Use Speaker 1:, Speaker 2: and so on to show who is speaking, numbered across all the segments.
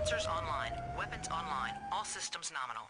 Speaker 1: Sensors online. Weapons online. All systems nominal.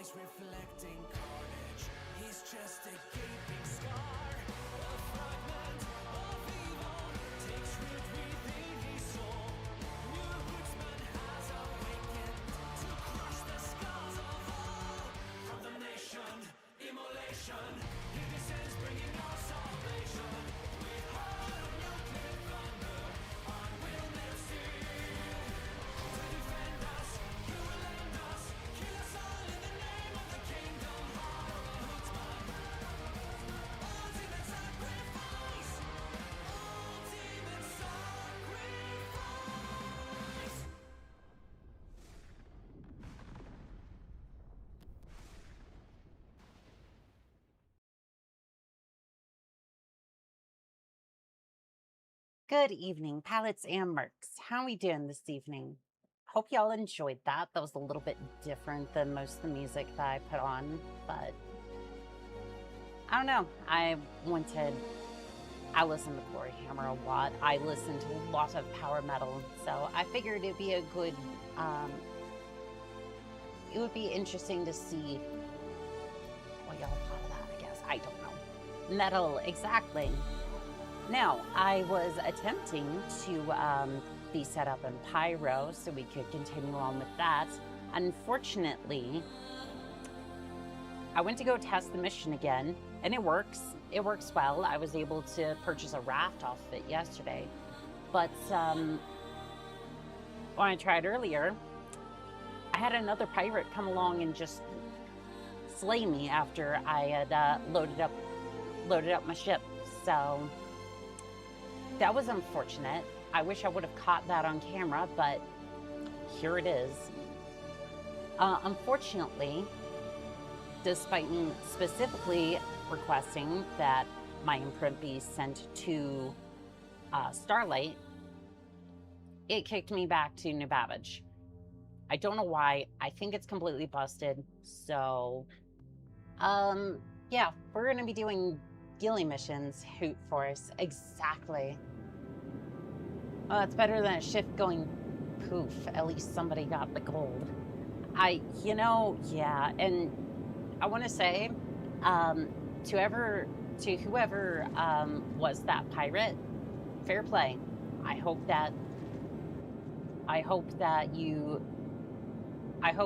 Speaker 2: Reflecting carnage, he's just a gaping scar. A fragment of evil takes root within his soul. New woodsman has awakened to crush the skulls of all. Condemnation, immolation, he descends bringing our salvation. With heart of nuclear thunder, unwilling steel. To defend us, you will lend us, kill us all in the name of the kingdom heart of a woodsman. Ultimate sacrifice! Ultimate sacrifice!
Speaker 3: Good evening, palettes and mercs. How we doing this evening? Hope y'all enjoyed that. That was a little bit different than most of the music that I put on, but I don't know. I listen to Glory Hammer a lot. I listen to a lot of power metal, so I figured it'd be a good, it would be interesting to see what y'all thought of that, I guess. I don't know. Metal, exactly. Now, I was attempting to be set up in Pyro so we could continue on with that. Unfortunately, I went to go test the mission again, and it works. It works well. I was able to purchase a raft off of it yesterday. But when I tried earlier, I had another pirate come along and just slay me after I had loaded up my ship. So that was unfortunate. I wish I would have caught that on camera, but here it is. Unfortunately, despite me specifically requesting that my imprint be sent to Starlight, it kicked me back to New Babbage. I don't know why. I think it's completely busted. So, yeah, we're gonna be doing Gilly missions, Hoot Force. Exactly. Well, that's better than a shift going poof. At least somebody got the gold. Yeah, and I want to say, to whoever was that pirate, fair play. I hope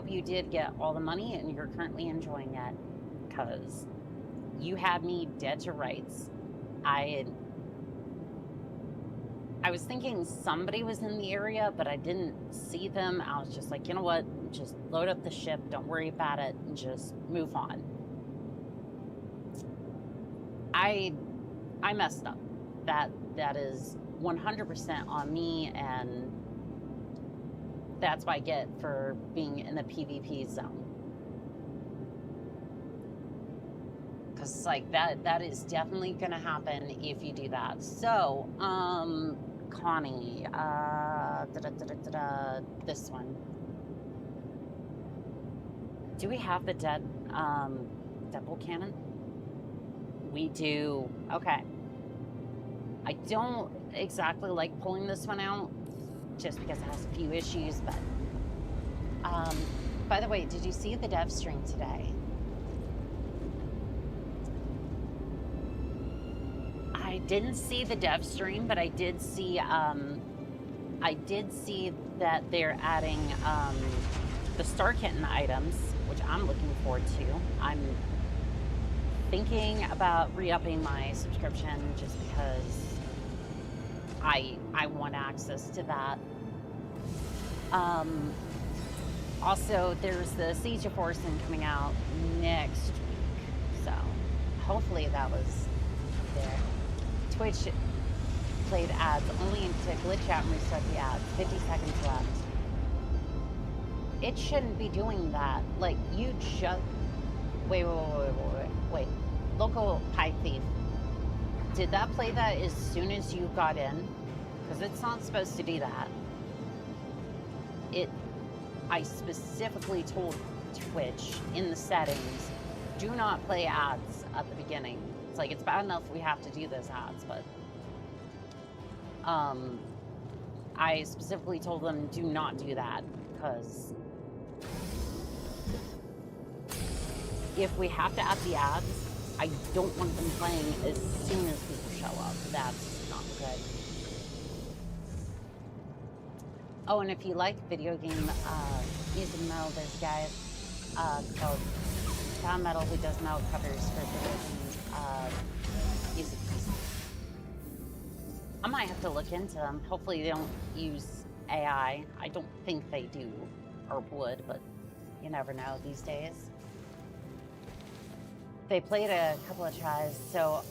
Speaker 3: you did get all the money and you're currently enjoying it, because you had me dead to rights. I was thinking somebody was in the area, but I didn't see them. I was just like, you know what? Just load up the ship. Don't worry about it and just move on. I messed up. That is 100% on me, and that's what I get for being in the PvP zone. Because like that is definitely gonna happen if you do that. So, Connie, this one. Do we have the deadbolt cannon? We do. Okay. I don't exactly like pulling this one out, just because it has a few issues, but by the way, did you see the dev stream today? I didn't see the dev stream, but I did see that they're adding the Star Kitten items, which I'm looking forward to. I'm thinking about re-upping my subscription just because I want access to that. Also, there's the Siege of Orson coming out next week, so hopefully that was there. Twitch played ads only to glitch out and restart the ads. 50 seconds left. It shouldn't be doing that. Like, you just... Wait. Local Pie Thief. Did that play that as soon as you got in? Because it's not supposed to do that. I specifically told Twitch in the settings, do not play ads at the beginning. It's like, it's bad enough we have to do those ads, but I specifically told them do not do that, because if we have to add the ads, I don't want them playing as soon as people show up. That's not good. Oh, and if you like video game music metal, there's a guy called Tom Metal who does metal covers for video game music pieces. I might have to look into them. Hopefully they don't use AI. I don't think they do, or would, but you never know these days. They played a couple of tries, so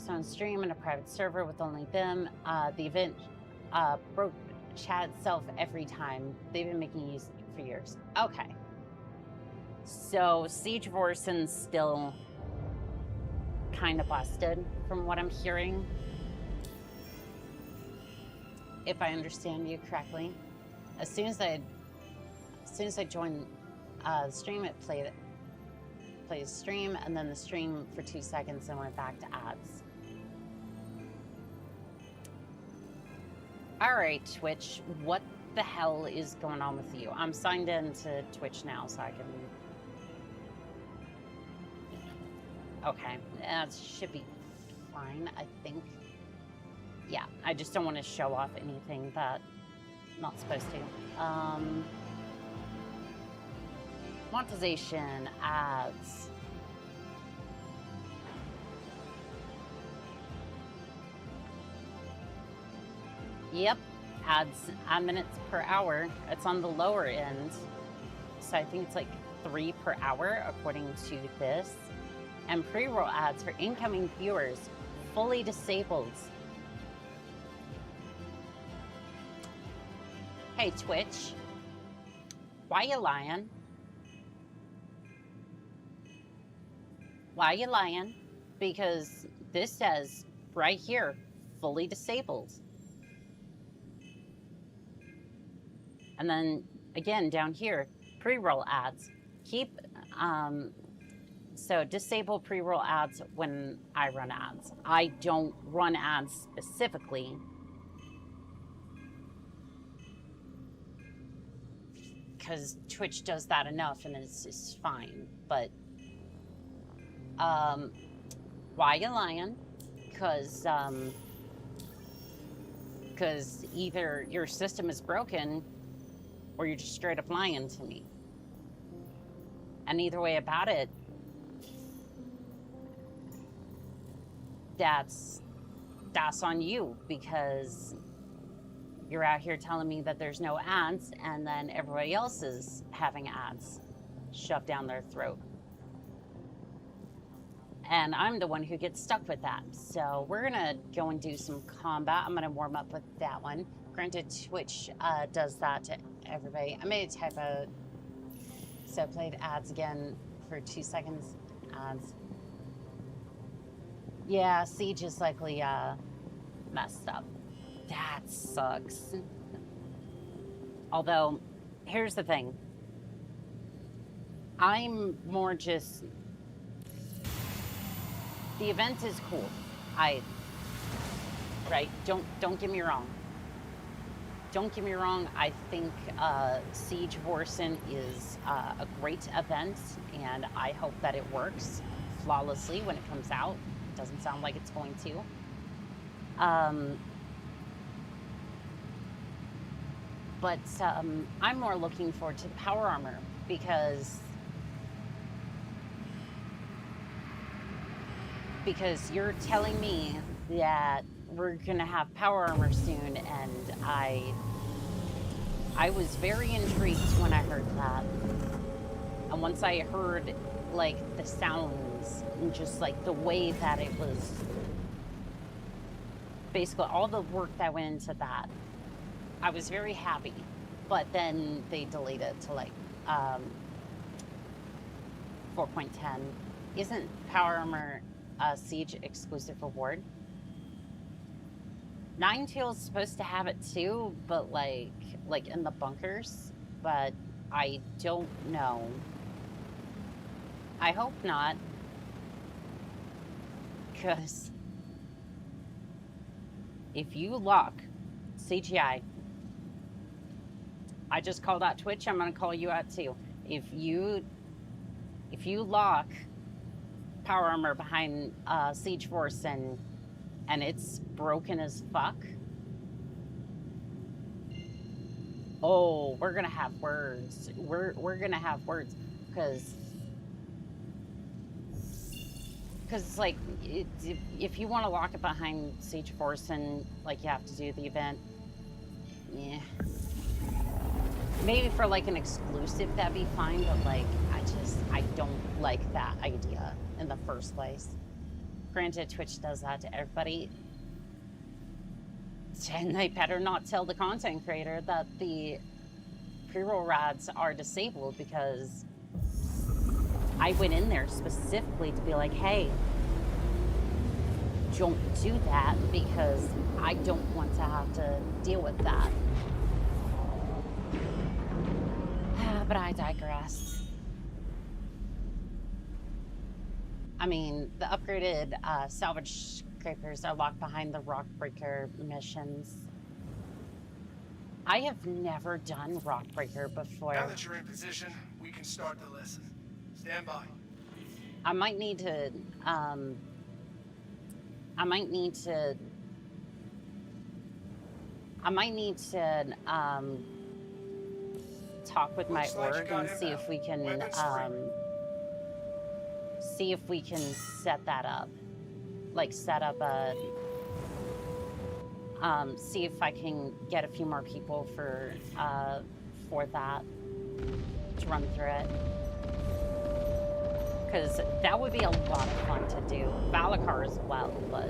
Speaker 3: on stream in a private server with only them. The event broke chat itself every time. They've been making use of it for years. Okay. So Siege of Orson's still kind of busted from what I'm hearing. If I understand you correctly. As soon as I joined the stream, it played the stream, and then the stream for 2 seconds and went back to ads. All right, Twitch, what the hell is going on with you? I'm signed in to Twitch now, so I can... Okay, that should be fine, I think. Yeah, I just don't want to show off anything that I'm not supposed to. Monetization, ads. Yep, ad minutes per hour. It's on the lower end. So I think it's like 3 per hour according to this. And pre-roll ads for incoming viewers, fully disabled. Hey Twitch, why you lying? Why you lying? Because this says right here, fully disabled. And then again down here, pre-roll ads. Keep, so disable pre-roll ads when I run ads. I don't run ads specifically. Because Twitch does that enough and it's fine. But, why you lying? Because either your system is broken or you're just straight up lying to me. And either way about it, that's on you, because you're out here telling me that there's no ads and then everybody else is having ads shoved down their throat. And I'm the one who gets stuck with that. So we're gonna go and do some combat. I'm gonna warm up with that one. Granted, Twitch does that to everybody. I made a typo. So I played ads again for 2 seconds. Ads. Yeah, Siege is likely messed up. That sucks. Although, here's the thing. I'm more just... The event is cool. Right, don't get me wrong. Don't get me wrong, I think Siege Vorsen is a great event, and I hope that it works flawlessly when it comes out. Doesn't sound like it's going to. But I'm more looking forward to the power armor, because you're telling me that we're gonna have power armor soon, and I was very intrigued when I heard that. And once I heard like the sounds and just like the way that it was, basically all the work that went into that, I was very happy. But then they delayed it to like 4.10. Isn't power armor a Siege exclusive reward? Ninetales supposed to have it too, but like in the bunkers, but I don't know. I hope not, because if you lock CGI, I just called out Twitch, I'm gonna call you out too. If you lock power armor behind Siege Force and it's broken as fuck, oh, we're gonna have words. We're gonna have words, because it's like, if you want to lock it behind Siege Force and like you have to do the event, yeah, maybe for like an exclusive that'd be fine, but like I don't like that idea in the first place. Granted, Twitch does that to everybody, and they better not tell the content creator that the pre-roll rads are disabled, because I went in there specifically to be like, hey, don't do that, because I don't want to have to deal with that. But I digress. I mean, the upgraded salvage scrapers are locked behind the rock breaker missions. I have never done rock breaker before.
Speaker 4: Now that you're in position, we can start the lesson. Stand by.
Speaker 3: I might need to talk with my org and see if we can set that up. Like set up a see if I can get a few more people for that to run through it. Because that would be a lot of fun to do. Valakar as well, but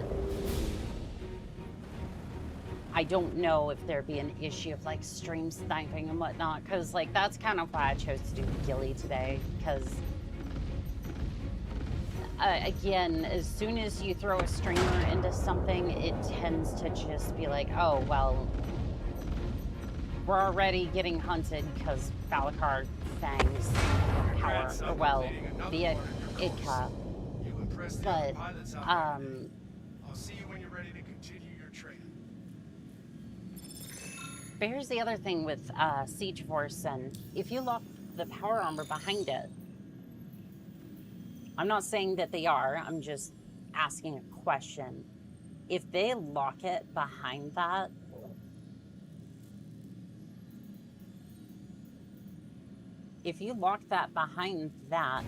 Speaker 3: I don't know if there'd be an issue of like stream sniping and whatnot, because like that's kind of why I chose to do Gilly today, because again, as soon as you throw a streamer into something, it tends to just be like, oh, well, we're already getting hunted because Valakar Fang's power, or well, via Idka. But,
Speaker 4: I'll see you when you're ready to continue your training.
Speaker 3: But here's the other thing with Siege Force, and if you lock the power armor behind it, I'm not saying that they are, I'm just asking a question. If they lock it behind that, if you lock that behind that,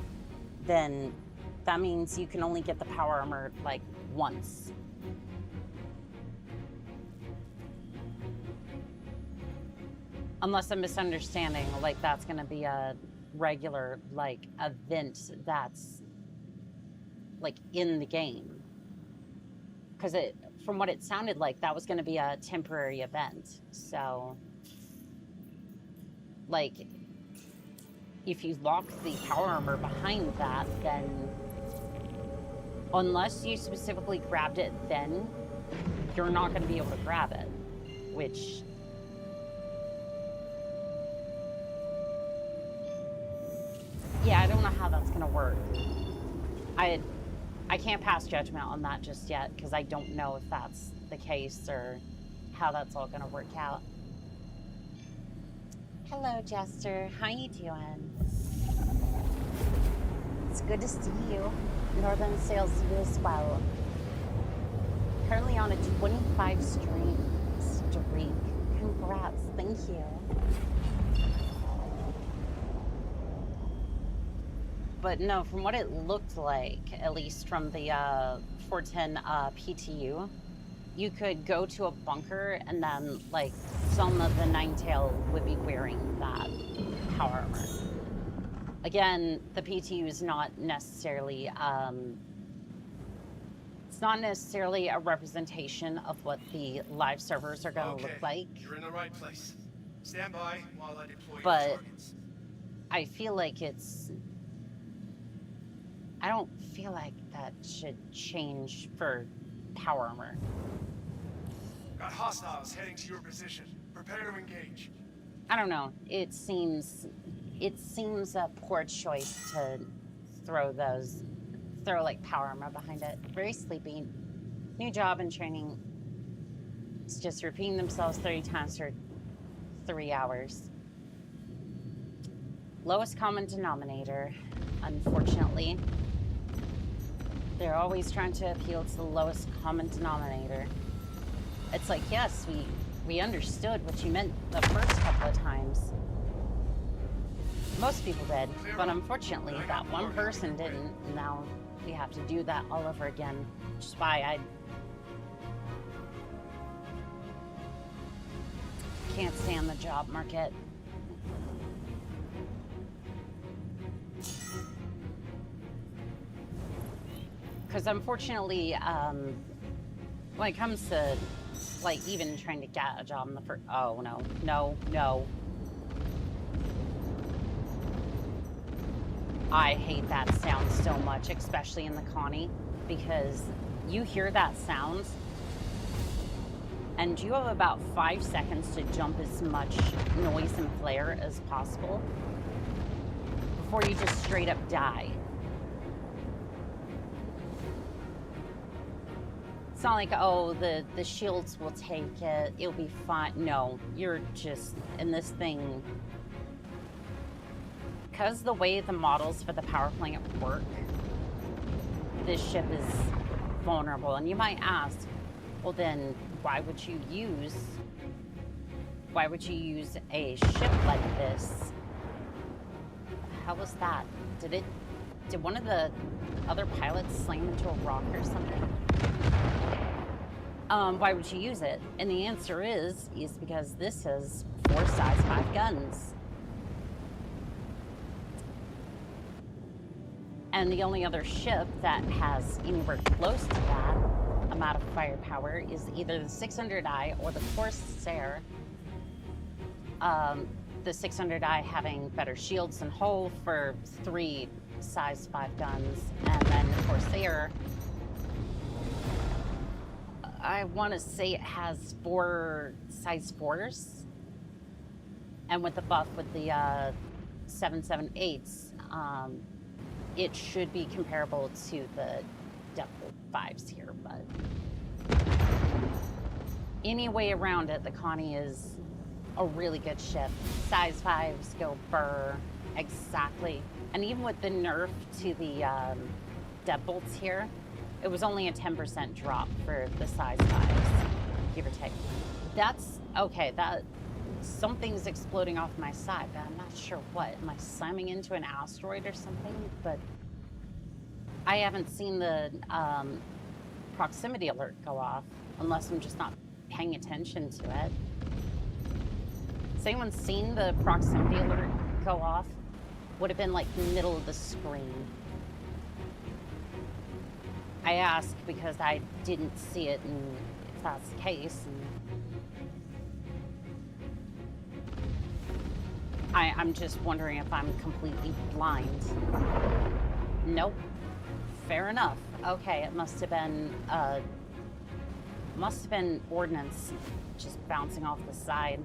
Speaker 3: then that means you can only get the power armor like once. Unless I'm misunderstanding, like that's gonna be a regular like event that's like in the game. Because it, from what it sounded like, that was gonna be a temporary event. So like if you lock the power armor behind that, then unless you specifically grabbed it then, you're not going to be able to grab it, which yeah, I don't know how that's going to work. I can't pass judgment on that just yet because I don't know if that's the case or how that's all going to work out. Hello, Jester. How you doing? It's good to see you. Northern Sales you as well. Currently on a 25 streak. Congrats. Thank you. But no, from what it looked like, at least from the 410 PTU, you could go to a bunker and then, like, some of the Ninetail would be wearing that power armor. Again, the PTU is not necessarily, it's not necessarily a representation of what the live servers are going to look like.
Speaker 4: You're in the right place. Stand by while I deploy
Speaker 3: But
Speaker 4: your targets.
Speaker 3: I feel like it's... I don't feel like that should change for power armor.
Speaker 4: Got hostiles heading to your position. Prepare to engage.
Speaker 3: I don't know. It seems a poor choice to throw like power armor behind it. Very sleepy. New job and training. It's just repeating themselves 30 times for 3 hours. Lowest common denominator, unfortunately. They're always trying to appeal to the lowest common denominator. It's like, yes, we understood what you meant the first couple of times. Most people did, but unfortunately that one person didn't. And now we have to do that all over again, which is why I can't stand the job market. Because unfortunately, when it comes to like even trying to get a job in the first, oh no. I hate that sound so much, especially in the Connie, because you hear that sound and you have about 5 seconds to jump as much noise and flare as possible before you just straight up die. It's not like, oh, the shields will take it, it'll be fine. No, you're just in this thing. Because the way the models for the power plant work, this ship is vulnerable. And you might ask, well then, why would you use a ship like this? What the hell was that? Did one of the other pilots slam into a rock or something? Why would you use it? And the answer is because this has 4 size 5 guns. And the only other ship that has anywhere close to that amount of firepower is either the 600i or the Corsair. The 600i having better shields and hull for 3 size 5 guns, and then the Corsair, I want to say it has 4 size 4s, and with the buff with the 778s, it should be comparable to the Devil 5s here, but any way around it, the Connie is a really good ship. Size 5s go burr, exactly. And even with the nerf to the deadbolts here, it was only a 10% drop for the size 5s, give or take. That's, okay, that, something's exploding off my side, but I'm not sure what. Am I slamming into an asteroid or something? But I haven't seen the proximity alert go off, unless I'm just not paying attention to it. Has anyone seen the proximity alert go off? Would have been like middle of the screen. I ask because I didn't see it, and if that's the case, I'm just wondering if I'm completely blind. Nope. Fair enough. Okay, it must have been ordnance just bouncing off the side.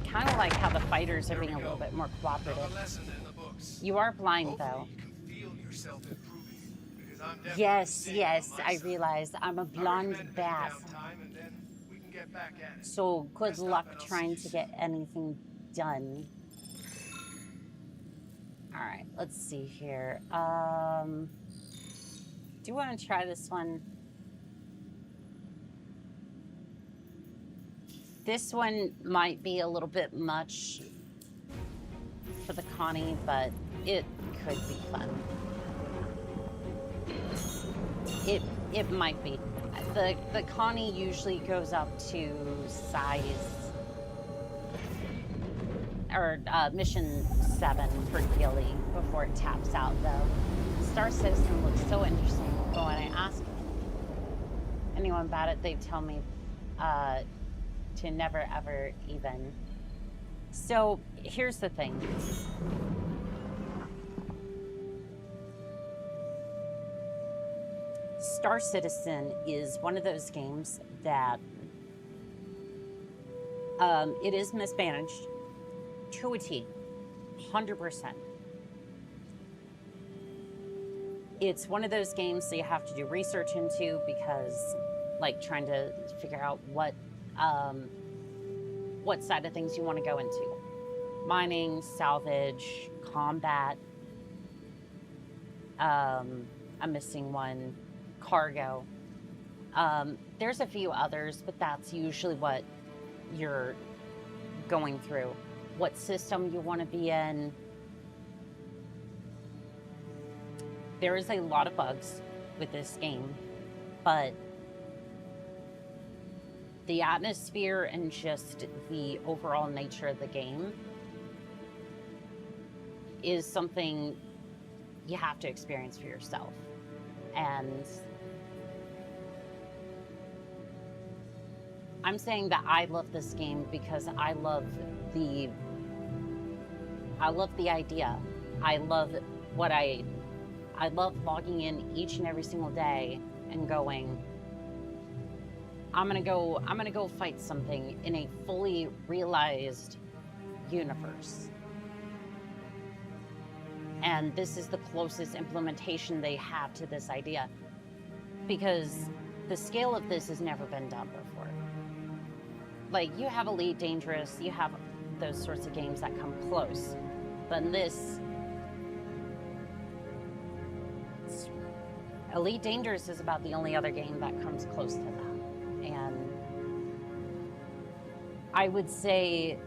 Speaker 3: Kind of like how the fighters are being a little bit more cooperative. You are blind, though. Yes, I realize. I'm a blonde bat. So good luck trying to get anything done. All right, let's see here. Do you want to try this one? This one might be a little bit much for the Connie, but it could be fun. It might be. The Connie usually goes up to size, or mission 7 for Gilly before it taps out, though. Star Citizen looks so interesting, but when I ask anyone about it, they tell me to never ever even. So here's the thing. Star Citizen is one of those games that it is mismanaged to a T, 100%. It's one of those games that you have to do research into because, like, trying to figure out what side of things you want to go into. Mining, salvage, combat, I'm missing one, cargo. There's a few others, but that's usually what you're going through. What system you want to be in. There is a lot of bugs with this game, but the atmosphere and just the overall nature of the game is something you have to experience for yourself. And I'm saying that I love this game because I love the idea. I love logging in each and every single day and going, I'm gonna go fight something in a fully realized universe. And this is the closest implementation they have to this idea, because the scale of this has never been done before. Like, you have Elite Dangerous, you have those sorts of games that come close, but in this, Elite Dangerous is about the only other game that comes close to that. And I would say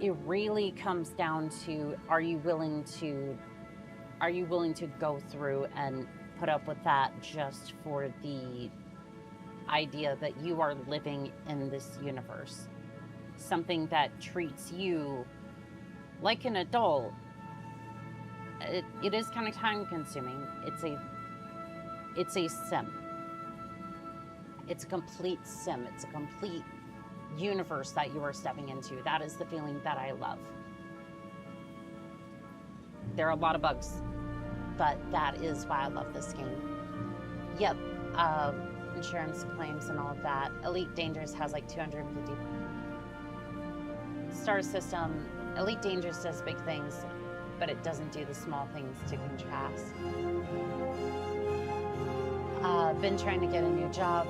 Speaker 3: it really comes down to, are you willing to are you willing to go through and put up with that just for the idea that you are living in this universe? Something that treats you like an adult. It is kind of time consuming. It's a sim. It's a complete sim. It's a complete universe that you are stepping into. That is the feeling that I love. There are a lot of bugs, but that is why I love this game. Yep, insurance claims and all of that. Elite Dangerous has like 250. Star System, Elite Dangerous does big things, but it doesn't do the small things to contrast. Been trying to get a new job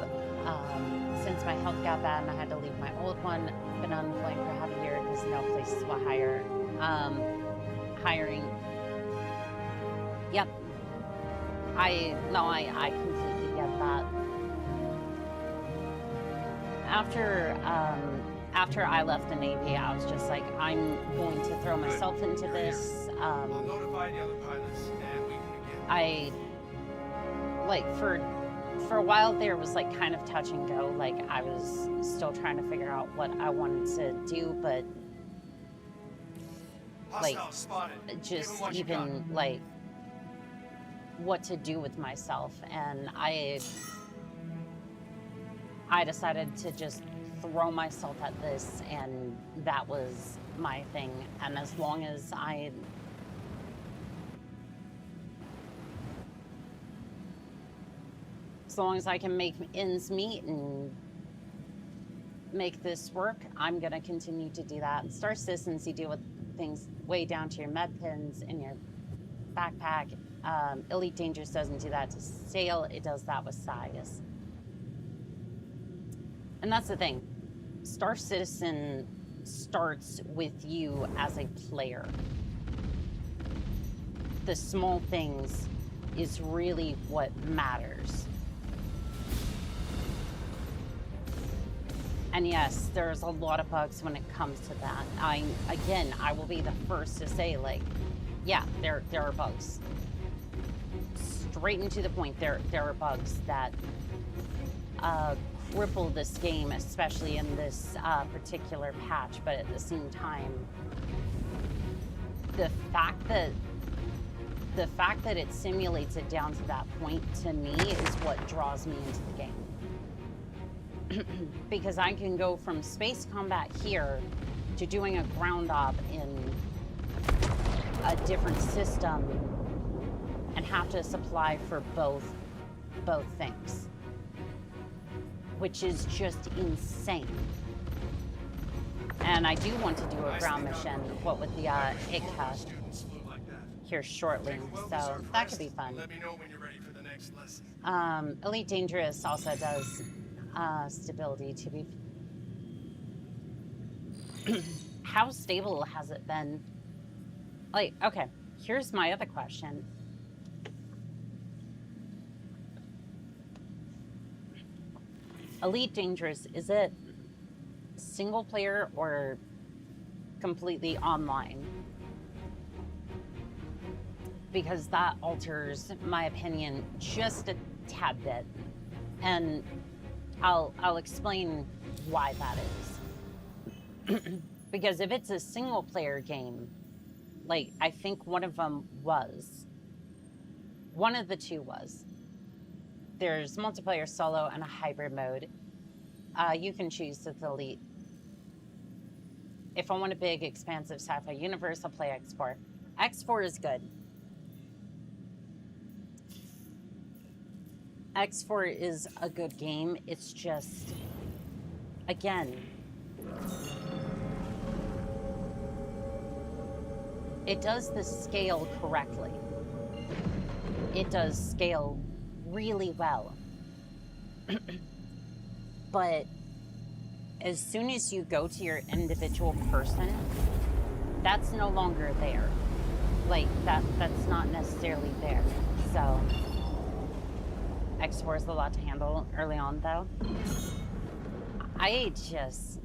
Speaker 3: since my health got bad and I had to leave my old one. Been unemployed for half a year because no places will hire. Hiring. Yep. I completely get that. After I left the Navy, I was just like, I'm going to throw myself into this.
Speaker 4: I'll notify the other pilots and we can begin.
Speaker 3: I, like, for a while there was like kind of touch and go. Like I was still trying to figure out what I wanted to do, but like
Speaker 4: Hostile spotted.
Speaker 3: just
Speaker 4: Give 'em what you
Speaker 3: even
Speaker 4: got.
Speaker 3: like what to do with myself. And I decided to just throw myself at this, and that was my thing. And as long as I can make ends meet and make this work, I'm gonna continue to do that. Star Systems, you deal with things way down to your med pins in your backpack. Elite Dangerous doesn't do that to sail, it does that with size. And that's the thing. Star Citizen starts with you as a player. The small things is really what matters. And yes, there's a lot of bugs when it comes to that. I will be the first to say, like, yeah, there are bugs. Straight and to the point, there are bugs that cripple this game, especially in this particular patch. But at the same time, the fact that it simulates it down to that point, to me, is what draws me into the game. Because I can go from space combat here to doing a ground op in a different system and have to supply for both things, which is just insane. And I do want to do a ground mission, what with the ICA
Speaker 4: Students flew like that.
Speaker 3: here shortly,
Speaker 4: Take a
Speaker 3: so
Speaker 4: well-deserved
Speaker 3: that could be
Speaker 4: rest.
Speaker 3: fun.
Speaker 4: Let me know when you're ready for the next lesson.
Speaker 3: Elite Dangerous also does stability to be. How stable has it been? Like, okay, here's my other question. Elite Dangerous, is it single player or completely online? Because that alters my opinion just a tad bit. And I'll explain why that is. Because if it's a single player game, like I think one of them was, one of the two was. There's multiplayer solo and a hybrid mode. You can choose with Elite. If I want a big, expansive sci-fi universe, I'll play X4. X4 is good. X4 is a good game. It's just, again, it does the scale correctly. It does scale really well. But as soon as you go to your individual person, that's no longer there. Like, that's not necessarily there. So X4 is a lot to handle early on, though. I just...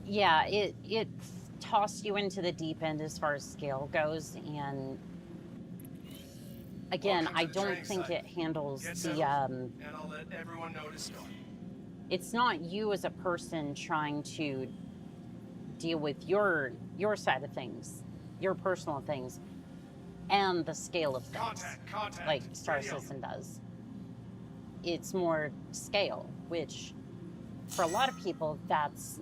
Speaker 3: yeah, it tossed you into the deep end as far as scale goes, and again,
Speaker 4: Welcome to
Speaker 3: I
Speaker 4: the
Speaker 3: don't
Speaker 4: training
Speaker 3: think
Speaker 4: site.
Speaker 3: it handles
Speaker 4: Get
Speaker 3: the
Speaker 4: settled, and I'll let everyone know to start.
Speaker 3: it's not you as a person trying to deal with your side of things, your personal things, and the scale of things,
Speaker 4: Contact.
Speaker 3: like Star
Speaker 4: Radio.
Speaker 3: Citizen does. It's more scale, which for a lot of people, that's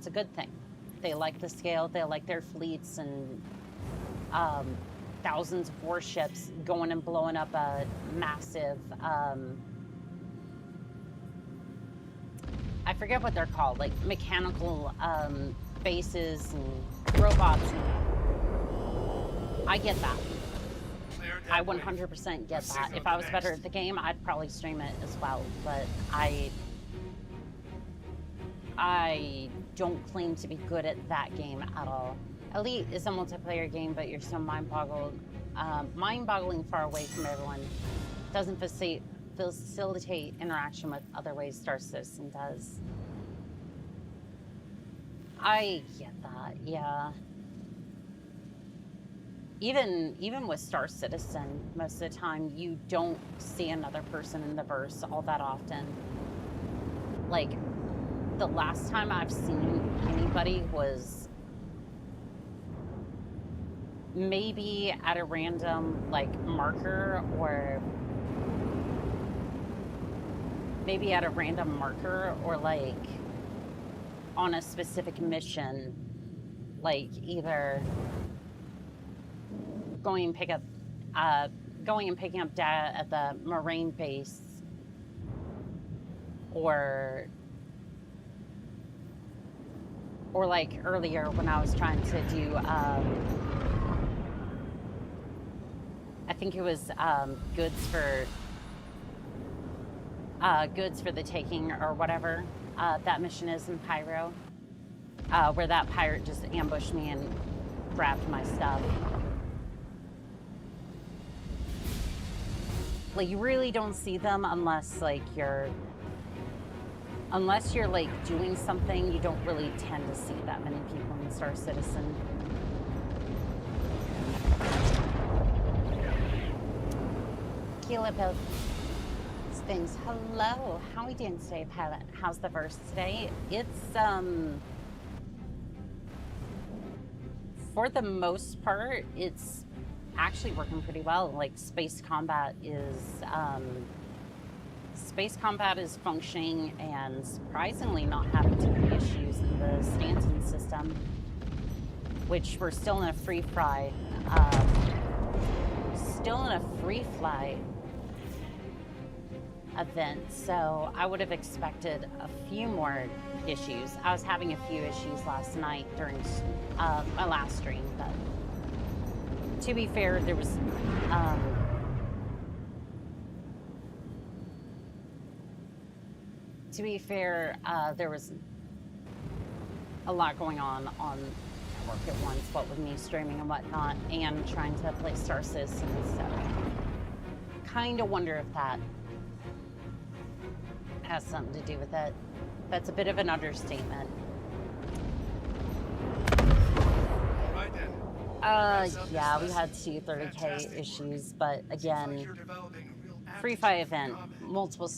Speaker 3: a good thing. They like the scale, they like their fleets and thousands of warships going and blowing up a massive, I forget what they're called, like mechanical bases and robots. And I get that.
Speaker 4: Clear
Speaker 3: I
Speaker 4: dead weight.
Speaker 3: 100% get that.
Speaker 4: Signal
Speaker 3: If I was
Speaker 4: to
Speaker 3: better
Speaker 4: next.
Speaker 3: at the game, I'd probably stream it as well. But I don't claim to be good at that game at all. Elite is a multiplayer game, but you're so mind-boggling far away from everyone. Doesn't facilitate interaction with other ways Star Citizen does. I get that, yeah. Even with Star Citizen, most of the time you don't see another person in the verse all that often. Like, the last time I've seen anybody was maybe at a random, like, marker, or like on a specific mission, like either going and picking up data at the Marine base, or like earlier when I was trying to do, I think it was goods for the taking or whatever that mission is in Pyro, where that pirate just ambushed me and grabbed my stuff. Like, you really don't see them unless you're like doing something. You don't really tend to see that many people in Star Citizen. Keela things. Hello, how are we doing today, Pilot? How's the verse today? It's for the most part, it's actually working pretty well. Like, space combat is functioning and surprisingly not having too many issues in the Stanton system, which we're still in a free fly event, so I would have expected a few more issues. I was having a few issues last night during my last stream, but to be fair, there was there was a lot going on work at once, what with me streaming and whatnot, and trying to play Star Citizen and stuff. Kind of wonder if that has something to do with it. That's a bit of an understatement.
Speaker 4: Right then.
Speaker 3: Yeah, we had two 30K issues, but again,
Speaker 4: You're developing a real
Speaker 3: free
Speaker 4: aptitude
Speaker 3: fire
Speaker 4: for
Speaker 3: event,
Speaker 4: combat.
Speaker 3: multiple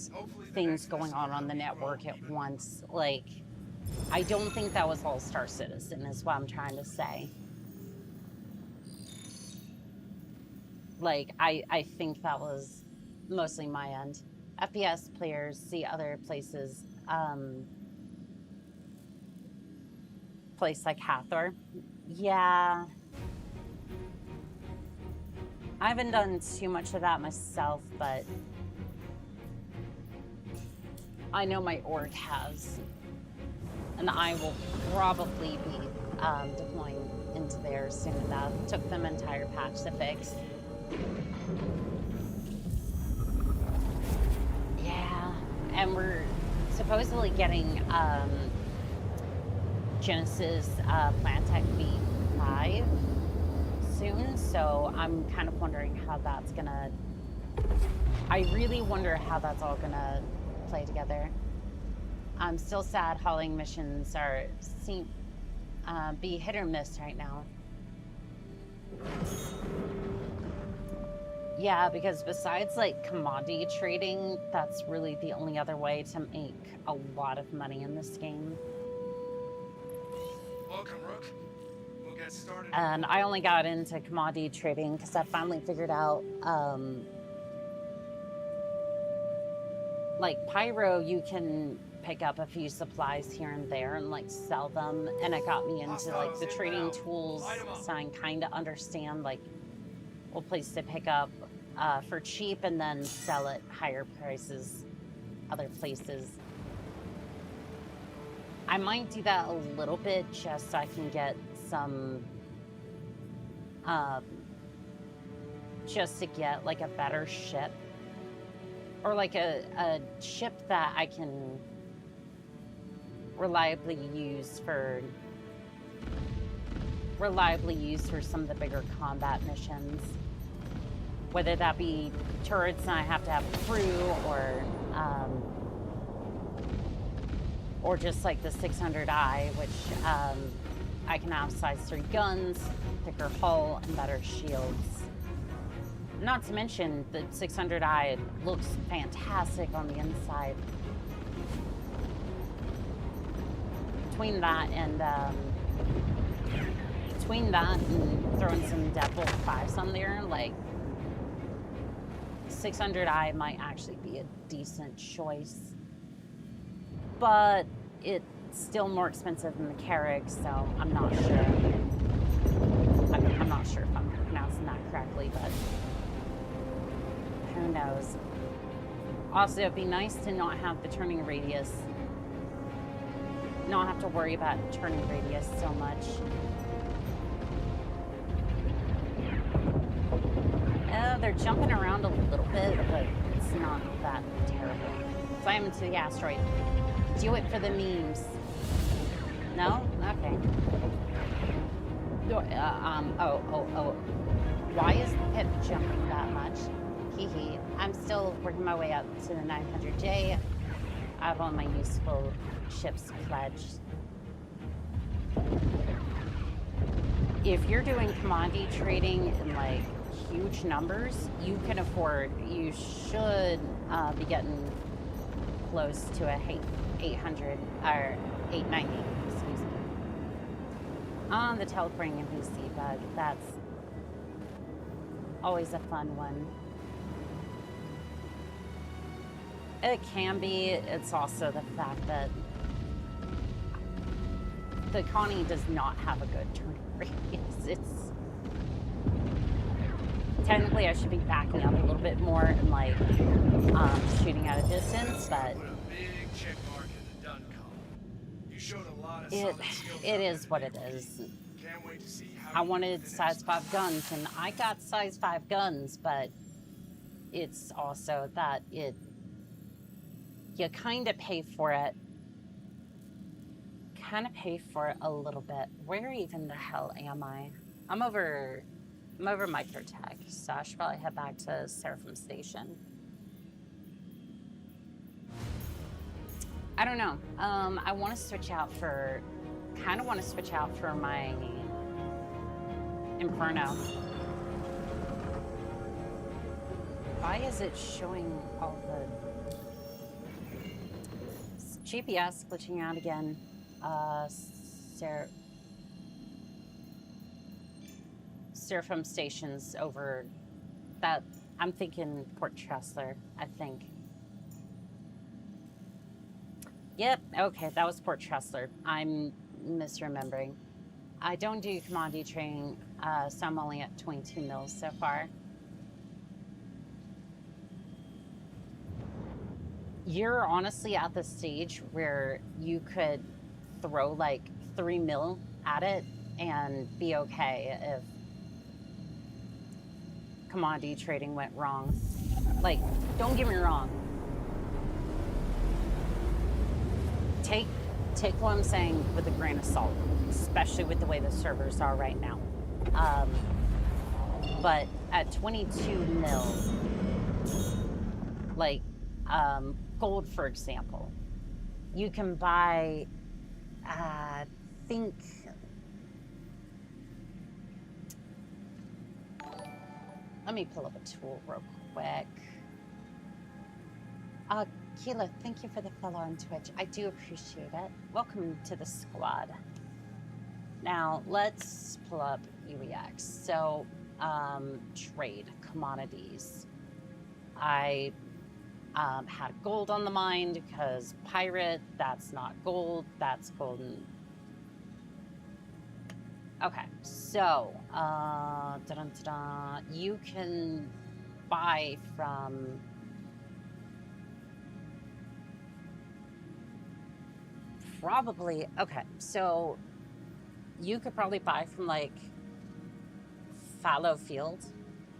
Speaker 3: things going on the network at once. Like, I don't think that was all Star Citizen, is what I'm trying to say. Like, I think that was mostly my end. FPS players see other places, place like Hathor. Yeah. I haven't done too much of that myself, but I know my org has. And I will probably be deploying into there soon enough. Took them entire patch to fix. Yeah, and we're supposedly getting Genesis Plantech V5 soon, so I'm kind of wondering how that's gonna... I really wonder how that's all gonna play together. I'm still sad hauling missions are be hit or miss right now. Yeah, because besides like commodity trading, that's really the only other way to make a lot of money in this game.
Speaker 4: Welcome, Rook. We'll get started.
Speaker 3: And I only got into commodity trading because I finally figured out, like Pyro, you can pick up a few supplies here and there and like sell them, and it got me into like the trading tools, so I kind of understand like what place to pick up for cheap and then sell at higher prices other places. I might do that a little bit just so I can get some, just to get like a better ship, or like a ship that I can reliably use for some of the bigger combat missions, whether that be turrets and I have to have a crew, or just like the 600i, which I can have size 3 guns, thicker hull, and better shields. Not to mention the 600i looks fantastic on the inside. Between that and throwing some Deadbolt 5s on there, like 600i might actually be a decent choice. But it's still more expensive than the Carrick, so I'm not sure. I'm not sure if I'm pronouncing that correctly, but who knows. Also, it'd be nice to not have the turning radius, not have to worry about turning radius so much. They're jumping around a little bit, but it's not that terrible. Slam into the asteroid. Do it for the memes. No? Okay. Why is the pit jumping that much? Hee. I'm still working my way up to the 900J. I have all my useful ships pledged. If you're doing commodity trading in like huge numbers, you should be getting close to a 800 or 890, excuse me. On the teleporting NPC bug, that's always a fun one. It can be. It's also the fact that the Connie does not have a good turning radius. It's technically I should be backing up a little bit more and like shooting at a distance, but it is what it is. I wanted size 5 guns, and I got size 5 guns, but it's also that you kind of pay for it. A little bit. Where even the hell am I? I'm over Microtech, so I should probably head back to Seraphim Station. I don't know. I want to switch out for my Inferno. Why is it showing all the GPS glitching out again? Seraphim Station's over that. I'm thinking Port Tressler, I think. Yep, okay, that was Port Tressler. I'm misremembering. I don't do commodity trading, so I'm only at 22 mils so far. You're honestly at the stage where you could throw like 3 mil at it and be okay if commodity trading went wrong. Like, don't get me wrong. Take what I'm saying with a grain of salt, especially with the way the servers are right now. But at 22 mil, like gold, for example, you can buy, I think Let me pull up a tool real quick. Keela, thank you for the follow on Twitch. I do appreciate it. Welcome to the squad. Now, let's pull up UEX. So, trade, commodities. I had gold on the mind because pirate, that's not gold, that's golden. Okay, so, you can buy from probably, okay, so you could probably buy from like fallow field,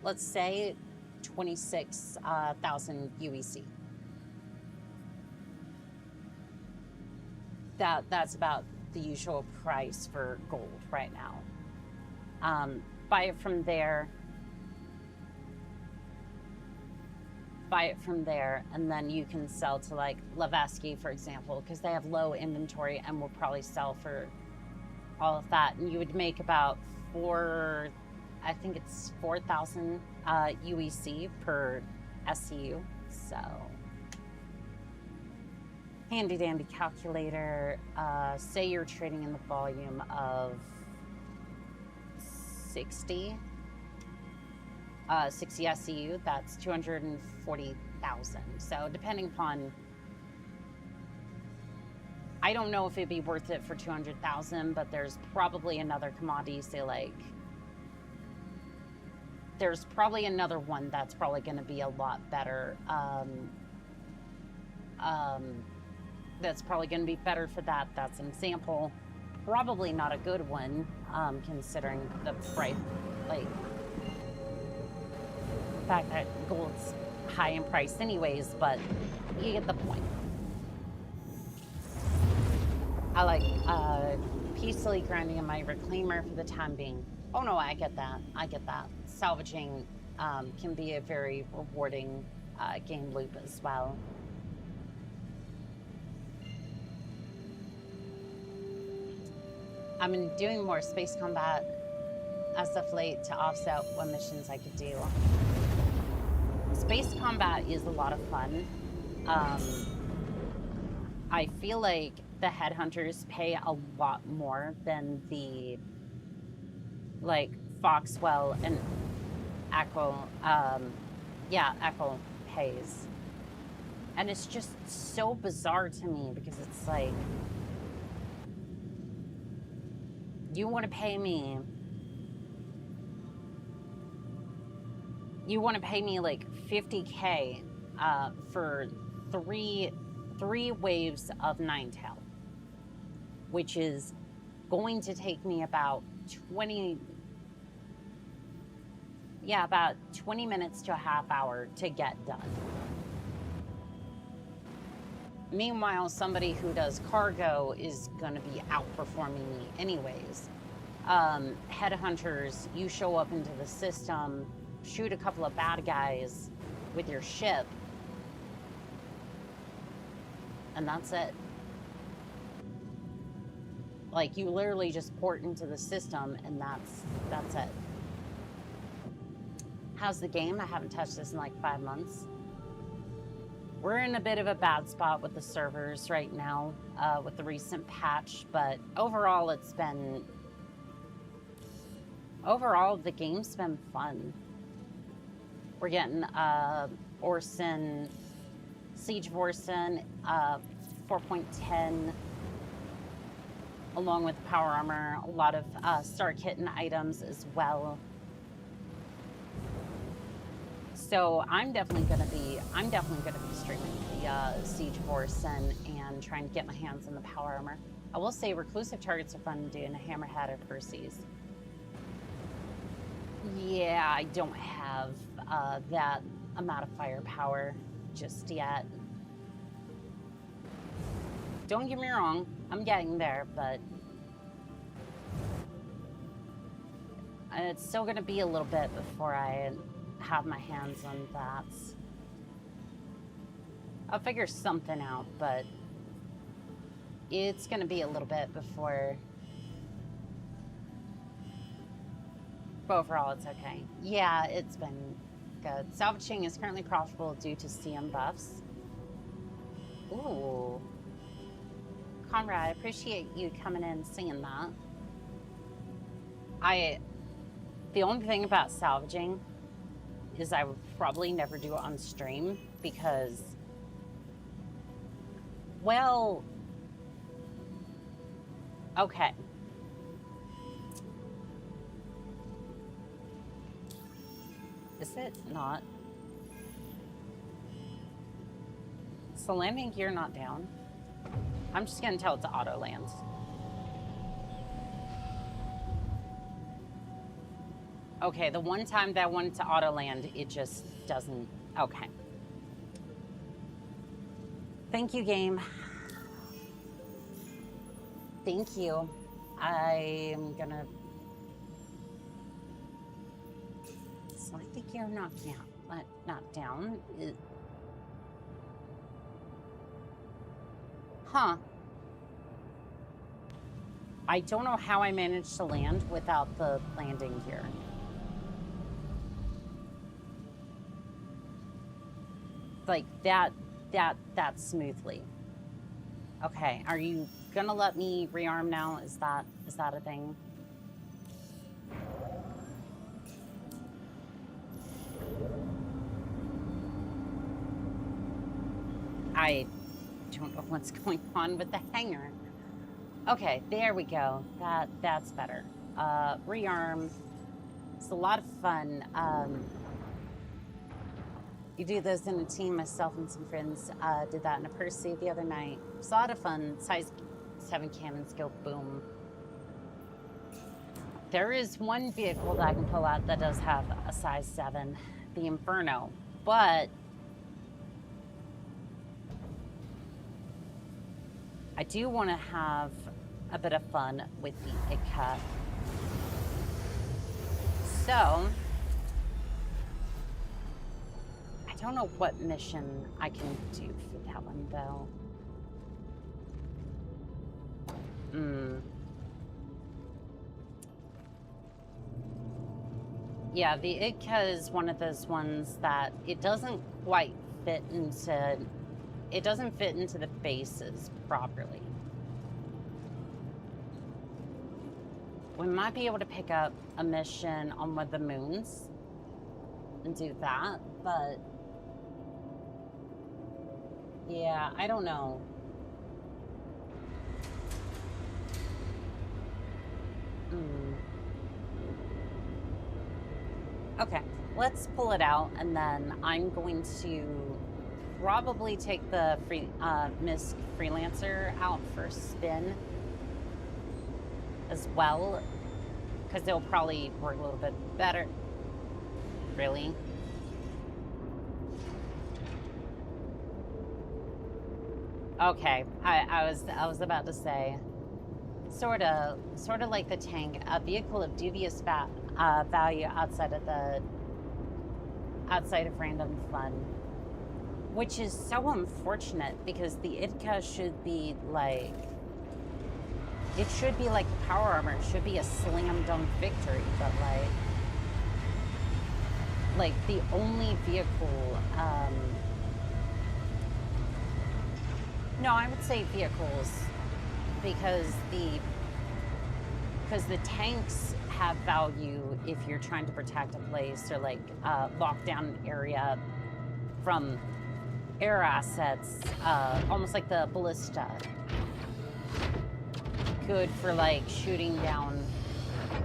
Speaker 3: let's say 26,000 UEC. That's about the usual price for gold right now. Buy it from there, and then you can sell to like Lavaski, for example, because they have low inventory and will probably sell for all of that. And you would make about I think it's 4,000 UEC per SCU. So handy dandy calculator. Say you're trading in the volume of 60 SCU, that's 240,000. So depending upon, I don't know if it'd be worth it for 200,000, but there's probably another commodity, say like, there's probably another one that's probably going to be a lot better. That's probably going to be better for that. That's an example. Probably not a good one, considering the price, like the fact that gold's high in price anyways, but you get the point. I like peacefully grinding in my reclaimer for the time being. Oh no, I get that. I get that. Salvaging can be a very rewarding game loop as well. I've been doing more space combat as of late to offset what missions I could do. Space combat is a lot of fun. I feel like the headhunters pay a lot more than the like Foxwell and Echo, Echo pays. And it's just so bizarre to me because it's like, you want to pay me like 50K for three waves of 9-tail, which is going to take me about 20 minutes to a half hour to get done. Meanwhile, somebody who does cargo is going to be outperforming me anyways. Headhunters, you show up into the system, shoot a couple of bad guys with your ship, and that's it. Like, you literally just port into the system, and that's it. How's the game? I haven't touched this in like 5 months. We're in a bit of a bad spot with the servers right now with the recent patch, but overall the game's been fun. We're getting Orson, Siege of Orson, 4.10, along with power armor, a lot of Star Kitten items as well. So I'm definitely gonna be streaming the Siege of Orson and trying to get my hands on the power armor. I will say reclusive targets are fun to do in a Hammerhead or Percy's. Yeah, I don't have that amount of firepower just yet. Don't get me wrong, I'm getting there, but it's still gonna be a little bit before I have my hands on that. I'll figure something out, but it's gonna be a little bit before but overall it's okay. Yeah, it's been good. Salvaging is currently profitable due to CM buffs. Ooh. Conrad, I appreciate you coming in and singing that. The only thing about salvaging is I would probably never do it on stream because, well, okay. Is it not? Is the landing gear not down? I'm just gonna tell it to auto land. Okay, the one time that I wanted to auto land, it just doesn't. Okay. Thank you, game. Thank you. I'm gonna select the gear not down. Huh. I don't know how I managed to land without the landing gear. Like that smoothly. Okay, are you gonna let me rearm now? Is that a thing? I don't know what's going on with the hanger. Okay, there we go. That's better. Rearm. It's a lot of fun. You do those in a team. Myself and some friends did that in a pursuit the other night. It's a lot of fun. Size 7 cannons go boom. There is one vehicle that I can pull out that does have a size 7, the Inferno, but I do want to have a bit of fun with the ICA. So I don't know what mission I can do for that one, though. Yeah, the ICA is one of those ones that it doesn't quite fit into. It doesn't fit into the bases properly. We might be able to pick up a mission on one of the moons and do that, but yeah, I don't know. Okay, let's pull it out, and then I'm going to probably take the Miss Freelancer out for a spin as well, because they'll probably work a little bit better. Really? Okay, I was about to say, sort of like the tank, a vehicle of dubious value outside of random fun, which is so unfortunate because the IDCA should be like, it should be like power armor. It should be a slam dunk victory, but like the only vehicle, no, I would say vehicles, because the tanks have value if you're trying to protect a place or like lock down an area from air assets, almost like the ballista. Good for like shooting down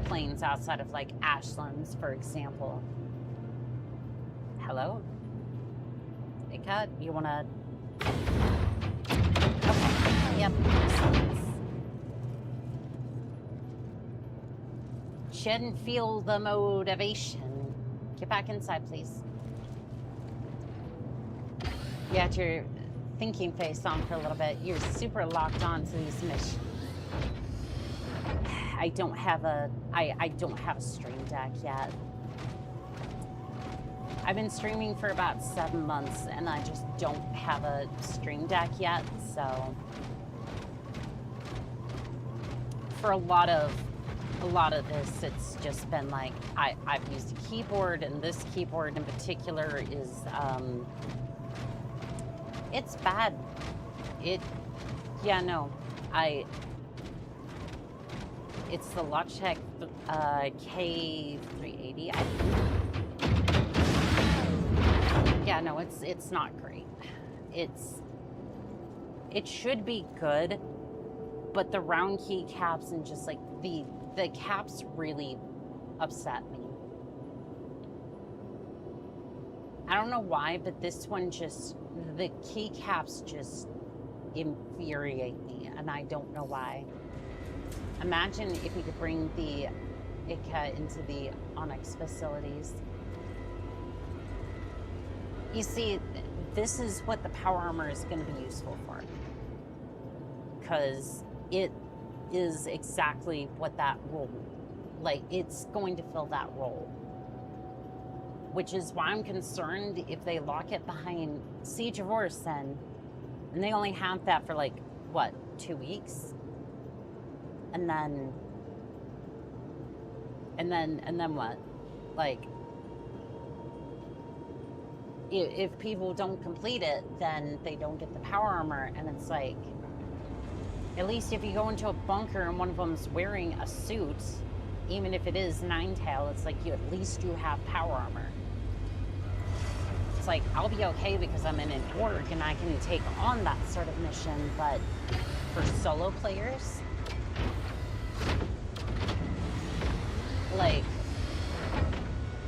Speaker 3: planes outside of like Ashlands, for example. Hello? Hey, Cut, you wanna? Okay, yep. Shouldn't feel the motivation. Get back inside, please. You had your thinking face on for a little bit. You're super locked on to these missions. I don't have a stream deck yet. I've been streaming for about 7 months and I just don't have a stream deck yet, so for a lot of a lot of this, it's just been like, I've used a keyboard, and this keyboard in particular is, it's bad. Yeah, no, it's the Logitech K380, I think. Yeah, no, it's not great. It should be good, but the round keycaps and just like the caps really upset me. I don't know why, but this one just, the keycaps just infuriate me, and I don't know why. Imagine if we could bring the ICA into the Onyx facilities. You see, this is what the power armor is going to be useful for. Because it is exactly what that role, like, it's going to fill that role. Which is why I'm concerned if they lock it behind Siege of Orison, and they only have that for, like, what, 2 weeks? And then what? Like, if people don't complete it, then they don't get the power armor, and it's like, at least if you go into a bunker and one of them's wearing a suit, even if it is Ninetail, it's like you at least do have power armor. It's like, I'll be okay because I'm in an org and I can take on that sort of mission, but for solo players, like,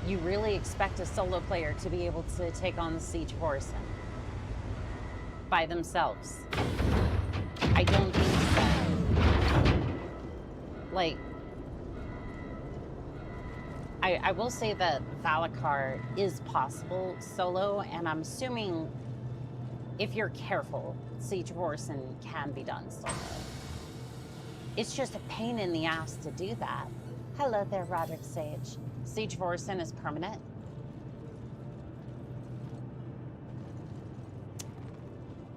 Speaker 3: you really expect a solo player to be able to take on the Siege of Orison by themselves? I don't think so. Like, I will say that Valakar is possible solo, and I'm assuming if you're careful, Siege of Orison can be done solo. It's just a pain in the ass to do that. Hello there, Roderick Sage. Siege of Orison is permanent.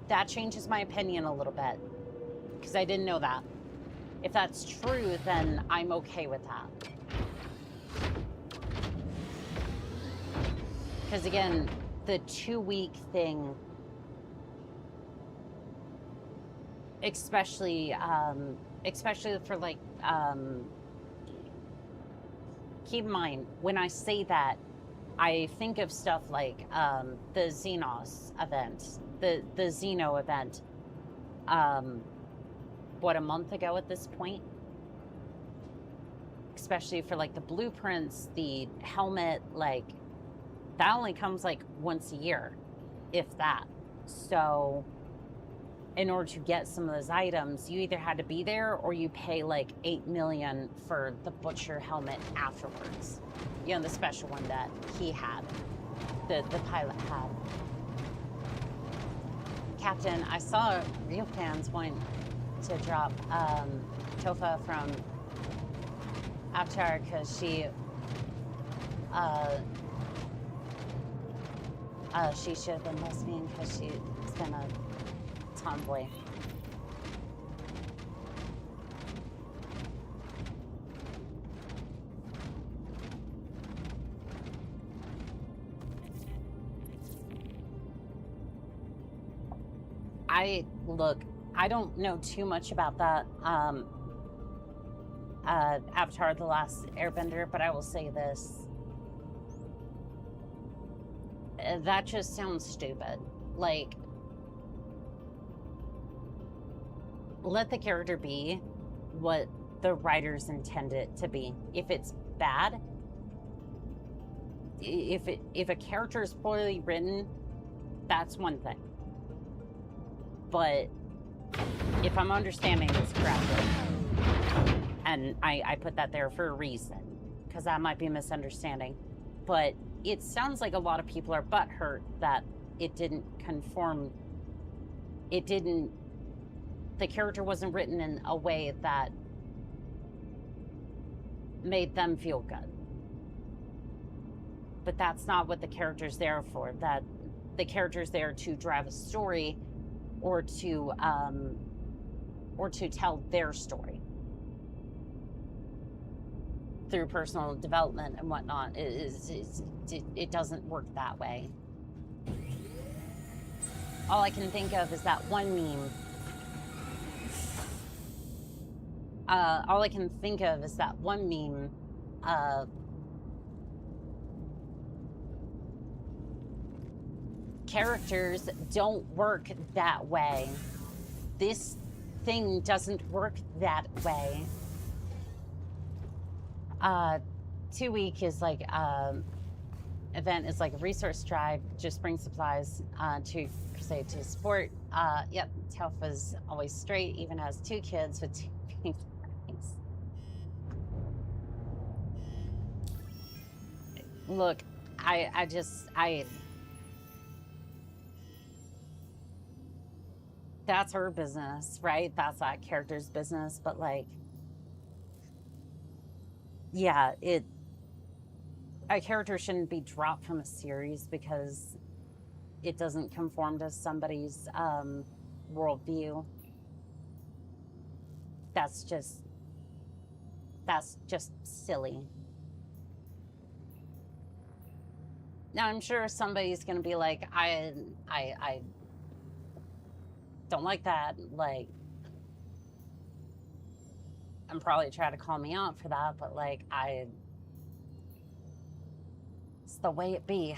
Speaker 3: That changes my opinion a little bit, because I didn't know that. If that's true, then I'm okay with that. Because again, the 2-week thing, especially for like, keep in mind, when I say that, I think of stuff like the Xenos event, the Xeno event, what, a month ago at this point? Especially for like the blueprints, the helmet, like, that only comes like once a year, if that. So in order to get some of those items, you either had to be there or you pay like 8 million for the Butcher helmet afterwards. You know, the special one that he had, the pilot had. Captain, I saw real fans want to drop Tofa from Avatar because she should have been lesbian because she's been a tomboy. Look, I don't know too much about that Avatar: The Last Airbender, but I will say this. That just sounds stupid. Like, let the character be what the writers intend it to be. If it's bad, if a character is poorly written, that's one thing. But if I'm understanding this correctly, and I put that there for a reason, because that might be a misunderstanding, but it sounds like a lot of people are butthurt that it didn't conform. The character wasn't written in a way that made them feel good. But that's not what the character's there for. That the character's there to drive a story or to tell their story. through personal development and whatnot. It doesn't work that way. All I can think of is that one meme. All I can think of is that one meme of characters don't work that way. This thing doesn't work that way. 2 week is like event is like a resource drive, just bring supplies to crusade to support. Yep, Telfa's always straight, even has 2 kids with 2 pink flags. Look, I that's her business, right? That's that character's business, but like, yeah, a character shouldn't be dropped from a series because it doesn't conform to somebody's worldview. That's just silly. Now I'm sure somebody's gonna be like, I don't like that, like, and probably try to call me out for that, but like, it's the way it be.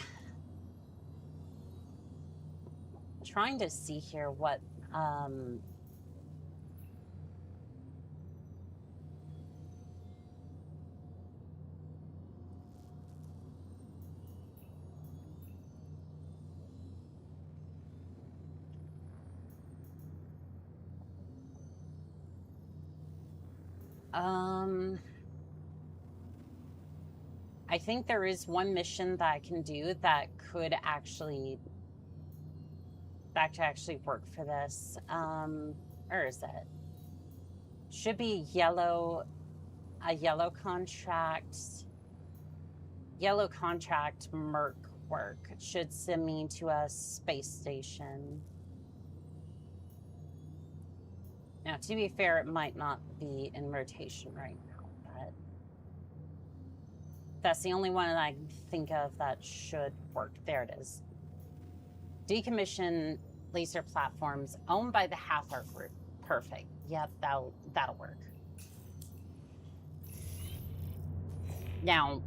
Speaker 3: Trying to see here what, I think there is one mission that I can do that could actually work for this. Where is it? Should be a yellow contract. Yellow contract merc work. It should send me to a space station. Now, to be fair, it might not be in rotation right now, but that's the only one that I can think of that should work. There it is. Decommission laser platforms owned by the Hathor Group. Perfect. Yep, that'll work. Now,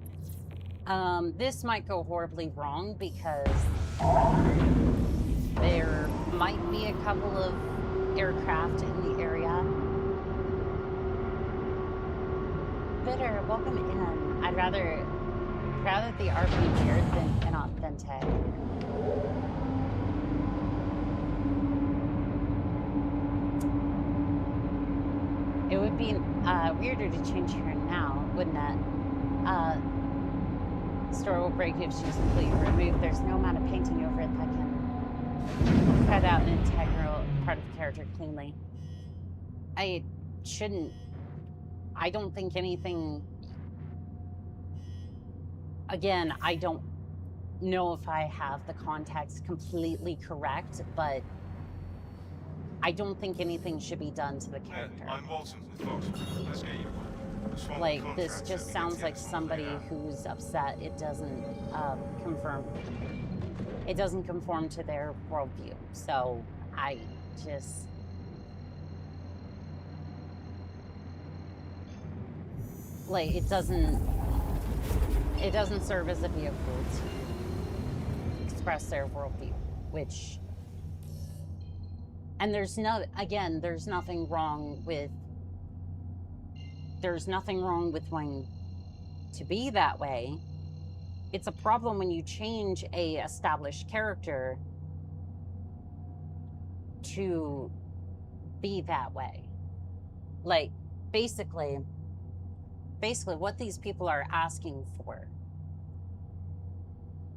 Speaker 3: this might go horribly wrong because there might be a couple of aircraft in the area. Bitter, welcome in. I'd rather the RP weird than inauthentic. It would be weirder to change here now, wouldn't it? Store will break if she's completely removed. There's no amount of painting over it that can cut out an integral part of the character cleanly. I don't think anything. Again, I don't know if I have the context completely correct, but I don't think anything should be done to the character.
Speaker 5: I'm Walton with Fox. Let's get you.
Speaker 3: Like, this just sounds like somebody who's upset it doesn't conform to their worldview. So I just, like, it doesn't serve as a vehicle to express their worldview, which, and there's nothing wrong with wanting to be that way. It's a problem when you change a established character to be that way. Like, basically what these people are asking for,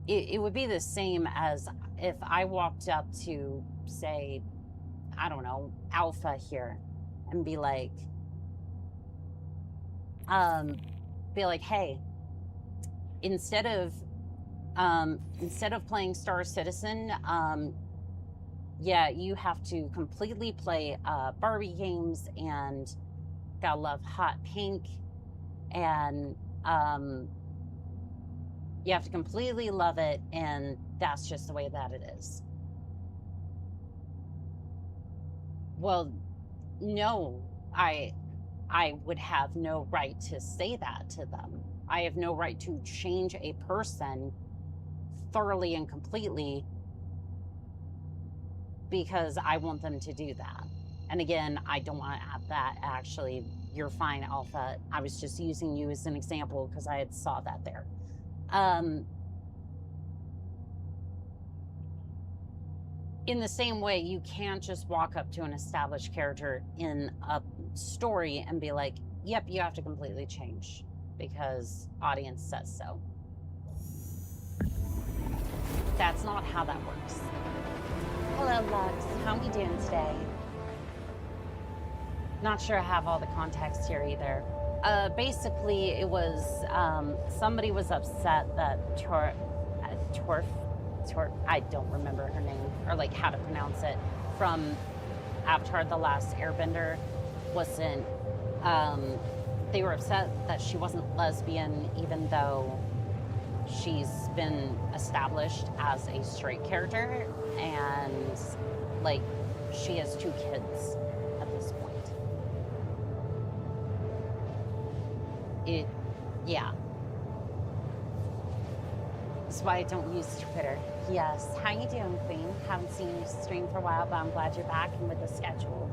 Speaker 3: it would be the same as if I walked up to, say, I don't know, Alpha here, and be like, hey, instead of playing Star Citizen, yeah, you have to completely play Barbie games and gotta love hot pink and You have to completely love it, and that's just the way that it is. Well, no, I would have no right to say that to them. I have no right to change a person thoroughly and completely because I want them to do that. And again, I don't want to add that. Actually, you're fine, Alpha. I was just using you as an example because I had saw that there. In the same way, you can't just walk up to an established character in a story and be like, yep, you have to completely change because audience says so. That's not how that works. Hello, Lux. How are we doing today? Not sure I have all the context here either. Basically, it was somebody was upset that I don't remember her name or like how to pronounce it, from Avatar: The Last Airbender wasn't. They were upset that she wasn't lesbian, even though she's been established as a straight character, and like she has 2 kids at this point. Yeah. That's why I don't use Twitter. Yes. How you doing, Queen? Haven't seen you stream for a while, but I'm glad you're back and with the schedule.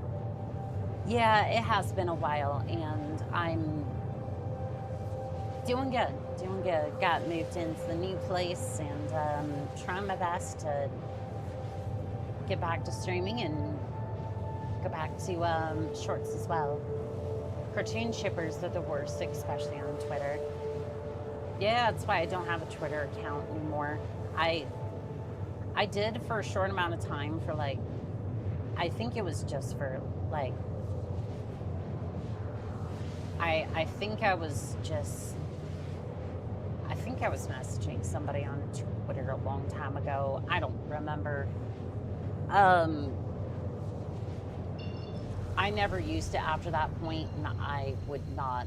Speaker 3: Yeah, it has been a while, and I'm doing good. Doing good. Got moved into the new place, and trying my best to get back to streaming and go back to shorts as well. Cartoon shippers are the worst, especially on Twitter. Yeah, that's why I don't have a Twitter account anymore. I did for a short amount of time for like, I think it was just for like, I think I was messaging somebody on Twitter a long time ago. I don't remember. I never used it after that point, and I would not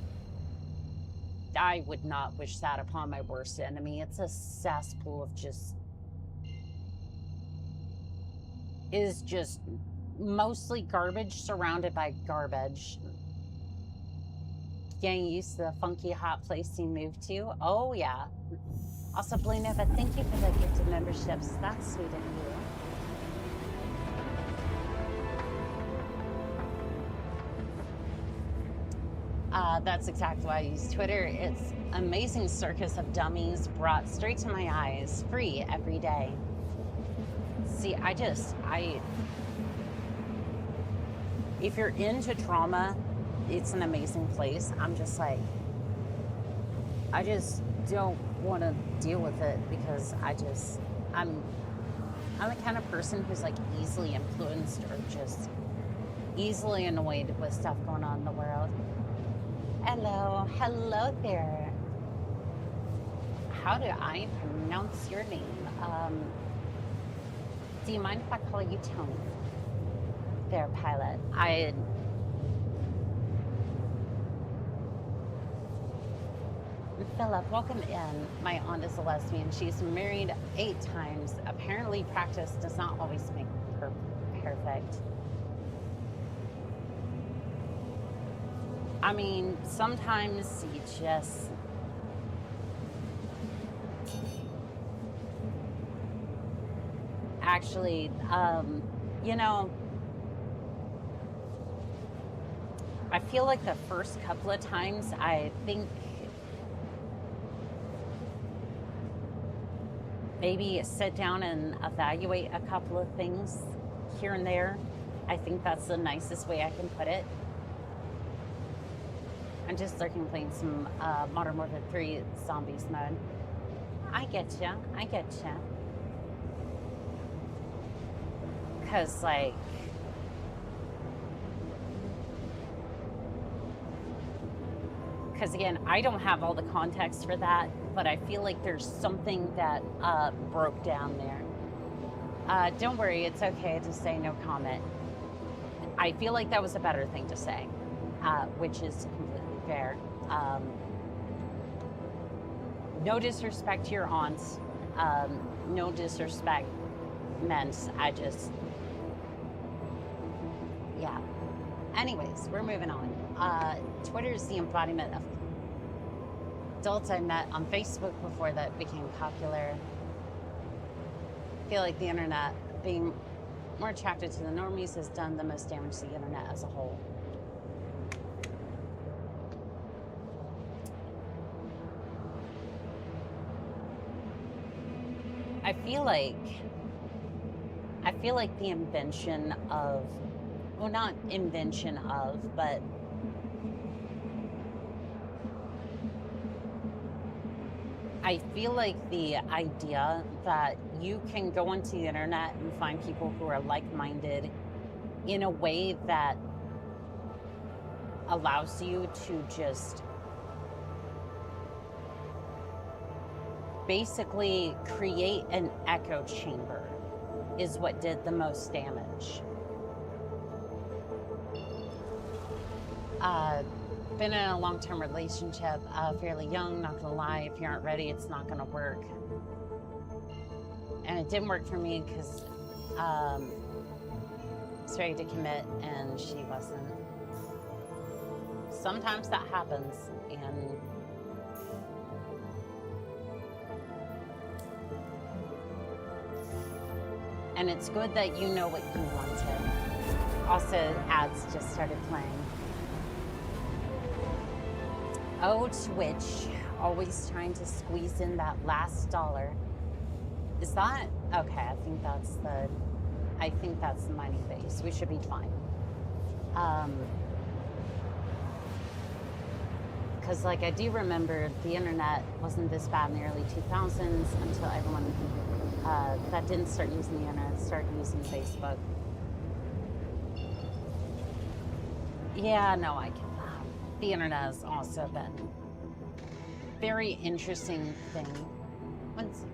Speaker 3: wish that upon my worst enemy. It's a cesspool of just mostly garbage surrounded by garbage. Getting used to the funky hot place you moved to. Oh yeah. Also, Blue Nova, thank you for the gifted memberships. That's sweet of you. That's exactly why I use Twitter. It's amazing circus of dummies brought straight to my eyes, free every day. See, if you're into drama, it's an amazing place. I'm just like, I just don't want to deal with it because I'm the kind of person who's like easily influenced or just easily annoyed with stuff going on in the world. Hello there. How do I pronounce your name? Do you mind if I call you Tony? There, Pilot. Philip, welcome in. My aunt is a lesbian. She's married 8 times. Apparently, practice does not always make perfect. I mean, sometimes you just... Actually, you know, I feel like the first couple of times, I think maybe sit down and evaluate a couple of things here and there. I think that's the nicest way I can put it. I'm just lurking playing some Modern Warfare 3 Zombies mode. I get ya. Because, like... Because, again, I don't have all the context for that, but I feel like there's something that broke down there. Don't worry, it's okay to say no comment. I feel like that was a better thing to say, which is completely fair. No disrespect to your aunts. No disrespect meant. I just, yeah. Anyways, we're moving on. Twitter is the embodiment of adults I met on Facebook before that became popular. I feel like the internet, being more attracted to the normies, has done the most damage to the internet as a whole. I feel like the invention of, well, not invention of, but I feel like the idea that you can go onto the internet and find people who are like-minded in a way that allows you to just basically create an echo chamber is what did the most damage. Been in a long-term relationship, fairly young, not gonna lie, if you aren't ready, it's not gonna work. And it didn't work for me because I was ready to commit and she wasn't. Sometimes that happens, and it's good that you know what you wanted. Also, ads just started playing. Oh, Twitch, always trying to squeeze in that last dollar. Is that, okay, I think that's the mining base. We should be fine. Because like I do remember the internet wasn't this bad in the early 2000s until everyone that didn't start using the internet started using Facebook. Yeah, no, I get that. The internet has also been a very interesting thing. One second.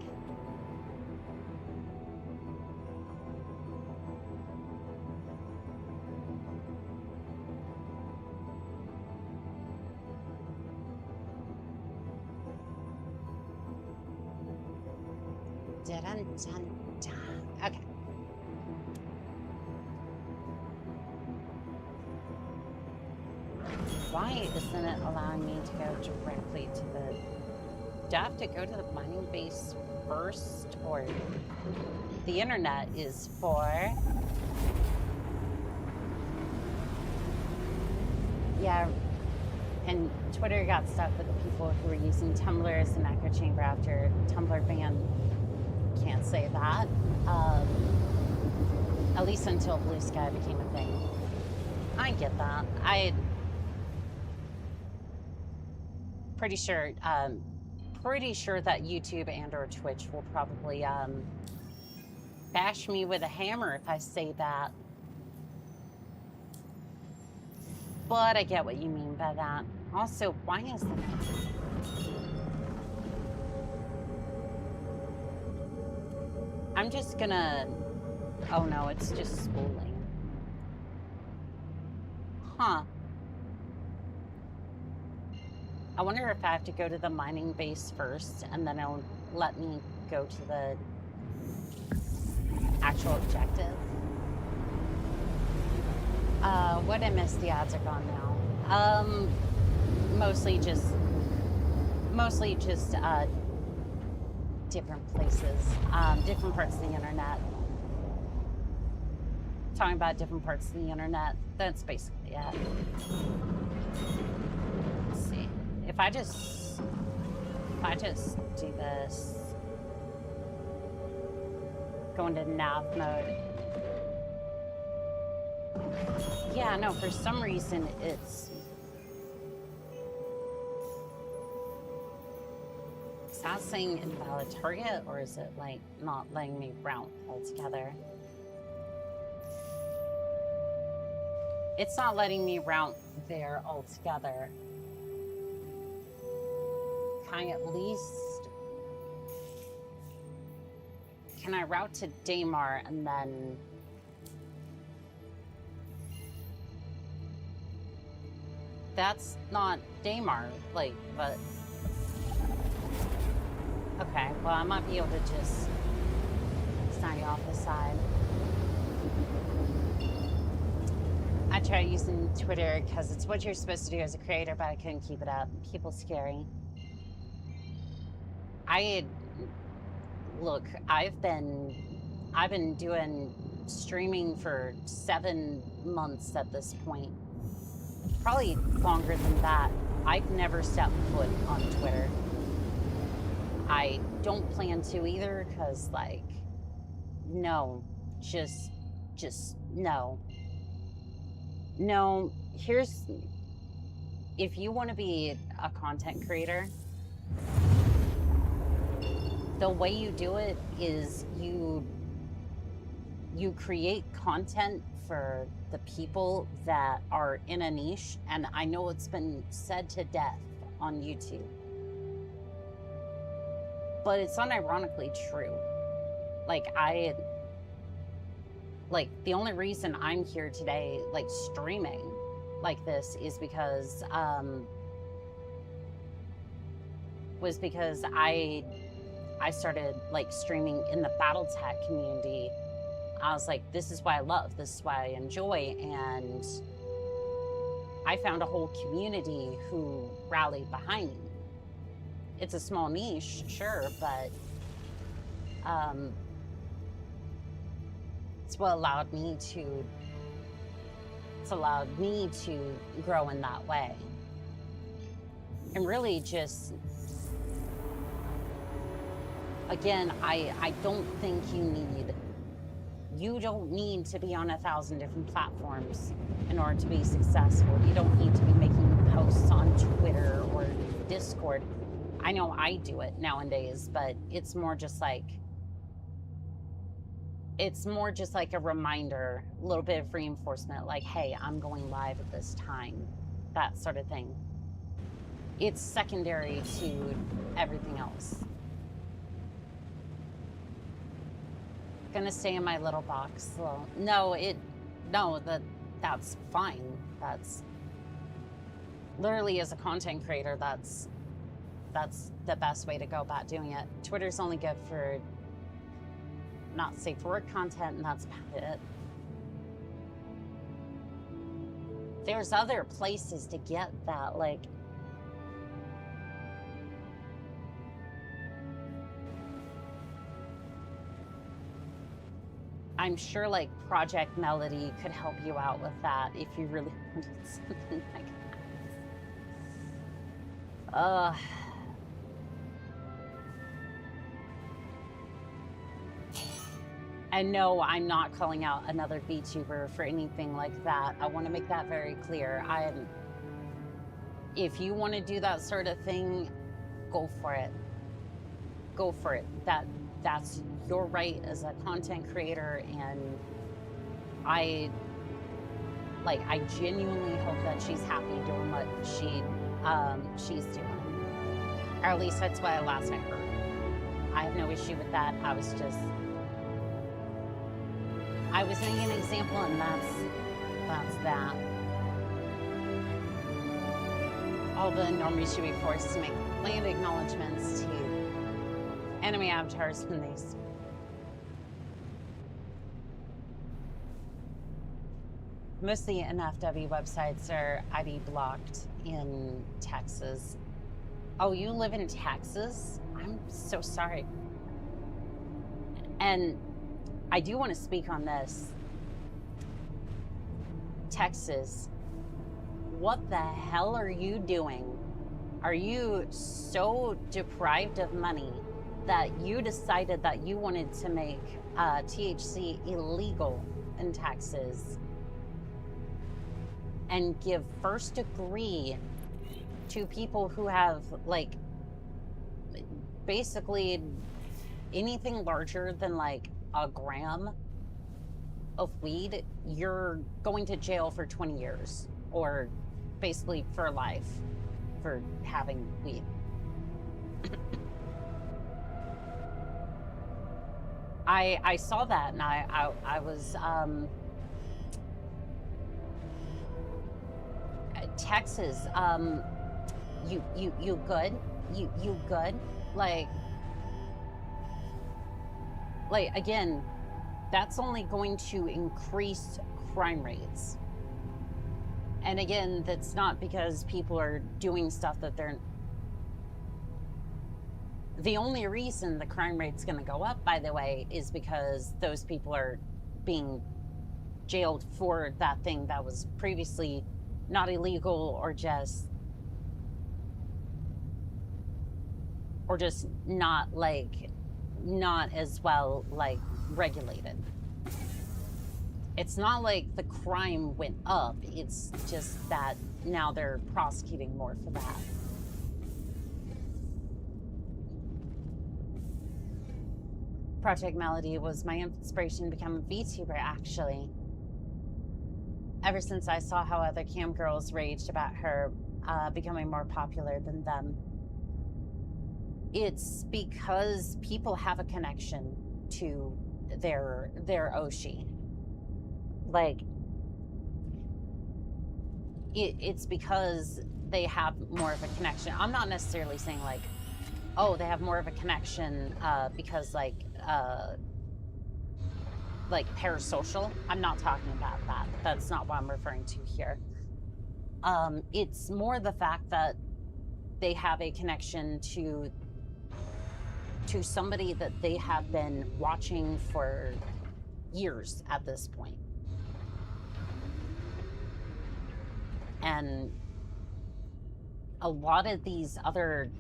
Speaker 3: Dun, dun, dun. Okay. Why isn't it allowing me to go directly to the... Do I have to go to the mining base first? Or... The internet is for... Yeah, and Twitter got stuck with the people who were using Tumblr as an echo chamber after Tumblr banned. Can't say that. At least until Blue Sky became a thing. I get that. Pretty sure that YouTube and or Twitch will probably bash me with a hammer if I say that. But I get what you mean by that. Also, why is that? I'm just gonna... Oh no, it's just spooling. Huh. I wonder if I have to go to the mining base first, and then it'll let me go to the actual objective. What I missed, the ads are gone now. Mostly just different places, different parts of the internet. Talking about different parts of the internet. That's basically it. Let's see. If I just do this, go into nav mode. Yeah, no, for some reason it's that saying invalid target, or is it like not letting me route altogether? It's not letting me route there altogether. Can I at least... Can I route to Daymar and then... That's not Daymar, like, but... Okay, well, I might be able to just snag you off the side. I tried using Twitter because it's what you're supposed to do as a creator, but I couldn't keep it up. People's scary. Look, I've been doing streaming for 7 months at this point. Probably longer than that. I've never stepped foot on Twitter. I don't plan to either, because, like, no. Just no. No, if you want to be a content creator, the way you do it is you create content for the people that are in a niche, and I know it's been said to death on YouTube, but it's unironically true. Like, the only reason I'm here today, like, streaming like this is because, was because I started, like, streaming in the Battletech community. I was like, this is what I love, this is what I enjoy, and I found a whole community who rallied behind me. It's a small niche, sure, but, it's what allowed me to grow in that way. And really just, again, I don't think you don't need to be on 1,000 different platforms in order to be successful. You don't need to be making posts on Twitter or Discord. I know I do it nowadays, but it's more just like a reminder, a little bit of reinforcement, like, hey, I'm going live at this time, that sort of thing. It's secondary to everything else. Gonna stay in my little box. Well, that's fine. That's literally, as a content creator, that's the best way to go about doing it. Twitter's only good for not safe for work content, and that's about it. There's other places to get that, like, I'm sure, like, Project Melody could help you out with that if you really wanted something like that. And no, I'm not calling out another VTuber for anything like that. I want to make that very clear. If you want to do that sort of thing, go for it. Go for it. That's your right as a content creator, and I genuinely hope that she's happy doing what she's doing. Or at least that's what I last I heard. I have no issue with that. I was making an example, and that's that. All the normies should be forced to make land acknowledgements to enemy avatars when they... Most of the NFW websites are ID blocked in Texas. Oh, you live in Texas? I'm so sorry. And I do want to speak on this. Texas, what the hell are you doing? Are you so deprived of money that you decided that you wanted to make THC illegal in Texas and give first degree to people who have, like, basically anything larger than, like, a gram of weed? You're going to jail for 20 years, or basically for life, for having weed. I saw that, and I was Texas, you good? You good? Like, like, again, that's only going to increase crime rates. And again, that's not because people are doing stuff that they're... The only reason the crime rate's going to go up, by the way, is because those people are being jailed for that thing that was previously not illegal or just not, like, not as well, like, regulated. It's not like the crime went up, it's just that now they're prosecuting more for that. Project Melody was my inspiration to become a VTuber, actually. Ever since I saw how other cam girls raged about her becoming more popular than them. It's because people have a connection to their Oshi. Like, it's because they have more of a connection. I'm not necessarily saying, like, oh, they have more of a connection because, like parasocial. I'm not talking about that. That's not what I'm referring to here. It's more the fact that they have a connection to somebody that they have been watching for years at this point. And a lot of these other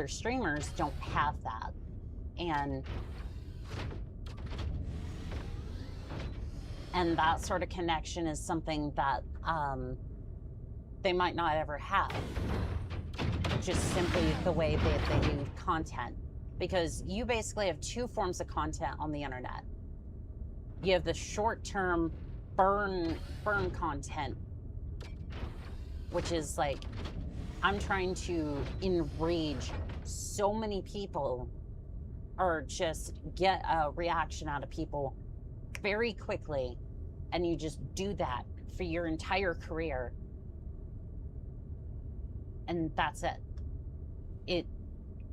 Speaker 3: streamers don't have that. And that sort of connection is something that they might not ever have. Just simply the way that they do content. Because you basically have two forms of content on the internet. You have the short-term burn content, which is like, I'm trying to enrage so many people or just get a reaction out of people very quickly, and you just do that for your entire career, and that's it.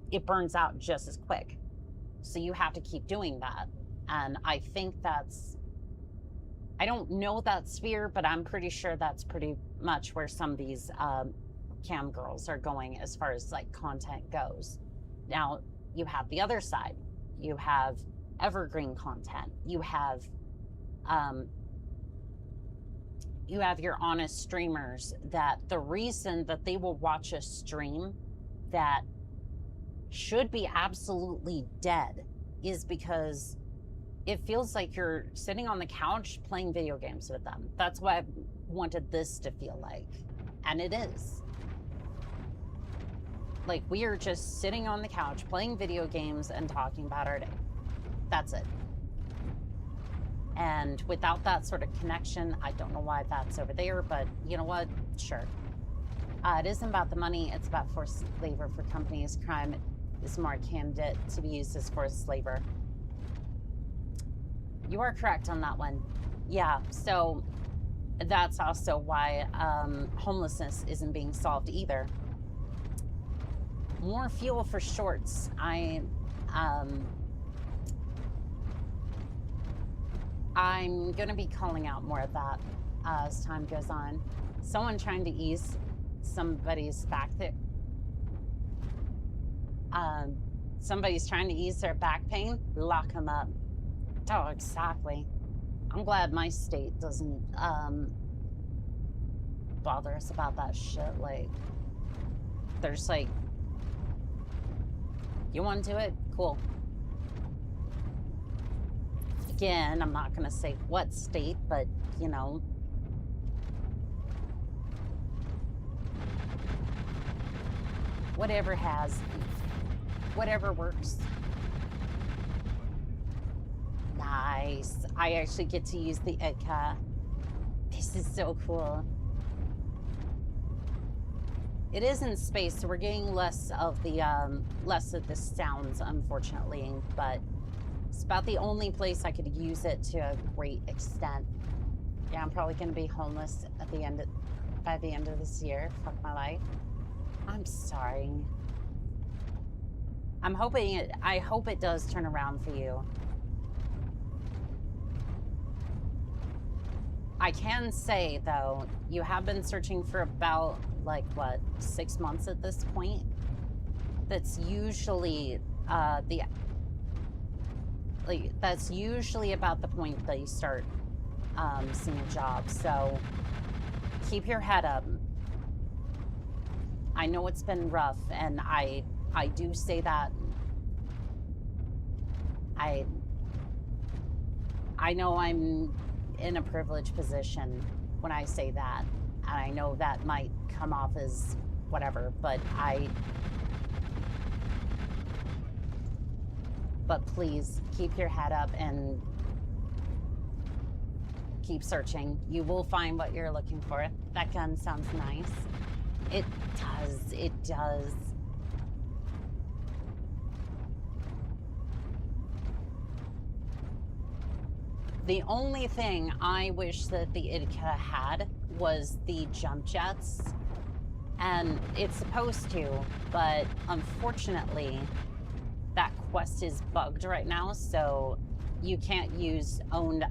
Speaker 3: It burns out just as quick. So you have to keep doing that. And I think that's, I don't know that sphere, but I'm pretty sure that's pretty much where some of these cam girls are going as far as like content goes. Now, you have the other side. You have evergreen content. You have your honest streamers that the reason that they will watch a stream that should be absolutely dead is because it feels like you're sitting on the couch playing video games with them. That's what I wanted this to feel like. And it is. Like, we are just sitting on the couch playing video games and talking about our day. That's it. And without that sort of connection, I don't know why that's over there, but you know what? Sure. It isn't about the money, it's about forced labor for companies. Crime is more candidate to be used as forced labor. You are correct on that one. Yeah, so that's also why homelessness isn't being solved either. More fuel for shorts. I'm gonna be calling out more of that as time goes on. Someone trying to ease somebody's back there. Somebody's trying to ease their back pain, lock them up. Oh, exactly. I'm glad my state doesn't bother us about that shit. Like, there's like, you want to do it? Cool. Again, I'm not gonna say what state, but you know. Whatever works. Nice. I actually get to use the Edka. This is so cool. It is in space, so we're getting less of the sounds, unfortunately, but it's about the only place I could use it to a great extent. Yeah, I'm probably gonna be homeless at the end by the end of this year. Fuck my life. I'm sorry. I hope it does turn around for you. I can say, though, you have been searching for about, like, what, 6 months at this point? That's usually that's usually about the point that you start seeing a job. So keep your head up. I know it's been rough, and I do say that. I know I'm in a privileged position when I say that, and I know that might come off as whatever, but please keep your head up and keep searching. You will find what you're looking for. That gun sounds nice. It does. It does. The only thing I wish that the IDCA had was the jump jets. And it's supposed to, but unfortunately, that quest is bugged right now, so you can't use owned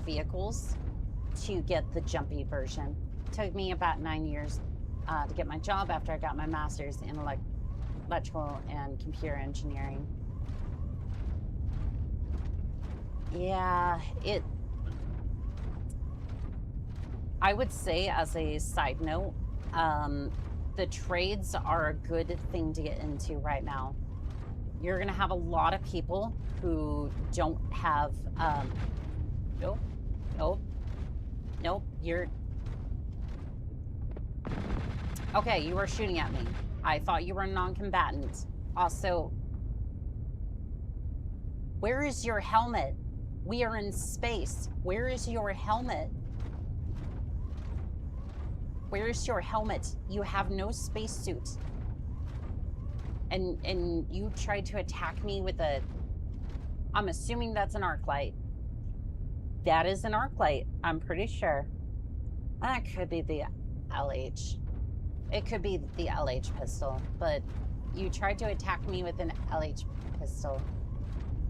Speaker 3: vehicles to get the jumpy version. It took me about 9 years to get my job after I got my master's in electrical and computer engineering. Yeah, I would say, as a side note, the trades are a good thing to get into right now. You're going to have a lot of people who don't have, nope, okay, you were shooting at me. I thought you were a non-combatant. Also, where is your helmet? We are in space. Where is your helmet? Where's your helmet? You have no spacesuit. And you tried to attack me with a... I'm assuming that's an arc light. That is an arc light, I'm pretty sure. That could be the LH. It could be the LH pistol, but you tried to attack me with an LH pistol.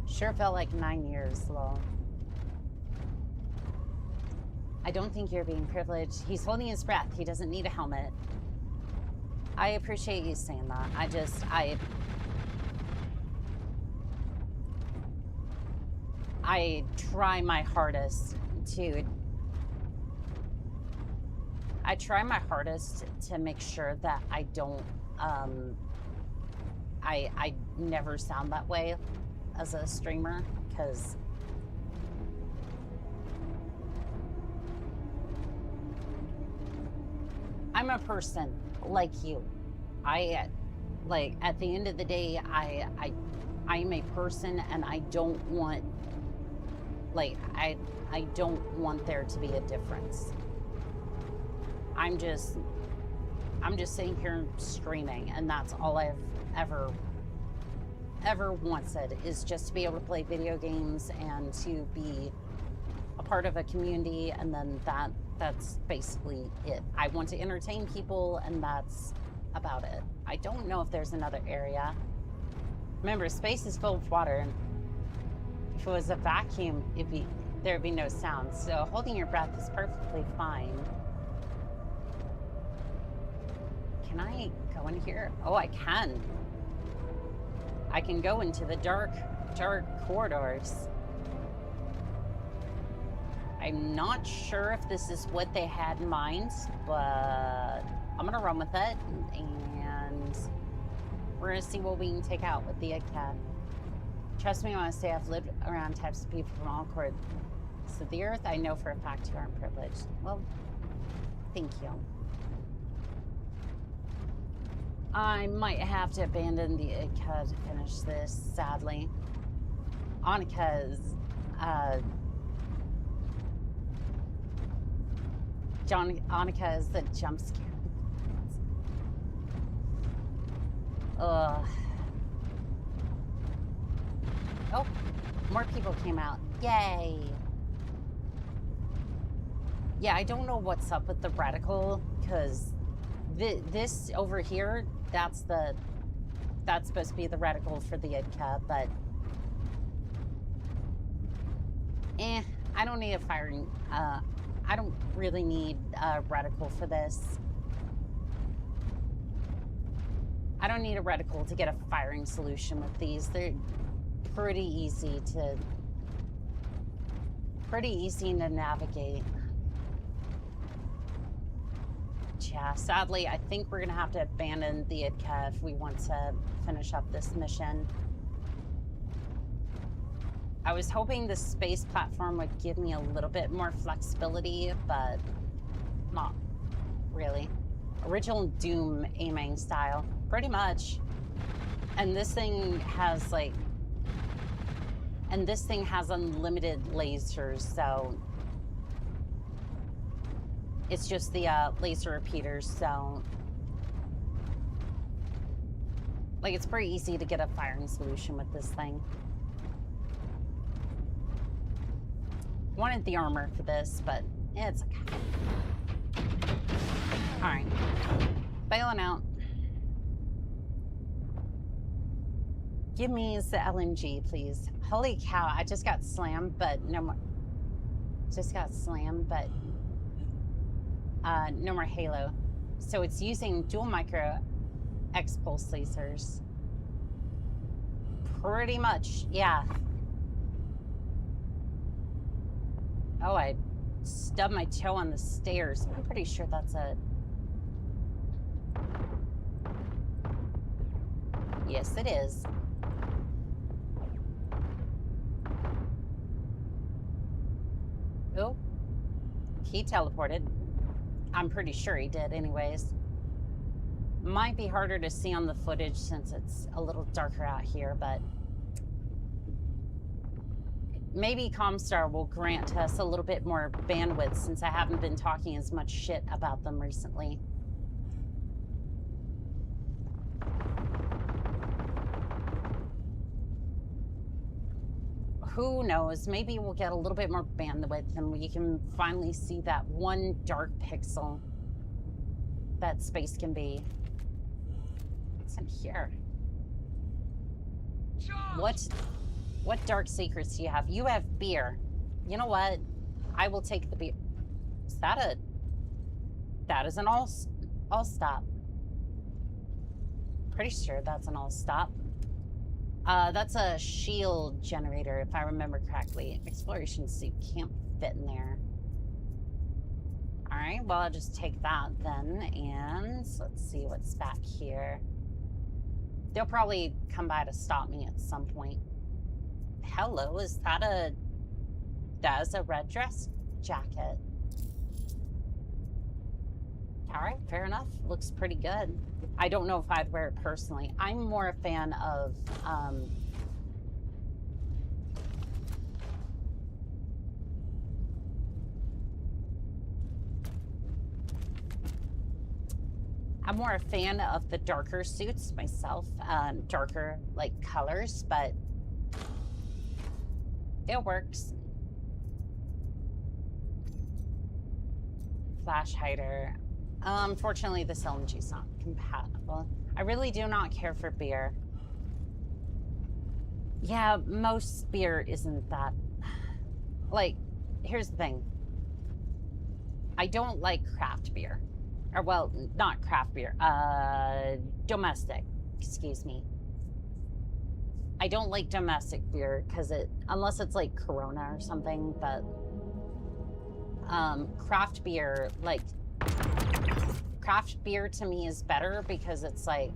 Speaker 3: Sure felt like 9 years, lol. I don't think you're being privileged. He's holding his breath. He doesn't need a helmet. I appreciate you saying that. I try my hardest to... I try my hardest to make sure that I don't... I never sound that way as a streamer, because... I'm a person like you. Like, at the end of the day, I am a person, and I don't want, like, I don't want there to be a difference. I'm just sitting here streaming, and that's all I've ever wanted, is just to be able to play video games and to be a part of a community, and then that's basically it. I want to entertain people, and that's about it. I don't know if there's another area. Remember, space is full of water, and if it was a vacuum, there'd be no sound. So holding your breath is perfectly fine. Can I go in here? Oh, I can. I can go into the dark corridors. I'm not sure if this is what they had in mind, but I'm gonna run with it, and we're gonna see what we can take out with the egg cat. Trust me when I say I've lived around types of people from all corners of the earth. I know for a fact you aren't privileged. Well, thank you. I might have to abandon the egg cat to finish this, sadly. Anika's, Annika is the jump scare. Ugh. Oh, more people came out. Yay. Yeah, I don't know what's up with the reticle, because this over here, that's supposed to be the reticle for the IDCA, but I don't need a firing, I don't really need a reticle for this. I don't need a reticle to get a firing solution with these. They're pretty easy to navigate. Yeah, sadly, I think we're gonna have to abandon the IDCA if we want to finish up this mission. I was hoping the space platform would give me a little bit more flexibility, but not really. Original Doom aiming style, pretty much. And this thing has like, unlimited lasers, so it's just the laser repeaters, so like it's pretty easy to get a firing solution with this thing. Wanted the armor for this, but it's okay. Alright. Bailing out. Give me the LMG, please. Holy cow, I just got slammed, but no more. Just got slammed, but no more Halo. So it's using dual micro X-pulse lasers. Pretty much, yeah. Oh, I stubbed my toe on the stairs. I'm pretty sure that's it. Yes, it is. Oh, he teleported. I'm pretty sure he did anyways. Might be harder to see on the footage since it's a little darker out here, but maybe Comstar will grant us a little bit more bandwidth since I haven't been talking as much shit about them recently. Who knows? Maybe we'll get a little bit more bandwidth and we can finally see that one dark pixel that space can be. What's in here? What dark secrets do you have? You have beer. You know what? I will take the beer. Is that a... That is an all stop. Pretty sure that's an all stop. That's a shield generator, if I remember correctly. Exploration suit can't fit in there. All right, well, I'll just take that then, and let's see what's back here. They'll probably come by to stop me at some point. Hello, is that a... That is a red dress jacket. All right, fair enough. Looks pretty good. I don't know if I'd wear it personally. I'm more a fan of, I'm more a fan of the darker suits myself, darker, like, colors, but it works. Flash hider. Unfortunately, this LMG's not compatible. I really do not care for beer. Yeah, most beer isn't that... Like, here's the thing. I don't like craft beer. Or, well, not craft beer. Domestic. Excuse me. I don't like domestic beer because it... Unless it's like Corona or something, but... craft beer, like... Craft beer to me is better because it's like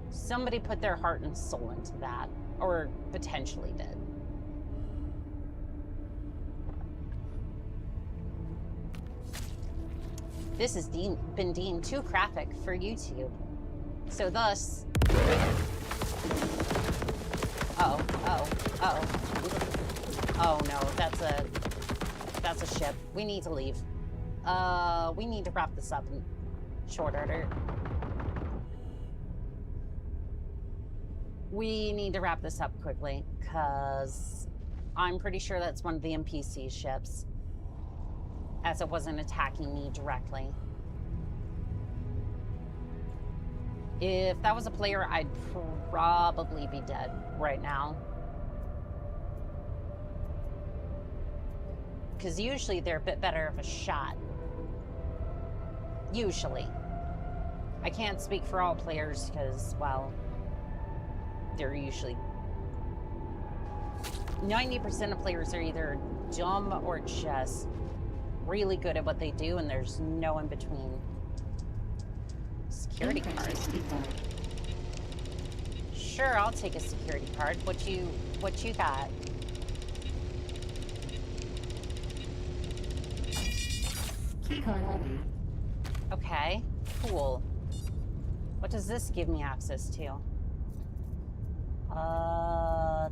Speaker 3: somebody put their heart and soul into that, or potentially did. This has been deemed too graphic for YouTube, so thus... Oh no, that's a ship. We need to leave. We need to wrap this up in short order. We need to wrap this up quickly, because I'm pretty sure that's one of the NPC ships, as it wasn't attacking me directly. If that was a player, I'd probably be dead right now. Because usually they're a bit better of a shot. Usually. I can't speak for all players because, well, they're usually... 90% of players are either dumb or just really good at what they do, and there's no in between. Security card. Sure, I'll take a security card. What you got? Okay, cool. What does this give me access to?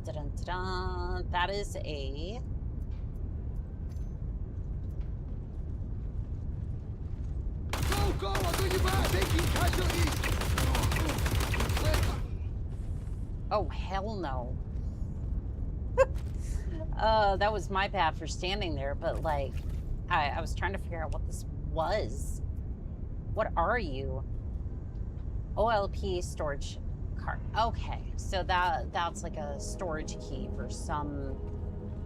Speaker 3: Dun-dun-dun. That is a...
Speaker 2: Go! I'll do you back! Taking casualties!
Speaker 3: Oh, hell no. That was my bad for standing there, but like, I was trying to figure out what this was. What are you? OLP storage card. Okay, so that's like a storage key for some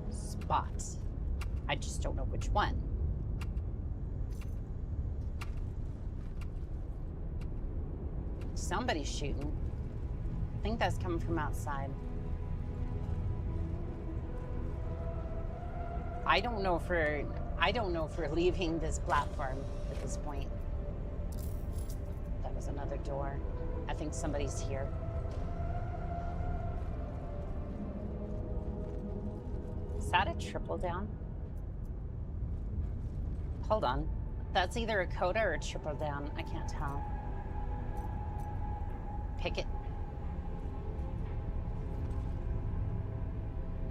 Speaker 3: spot. I just don't know which one. Somebody's shooting. I think that's coming from outside. I don't know if we're leaving this platform at this point. That was another door. I think somebody's here. Is that a triple down? Hold on. That's either a coda or a triple down. I can't tell. Pick it.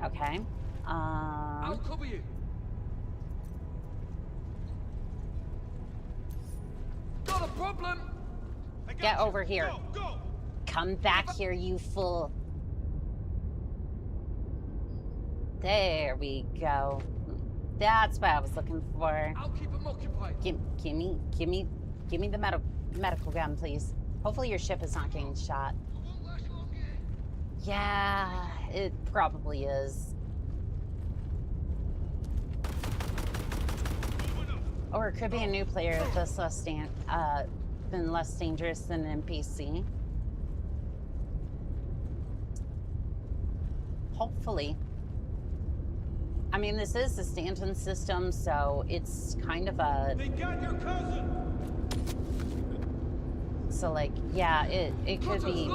Speaker 3: Okay.
Speaker 2: I'll cover you. Got a problem?
Speaker 3: Get over here.
Speaker 2: Go!
Speaker 3: Come back here, you fool. There we go. That's what I was looking for.
Speaker 2: I'll keep him occupied.
Speaker 3: Give me the medical gun, please. Hopefully your ship is not getting shot. Yeah, it probably is. Or it could be a new player that's been less dangerous than an NPC. Hopefully. I mean, this is the Stanton system, so it's kind of a...
Speaker 2: They got your cousin!
Speaker 3: So like, yeah, it could be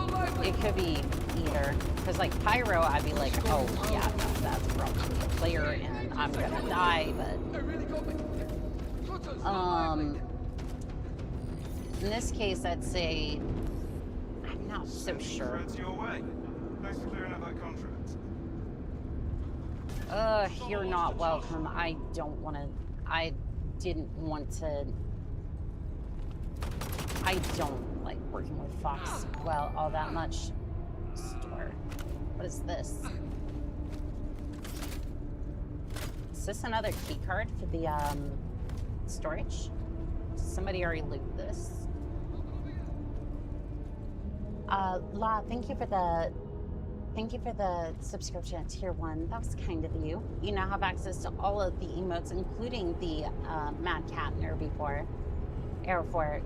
Speaker 3: either. Because like Pyro, I'd be like, oh yeah, no, that's probably a player and I'm gonna die, but in this case I'd say I'm not so sure.
Speaker 5: Your way. Thanks for clearing up that contract.
Speaker 3: You're not welcome. I didn't want to. I don't like working with Fox well all that much. Store. What is this? Is this another key card for the storage? Did somebody already loot this? La, thank you for the subscription at tier 1. That was kind of you. You now have access to all of the emotes, including the Mad Cat and Herbivore. Airfort.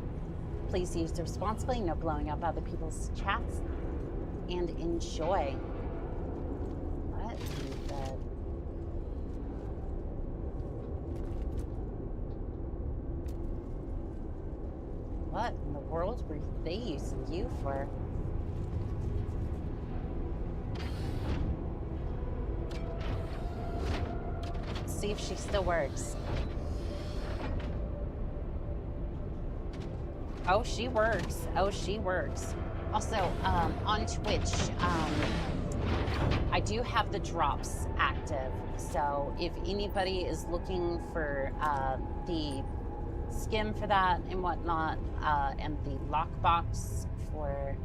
Speaker 3: Please use responsibly, no blowing up other people's chats, and enjoy. What in the... What in the world were they using you for? Let's see if she still works. Oh, she works. Oh, she works. Also, on Twitch, I do have the drops active. So if anybody is looking for the skim for that and whatnot, and the lockbox for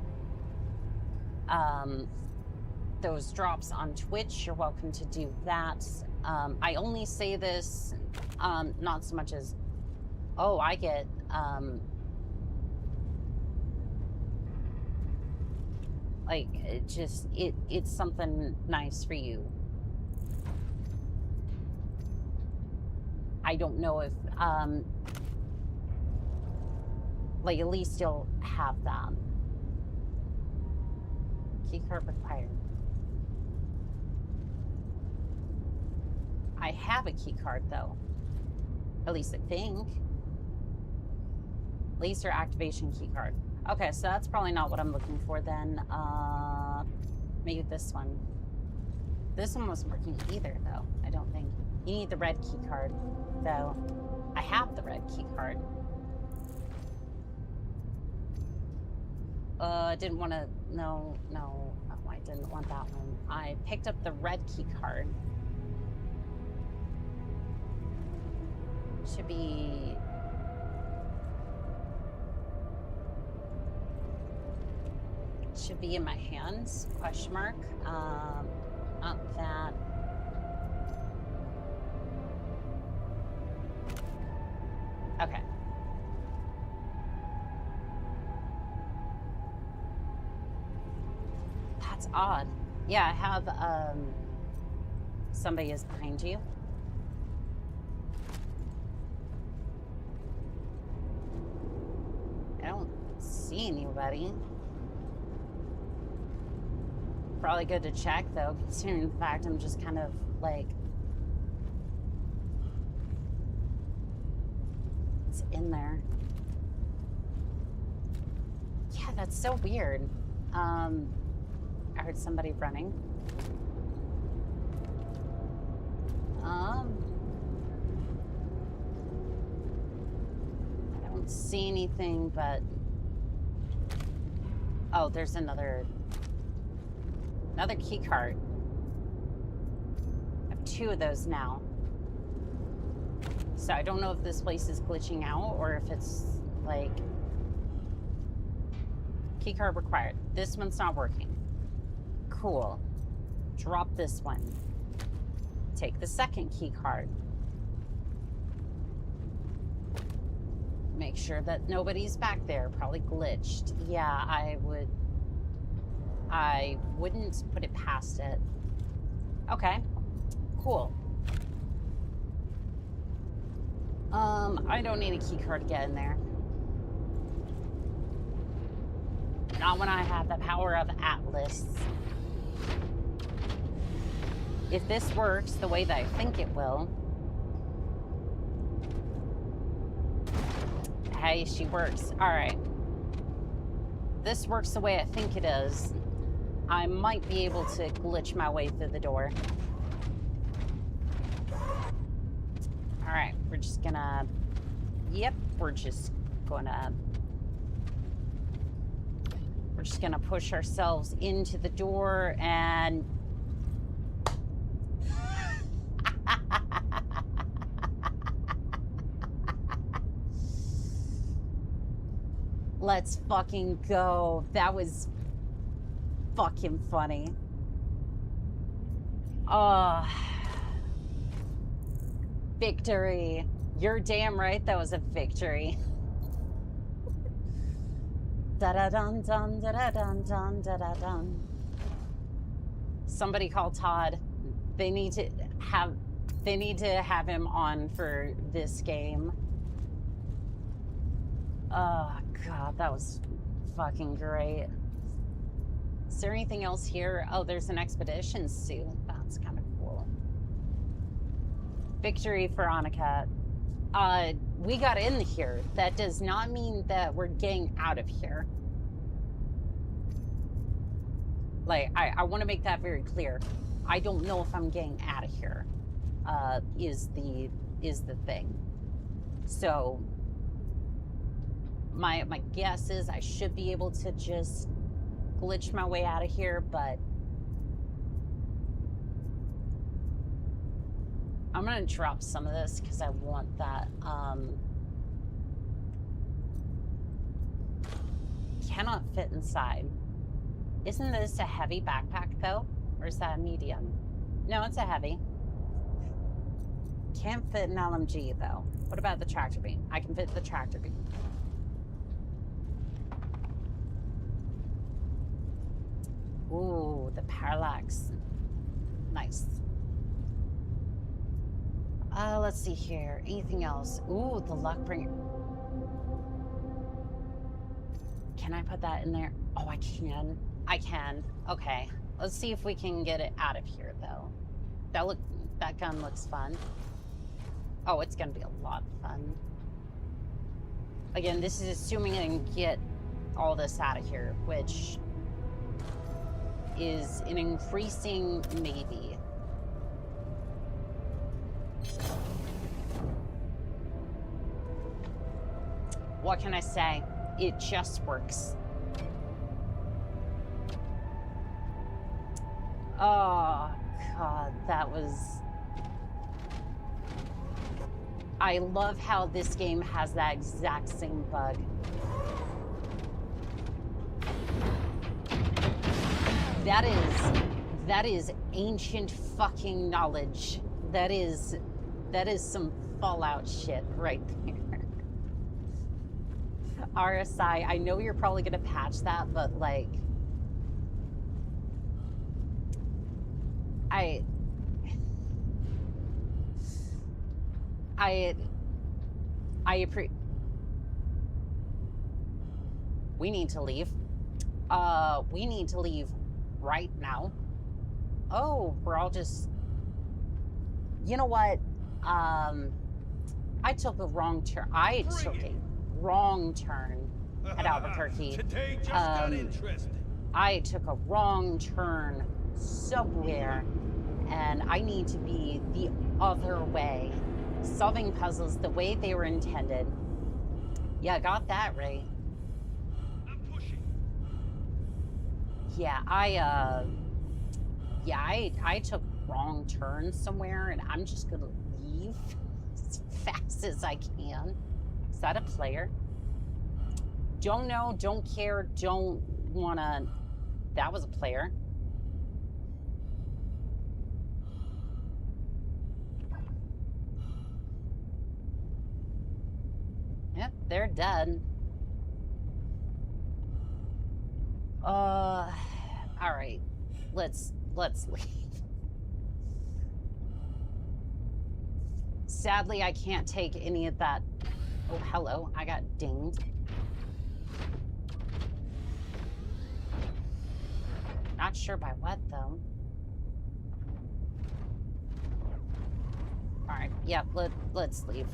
Speaker 3: those drops on Twitch, you're welcome to do that. I only say this, not so much as, oh, I get... like, it's something nice for you. I don't know if, like, at least you'll have that. Keycard required. I have a keycard, though. At least I think. Laser activation keycard. Okay, so that's probably not what I'm looking for then. Maybe this one. This one wasn't working either, though, I don't think. You need the red keycard, though. I have the red keycard. I didn't want to... No, I didn't want that one. I picked up the red keycard. Should be... Should be in my hands, question mark. Not that. Okay. That's odd. Yeah, I have, somebody is behind you. I don't see anybody. Probably good to check, though, considering the fact I'm just kind of, like... It's in there. Yeah, that's so weird. I heard somebody running. I don't see anything, but... Oh, there's another key card. I have 2 of those now. So I don't know if this place is glitching out or if it's like... Key card required. This one's not working. Cool. Drop this one. Take the second key card. Make sure that nobody's back there. Probably glitched. Yeah, I wouldn't put it past it. Okay. Cool. I don't need a key card to get in there. Not when I have the power of Atlas. If this works the way that I think it will. Hey, she works. Alright. This works the way I think it is. I might be able to glitch my way through the door. Alright, we're just gonna... Yep, we're just gonna push ourselves into the door and... Let's fucking go. That was fucking funny. Victory. You're damn right that was a victory. Da-da-dun-dun, da-da-dun-dun, da-da-dun. Somebody call Todd. They need to have him on for this game. Oh, God, that was fucking great. Is there anything else here? Oh, there's an expedition suit. That's kind of cool. Victory for Annika. We got in here. That does not mean that we're getting out of here. Like, I want to make that very clear. I don't know if I'm getting out of here, is the thing. So, my guess is I should be able to just glitch my way out of here, but I'm gonna drop some of this because I want that. Cannot fit inside. Isn't this a heavy backpack though? Or is that a medium? No, it's a heavy. Can't fit an LMG though. What about the tractor beam? I can fit the tractor beam. Ooh, the parallax. Nice. Let's see here. Anything else? Ooh, the luck bringer. Can I put that in there? Oh, I can. I can. Okay. Let's see if we can get it out of here, though. That gun looks fun. Oh, it's gonna be a lot of fun. Again, this is assuming I can get all this out of here, which is an increasing maybe. What can I say? It just works. Oh, God, that was... I love how this game has that exact same bug. That is ancient fucking knowledge. That is some Fallout shit right there. RSI, I know you're probably gonna patch that, but like, we need to leave. We need to leave right now. Oh, we're all just... You know what? I took a wrong turn. I took a wrong turn at Albuquerque.
Speaker 2: Today just got interesting.
Speaker 3: I took a wrong turn somewhere, and I need to be the other way. Solving puzzles the way they were intended. Yeah, got that right.
Speaker 2: I'm pushing.
Speaker 3: Yeah, I took wrong turns somewhere, and I'm just gonna leave as fast as I can. Is that a player? Don't know, don't care, don't wanna... That was a player. Yep, they're dead. All right, let's leave. Sadly, I can't take any of that. Oh, hello, I got dinged. Not sure by what, though. All right, yeah, let's leave.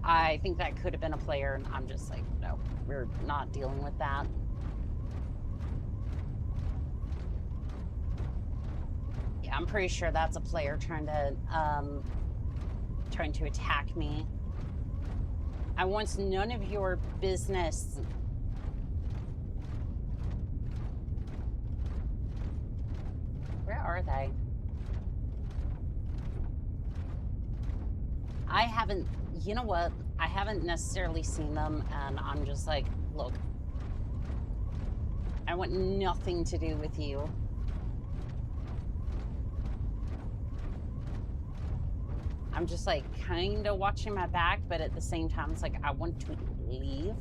Speaker 3: I think that could have been a player, and I'm just like, no, we're not dealing with that. Yeah, I'm pretty sure that's a player trying to attack me. I want none of your business. Where are they? I haven't, you know what? I haven't necessarily seen them, and I'm just like, look, I want nothing to do with you. I'm just like kind of watching my back, but at the same time, it's like I want to leave.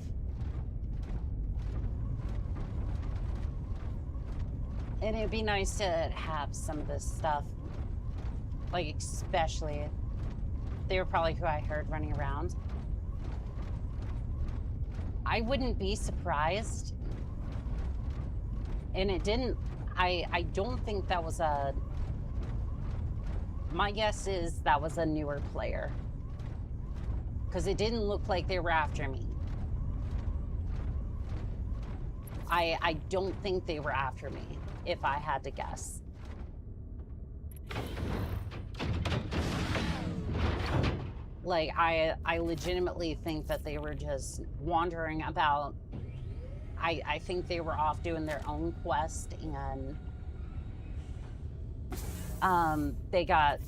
Speaker 3: And it'd be nice to have some of this stuff, like especially, they were probably who I heard running around. I wouldn't be surprised. And it didn't, I don't think that was a, my guess is that was a newer player. Because it didn't look like they were after me. I don't think they were after me, if I had to guess. Like, I legitimately think that they were just wandering about. I think they were off doing their own quest, and they got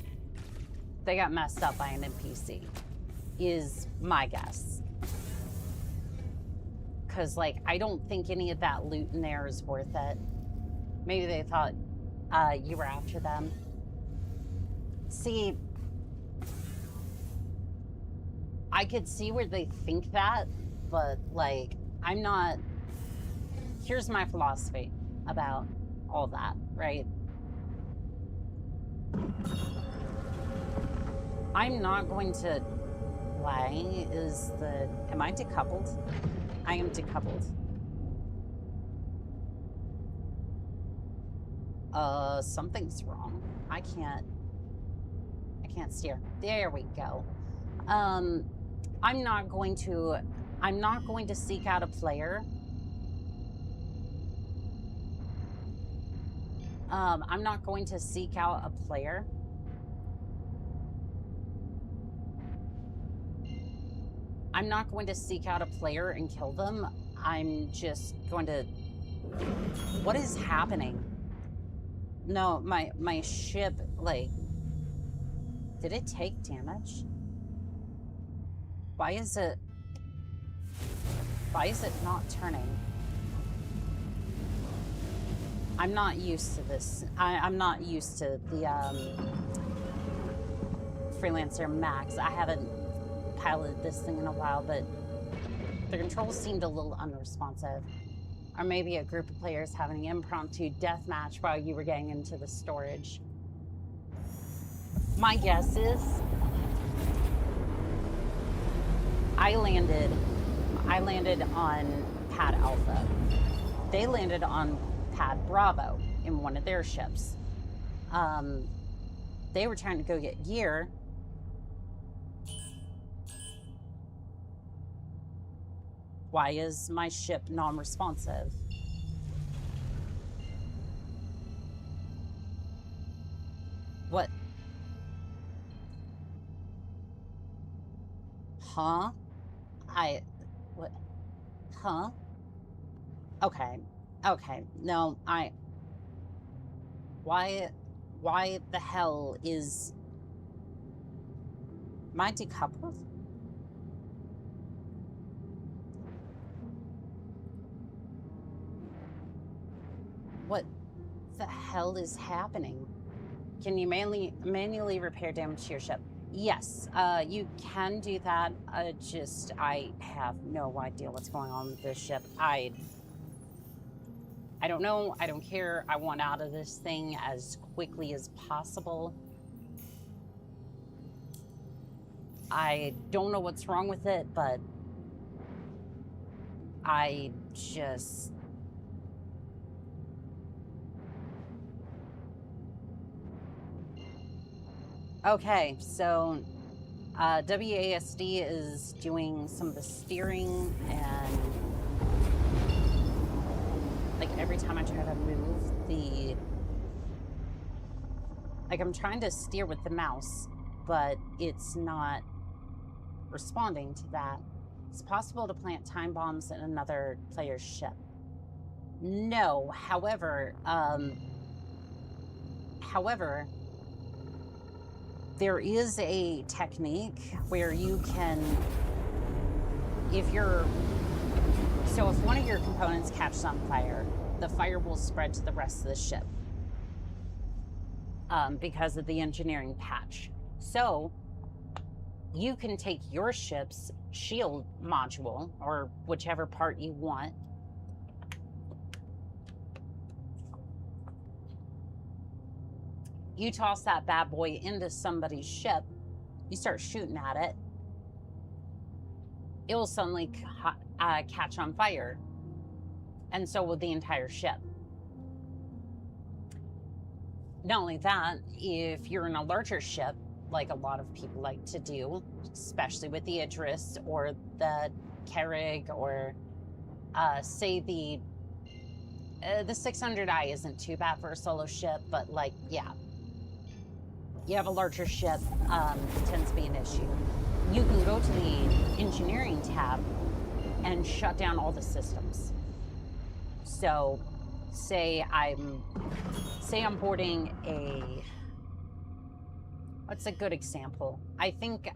Speaker 3: messed up by an NPC, is my guess. Because, like, I don't think any of that loot in there is worth it. Maybe they thought you were after them. See, I could see where they think that, but, like, I'm not... Here's my philosophy about all that, right? I'm not going to... Why is the... Am I decoupled? I am decoupled. Something's wrong. I can't steer. There we go. I'm not going to seek out a player. I'm not going to seek out a player. I'm not going to seek out a player and kill them. I'm just going to... What is happening? No, my ship, like... Did it take damage? Why is it not turning? I'm not used to this. I'm not used to the Freelancer Max. I haven't piloted this thing in a while, but the controls seemed a little unresponsive. Or maybe a group of players having an impromptu death match while you were getting into the storage. My guess is I landed on Pad Alpha. They landed on Pad Bravo in one of their ships. They were trying to go get gear. Why is my ship non-responsive? What? Huh? What? Huh? Okay. Okay. No, why the hell is... Am I decoupled? What the hell is happening? Can you manually repair damage to your ship? Yes, you can do that. I have no idea what's going on with this ship. I don't know. I don't care. I want out of this thing as quickly as possible. I don't know what's wrong with it, but I just... Okay, so WASD is doing some of the steering, and like every time I try to move the... Like I'm trying to steer with the mouse, but it's not responding to that. It's possible to plant time bombs in another player's ship. No, however, there is a technique where you can, if one of your components catches on fire, the fire will spread to the rest of the ship because of the engineering patch. So you can take your ship's shield module, or whichever part you want, you toss that bad boy into somebody's ship, you start shooting at it, it will suddenly catch on fire, and so will the entire ship. Not only that, if you're in a larger ship, like a lot of people like to do, especially with the Idris or the Carrig, or say the 600i isn't too bad for a solo ship, but like, yeah. You have a larger ship, it tends to be an issue. You can go to the engineering tab and shut down all the systems. So, say I'm boarding a... What's a good example? I think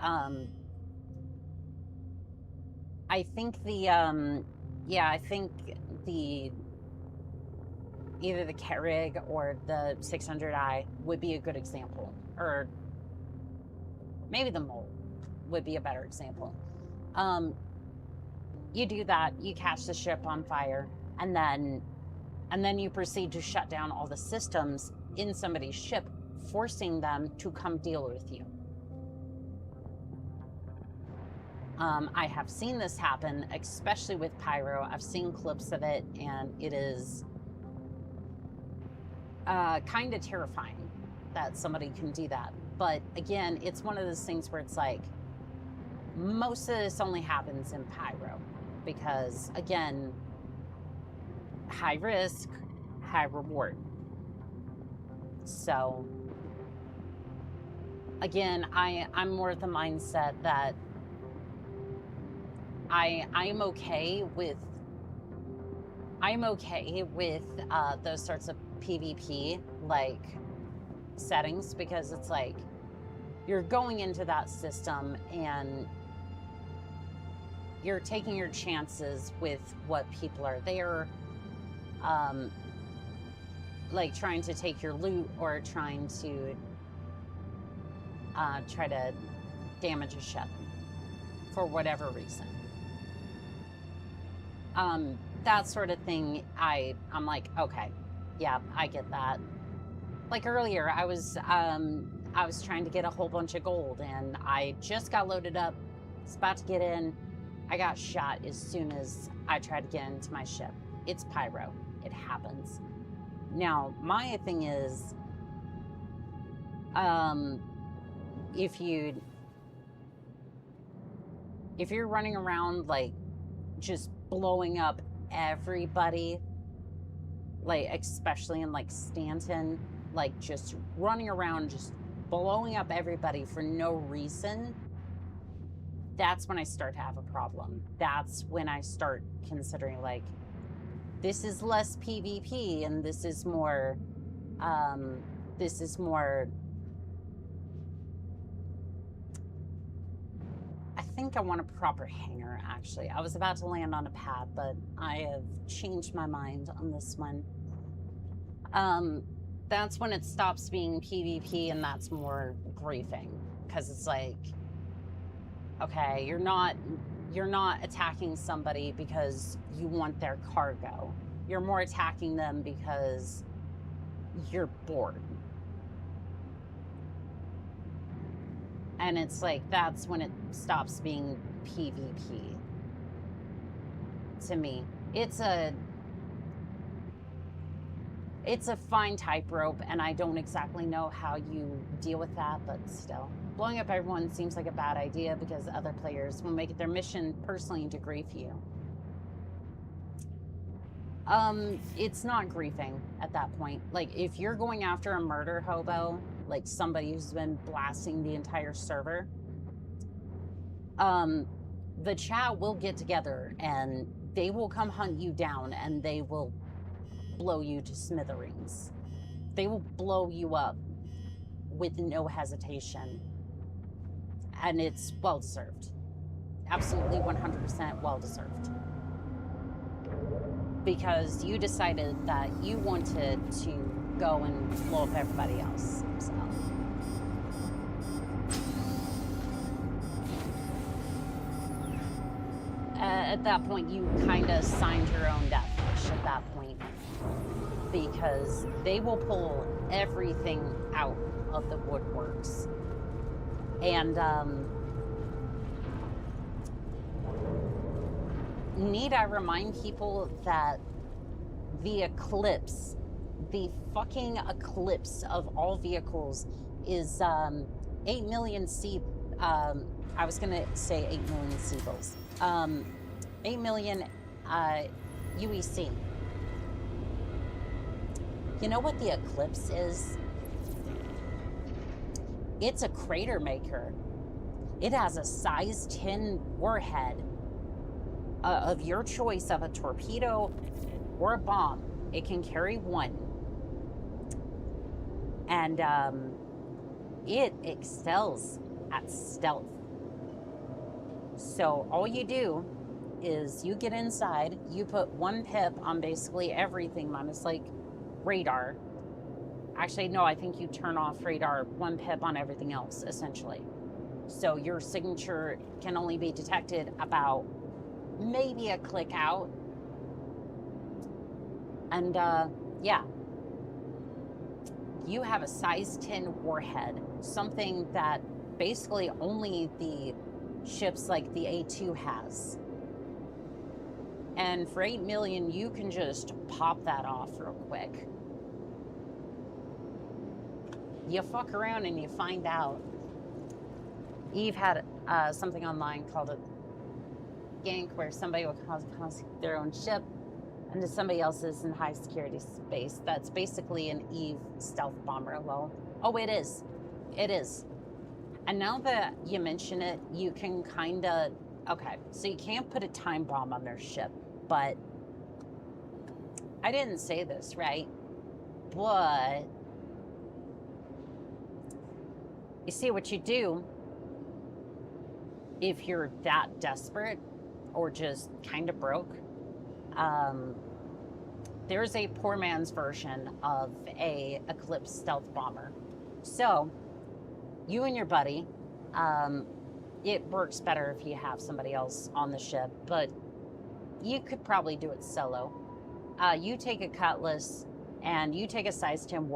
Speaker 3: either the Carrig or the 600i would be a good example. Or maybe the Mole would be a better example. You do that, you catch the ship on fire, and then you proceed to shut down all the systems in somebody's ship, forcing them to come deal with you. I have seen this happen, especially with pyro. I've seen clips of it, and it is kind of terrifying that somebody can do that. But again, it's one of those things where it's like, most of this only happens in pyro because, again, high risk, high reward. So, again, I'm more of the mindset that I'm okay with those sorts of PvP like settings, because it's like you're going into that system and you're taking your chances with what people are there, like trying to take your loot or trying to try to damage a ship for whatever reason. That sort of thing, I'm like, okay, yeah, I get that. Like earlier, I was trying to get a whole bunch of gold, and I just got loaded up, was about to get in. I got shot as soon as I tried to get into my ship. It's pyro. It happens. Now, my thing is, if you're running around like just blowing up everybody, like especially in like Stanton, like just running around just blowing up everybody for no reason, that's when I start to have a problem. That's when I start considering like, this is less PvP and this is more I think I want a proper hangar, actually. I was about to land on a pad, but I have changed my mind on this one. That's when it stops being PvP and that's more griefing, because it's like, okay, you're not attacking somebody because you want their cargo. You're more attacking them because you're bored. And it's like, that's when it stops being PvP. To me, it's a fine tightrope, and I don't exactly know how you deal with that, but still. Blowing up everyone seems like a bad idea because other players will make it their mission personally to grief you. It's not griefing at that point. Like, if you're going after a murder hobo, like somebody who's been blasting the entire server, the chat will get together and they will come hunt you down and they will blow you to smithereens. They will blow you up with no hesitation. And it's well-deserved. Absolutely 100% well-deserved. Because you decided that you wanted to go and blow up everybody else. So. At that point, you kind of signed your own death wish at that point. Because they will pull everything out of the woodworks. And, need I remind people that the eclipse, the fucking eclipse of all vehicles is 8 million I was gonna say 8 million seagulls. 8 million UEC. You know what the eclipse is? It's a crater maker. It has a size 10 warhead of your choice of a torpedo or a bomb. It can carry one. And it excels at stealth. So all you do is you get inside, you put one pip on basically everything minus like radar. Actually, no, I think you turn off radar, one pip on everything else, essentially. So your signature can only be detected about maybe a click out. And yeah, you have a size 10 warhead, something that basically only the ships like the A2 has. And for 8 million, you can just pop that off real quick. You fuck around and you find out. Eve had something online called a gank, where somebody will cause their own ship into somebody else's in high security space. That's basically an Eve stealth bomber. Well, oh, it is. It is. And now that you mention it, you can kind of... Okay, so you can't put a time bomb on their ship, but... I didn't say this, right? But... You see, what you do, if you're that desperate or just kind of broke, there's a poor man's version of a Eclipse stealth bomber. So, you and your buddy, it works better if you have somebody else on the ship, but you could probably do it solo. You take a cutlass and you take a size 10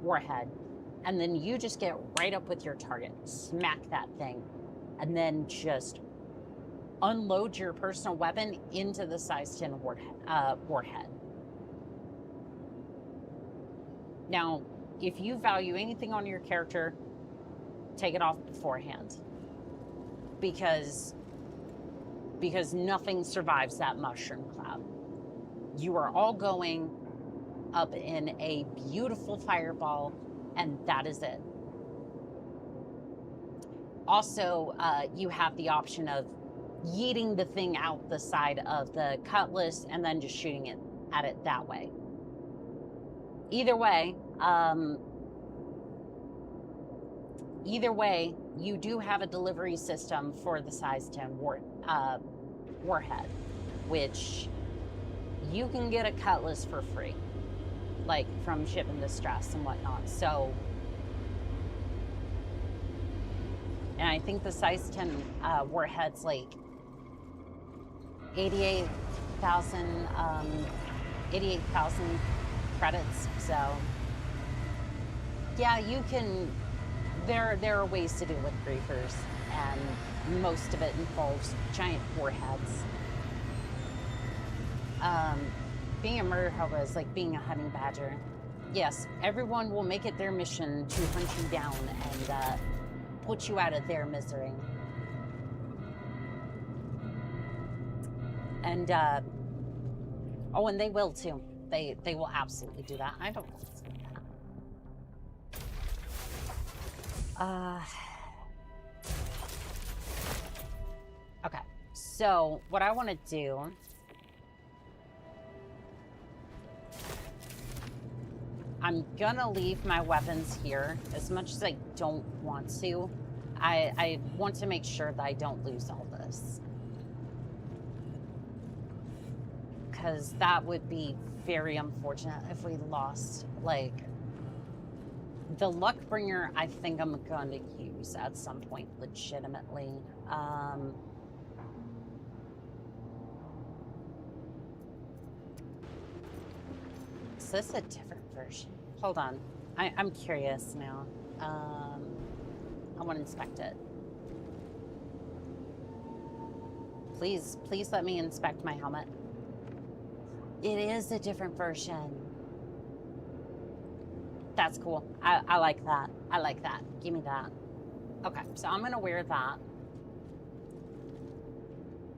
Speaker 3: warhead, and then you just get right up with your target, smack that thing, and then just unload your personal weapon into the size 10 warhead. Now, if you value anything on your character, take it off beforehand. Because nothing survives that mushroom cloud. You are all going up in a beautiful fireball, and that is it. Also, you have the option of yeeting the thing out the side of the cutlass and then just shooting it at it that way. Either way, you do have a delivery system for the size 10 warhead, which you can get a cutlass for free, like from Ship in Distress and whatnot. So, and I think the size 10 warhead's like 88,000 credits. So, yeah, you can. There are ways to deal with griefers, and most of it involves giant warheads. Being a murder hobo is like being a honey badger. Yes, everyone will make it their mission to hunt you down and put you out of their misery. And oh, and they will too. They will absolutely do that. I don't know what's going on. Okay, so what I want to do, I'm gonna leave my weapons here as much as I don't want to. I want to make sure that I don't lose all this, because that would be very unfortunate if we lost, like, the Luckbringer. I think I'm going to use at some point legitimately. Is this a different version? Hold on. I'm curious now. I want to inspect it. Please let me inspect my helmet. It is a different version. That's cool. I like that. I like that. Give me that. Okay, so I'm going to wear that.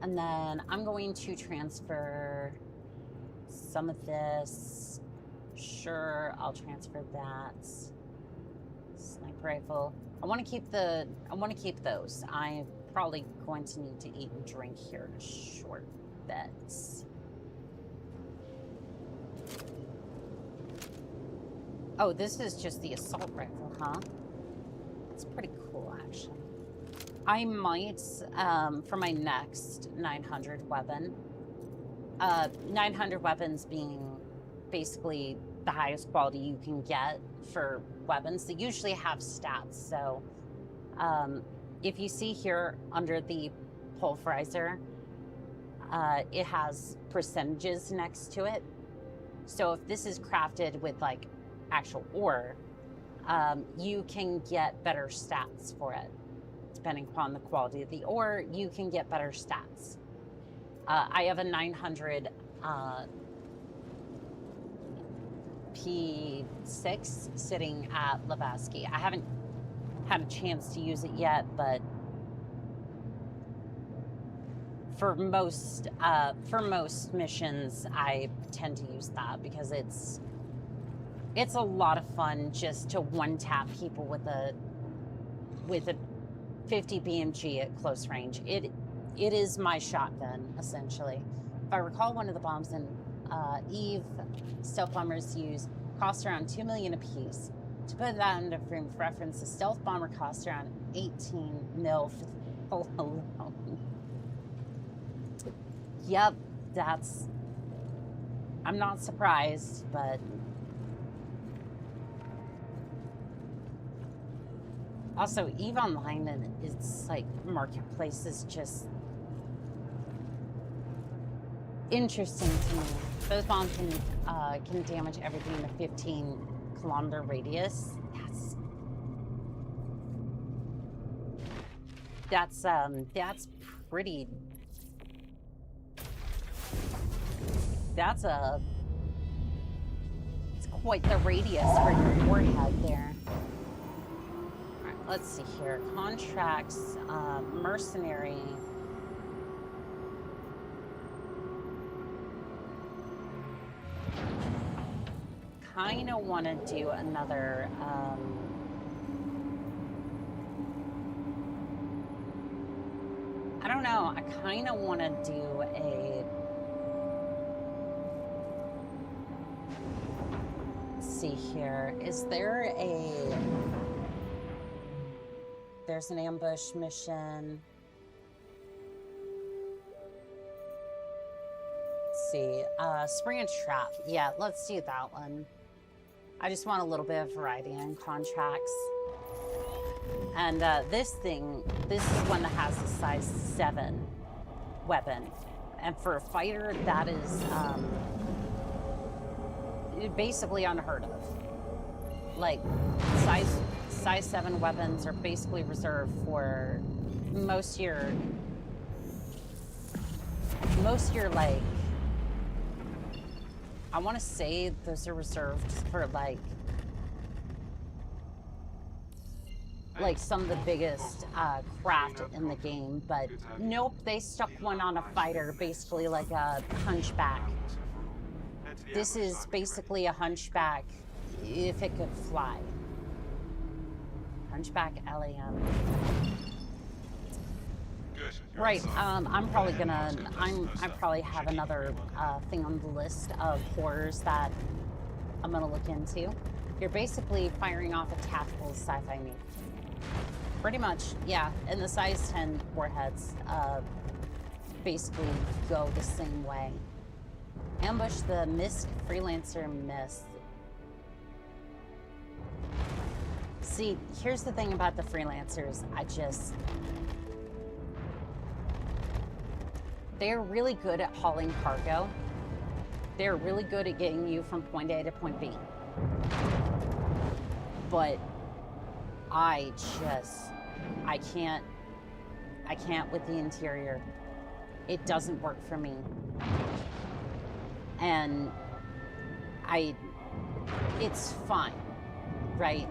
Speaker 3: And then I'm going to transfer some of this. Sure, I'll transfer that. Sniper rifle. I want to keep those. I'm probably going to need to eat and drink here in a short bit. Oh, this is just the assault rifle, huh? It's pretty cool, actually. I might, for my next 900 weapon, 900 weapons being basically the highest quality you can get for weapons. They usually have stats, so if you see here under the pulverizer, it has percentages next to it. So if this is crafted with like actual ore, you can get better stats for it. Depending upon the quality of the ore, you can get better stats. I have a 900 P6 sitting at Lebowski. I haven't had a chance to use it yet, but for most missions, I tend to use that because it's a lot of fun just to one-tap people with a 50 BMG at close range. It is my shotgun, essentially. If I recall, one of the bombs in Eve stealth bombers use cost around 2 million apiece. To put that into frame of reference, a stealth bomber costs around 18 mil for the alone. Yep, I'm not surprised, but also EVE Online and its like marketplace is just interesting to me. Those bombs can damage everything in a 15-kilometer radius. That's pretty. It's quite the radius for your warhead there. All right, let's see here. Contracts, mercenary. Kind of want to do another. I don't know. I kind of want to do a. See here, is there there's an ambush mission. Let's see, spring and trap. Yeah, let's do that one. I just want a little bit of variety in contracts. And this is one that has a size 7 weapon. And for a fighter, that is basically unheard of. Like size 7 weapons are basically reserved for most of your like, I want to say those are reserved for like some of the biggest craft in the game, but nope, they stuck one on a fighter, basically like a hunchback. This is basically a hunchback if it could fly. Hunchback LAM. Right, I'm probably gonna, I probably have another thing on the list of horrors that I'm gonna look into. You're basically firing off a tactical sci-fi nuke. Pretty much, yeah, and the size 10 warheads basically go the same way. Ambush the MISC Freelancer Myth. See, here's the thing about the freelancers. They're really good at hauling cargo. They're really good at getting you from point A to point B. But I can't with the interior. It doesn't work for me. And it's fine, right?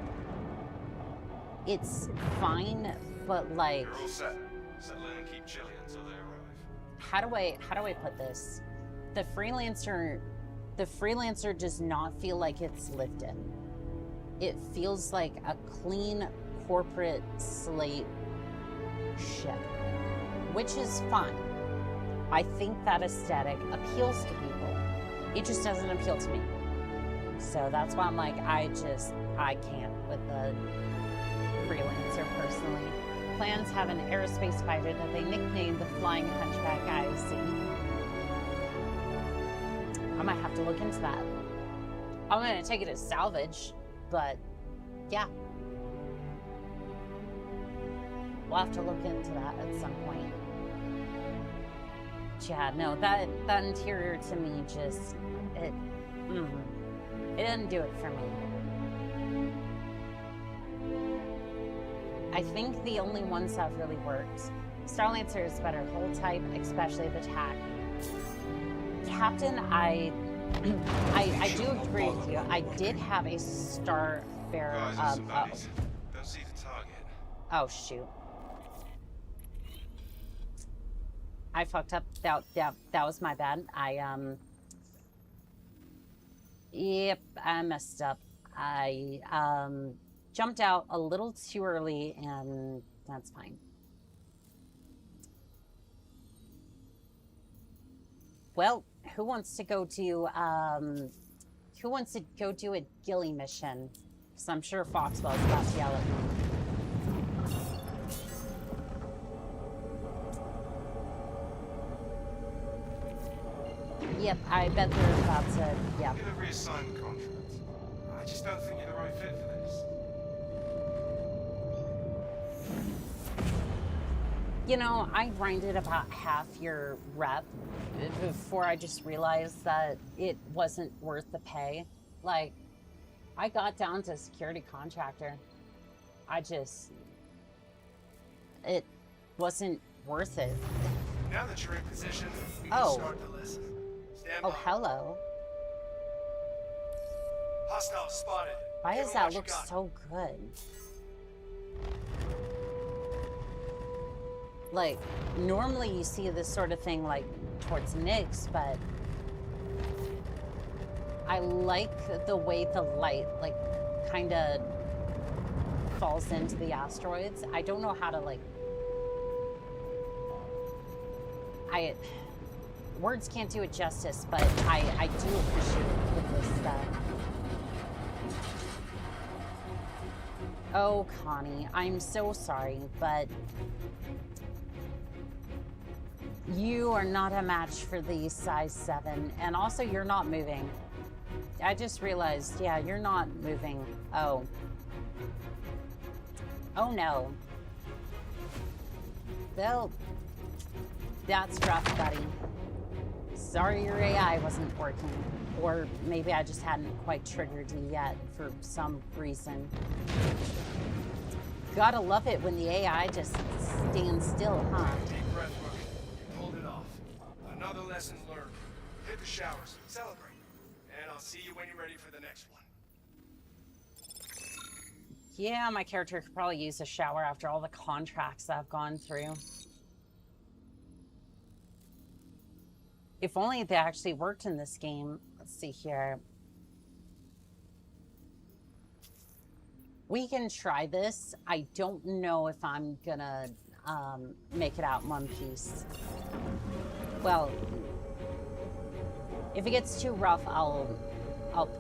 Speaker 3: It's fine, but like,
Speaker 5: You're all set. Settle in and keep chilly until they arrive.
Speaker 3: how do I put this? The freelancer does not feel like it's lifted. It feels like a clean corporate slate ship, which is fine. I think that aesthetic appeals to people. It just doesn't appeal to me. So that's why I'm like, I can't with the freelancer personally. Plans have an aerospace fighter that they nicknamed the Flying Hunchback IC. I might have to look into that. I'm gonna take it as salvage, but yeah. We'll have to look into that at some point. Yeah, no, that interior to me just, it didn't do it for me. I think the only ones that really worked. Starlancer is better hull type, especially the TAC. Captain, I do agree with you. I did have a Starfarer.
Speaker 5: Guys and some buddies. Don't see the target.
Speaker 3: Oh shoot! I fucked up. That was my bad. Yep, I messed up. I jumped out a little too early, and that's fine. Well, who wants to go do a ghillie mission? Because I'm sure Foxwell's about to yell at me. Yep, I bet they're about to, yeah.
Speaker 5: I'm gonna reassign the contract. I just don't think you're the right fit for this.
Speaker 3: You know, I grinded about half your rep before I just realized that it wasn't worth the pay. Like, I got down to security contractor. It wasn't worth it.
Speaker 4: Now that you're in position, we can start the lesson. Stand by.
Speaker 3: Oh, hello.
Speaker 4: Hostile spotted.
Speaker 3: Why
Speaker 4: Give
Speaker 3: does
Speaker 4: 'em
Speaker 3: that
Speaker 4: what you
Speaker 3: look
Speaker 4: got.
Speaker 3: so good? Like, normally you see this sort of thing, like, towards Nyx, but I like the way the light, like, kind of falls into the asteroids. I don't know how to, like... Words can't do it justice, but I do appreciate it with this stuff. Oh, Connie, I'm so sorry, but you are not a match for the size 7, and also you're not moving. I just realized, yeah, you're not moving. Oh. Oh no. Well, that's rough, buddy. Sorry your AI wasn't working. Or maybe I just hadn't quite triggered you yet for some reason. Gotta love it when the AI just stands still, huh?
Speaker 4: Deep breath work. You pulled it off. Another lesson learned. Hit the showers. Celebrate. And I'll see you when you're ready for the next one.
Speaker 3: Yeah, my character could probably use a shower after all the contracts I've gone through. If only they actually worked in this game. Let's see here. We can try this. I don't know if I'm gonna make it out in one piece. Well, if it gets too rough, I'll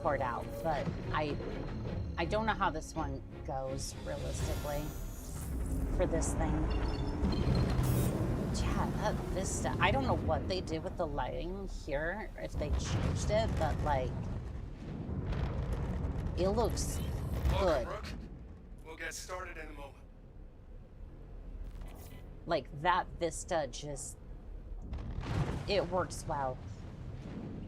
Speaker 3: pour it out. But I don't know how this one goes realistically for this thing. Yeah, that Vista. I don't know what they did with the lighting here, if they changed it, but like, it looks good.
Speaker 4: Rook. We'll get started in a moment.
Speaker 3: Like, that Vista just, it works well.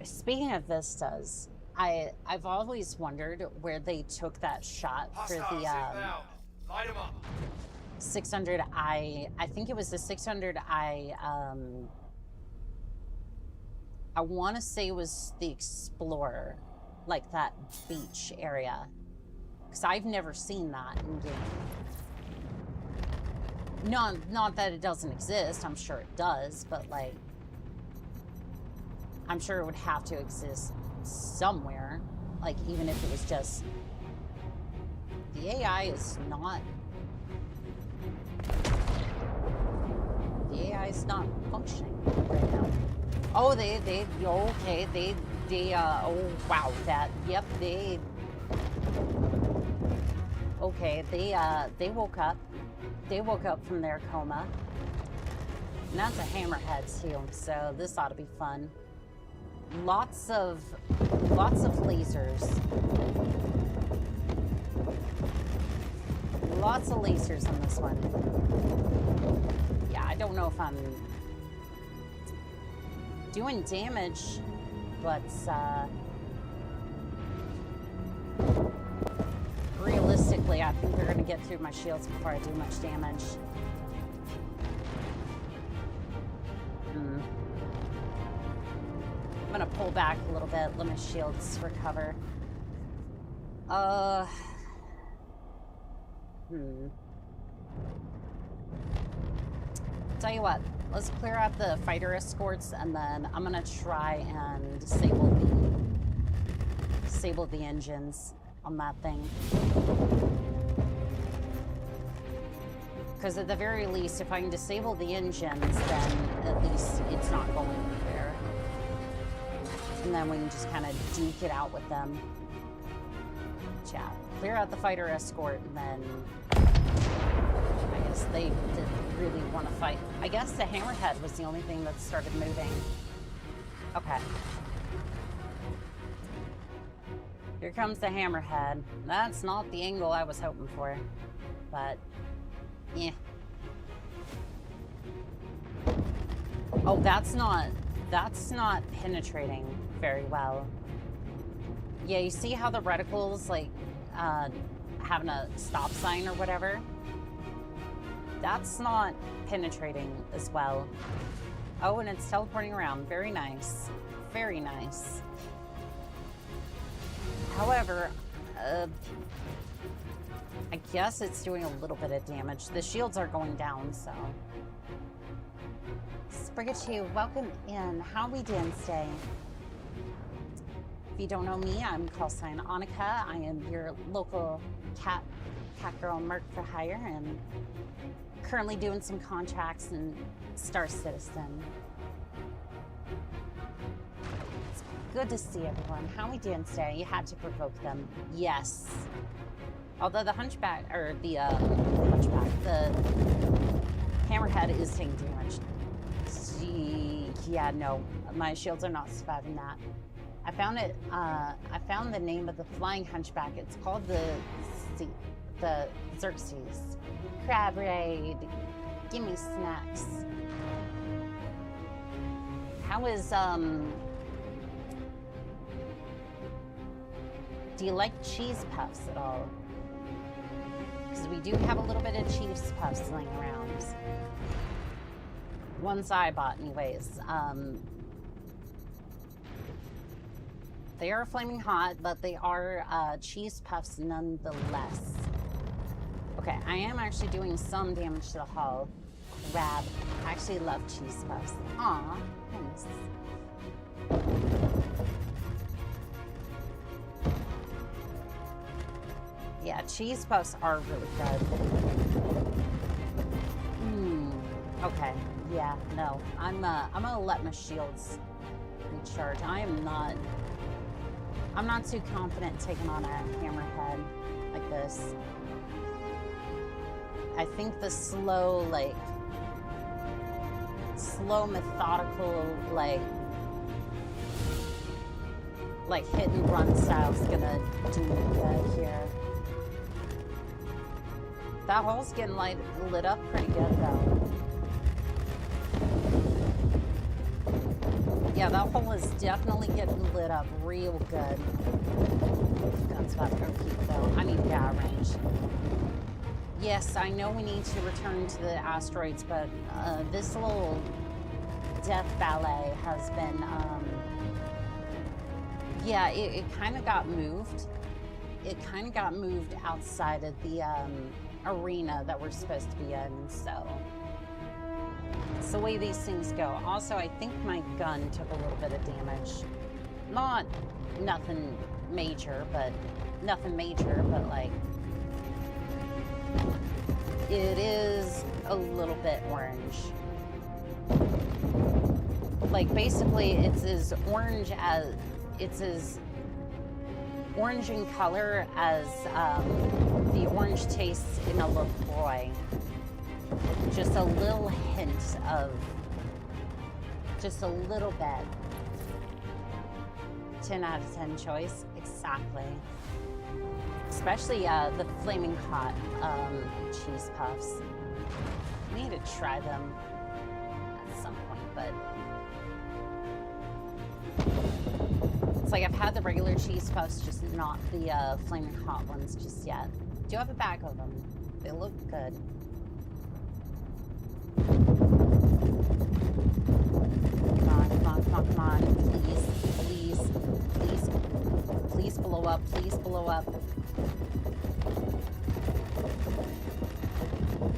Speaker 3: Speaking of vistas, I've always wondered where they took that shot for
Speaker 4: Hostiles
Speaker 3: the
Speaker 4: inbound. Light 'em up.
Speaker 3: 600i. I think it was the 600i. I want to say it was the Explorer, like that beach area, because I've never seen that in game. Not that it doesn't exist. I'm sure it does, but like, I'm sure it would have to exist somewhere. Like, even if it was just the AI is not. The AI is not functioning right now. Oh, okay, oh, wow, yep, okay, they woke up. They woke up from their coma. And that's a hammerhead too, so this ought to be fun. Lots of lasers. Lots of lasers on this one. Yeah, I don't know if I'm doing damage, but realistically, I I think they're gonna get through my shields before I do much damage. I'm gonna pull back a little bit, let my shields recover. Tell you what, let's clear out the fighter escorts, and then I'm gonna try and disable the engines on that thing. Because at the very least, if I can disable the engines, then at least it's not going anywhere. And then we can just kind of duke it out with them. Yeah, clear out the fighter escort, and then I guess they didn't really want to fight. I guess the hammerhead was the only thing that started moving. Okay. Here comes the hammerhead. That's not the angle I was hoping for, but yeah. Oh, that's not penetrating very well. Yeah, you see how the reticle's like having a stop sign or whatever? That's not penetrating as well. Oh, and it's teleporting around. Very nice. Very nice. However, I guess it's doing a little bit of damage. The shields are going down, so. Sprigachu, welcome in. How we doing today? If you don't know me, I'm callsign Annika. I am your local cat girl merc for hire, and currently doing some contracts in Star Citizen. It's good to see everyone. How we doing today? You had to provoke them. Yes. Although the hunchback, or the hammerhead is taking damage. Yeah, no, my shields are not surviving that. I found it, I found the name of the flying hunchback. It's called the Xerxes. Crab raid. Gimme snacks. How is, do you like cheese puffs at all? Because we do have a little bit of cheese puffs laying around. Ones I bought anyways. They are flaming hot, but they are cheese puffs nonetheless. Okay, I am actually doing some damage to the hull. Crab. I actually love cheese puffs. Aw, thanks. Yeah, cheese puffs are really good. Okay, yeah, no. I'm gonna let my shields recharge. I'm not too confident taking on a hammerhead like this. I think the slow, methodical, like hit and run style is gonna do me good here. That hole's getting lit up pretty good though. Yeah, that hole is definitely getting lit up real good. Gun's about to go keep though. I need to get out of range. Yes, I know we need to return to the asteroids, but this little death ballet has been, yeah, it kind of got moved. It kind of got moved outside of the arena that we're supposed to be in, so. It's the way these things go. Also, I think my gun took a little bit of damage. Nothing major, but like, it is a little bit orange. Like, basically, it's as orange in color as the orange tastes in a LaCroix. Just a little hint of, just a little bit. 10 out of 10 choice, exactly. Especially the flaming hot cheese puffs. I need to try them at some point, but it's like I've had the regular cheese puffs, just not the flaming hot ones just yet. do have a bag of them. They look good. Come on, come on, come on, come on. Please, please, please. Please blow up. Please blow up.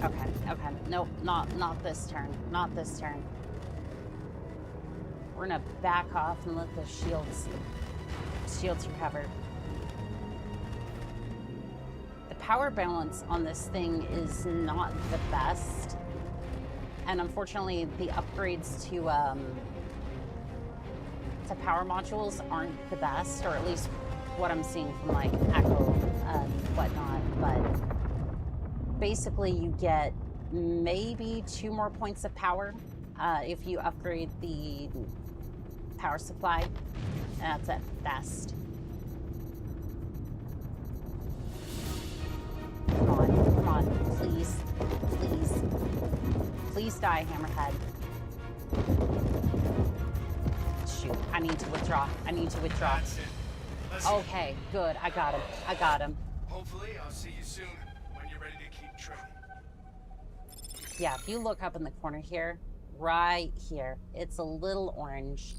Speaker 3: Okay, okay. Nope, not this turn. Not this turn. We're gonna back off and let the shields recover. The power balance on this thing is not the best. And unfortunately, the upgrades to power modules aren't the best, or at least what I'm seeing from like Echo and whatnot. But basically, you get maybe 2 more points of power if you upgrade the power supply. That's at best. Come on, please, please, please die, Hammerhead. Shoot, I need to withdraw. I need to withdraw.
Speaker 4: That's it. Listen,
Speaker 3: Okay, good. I got him. I got him.
Speaker 4: hopefully, I'll see you soon when you're ready to keep trim.
Speaker 3: Yeah, if you look up in the corner here, right here, it's a little orange.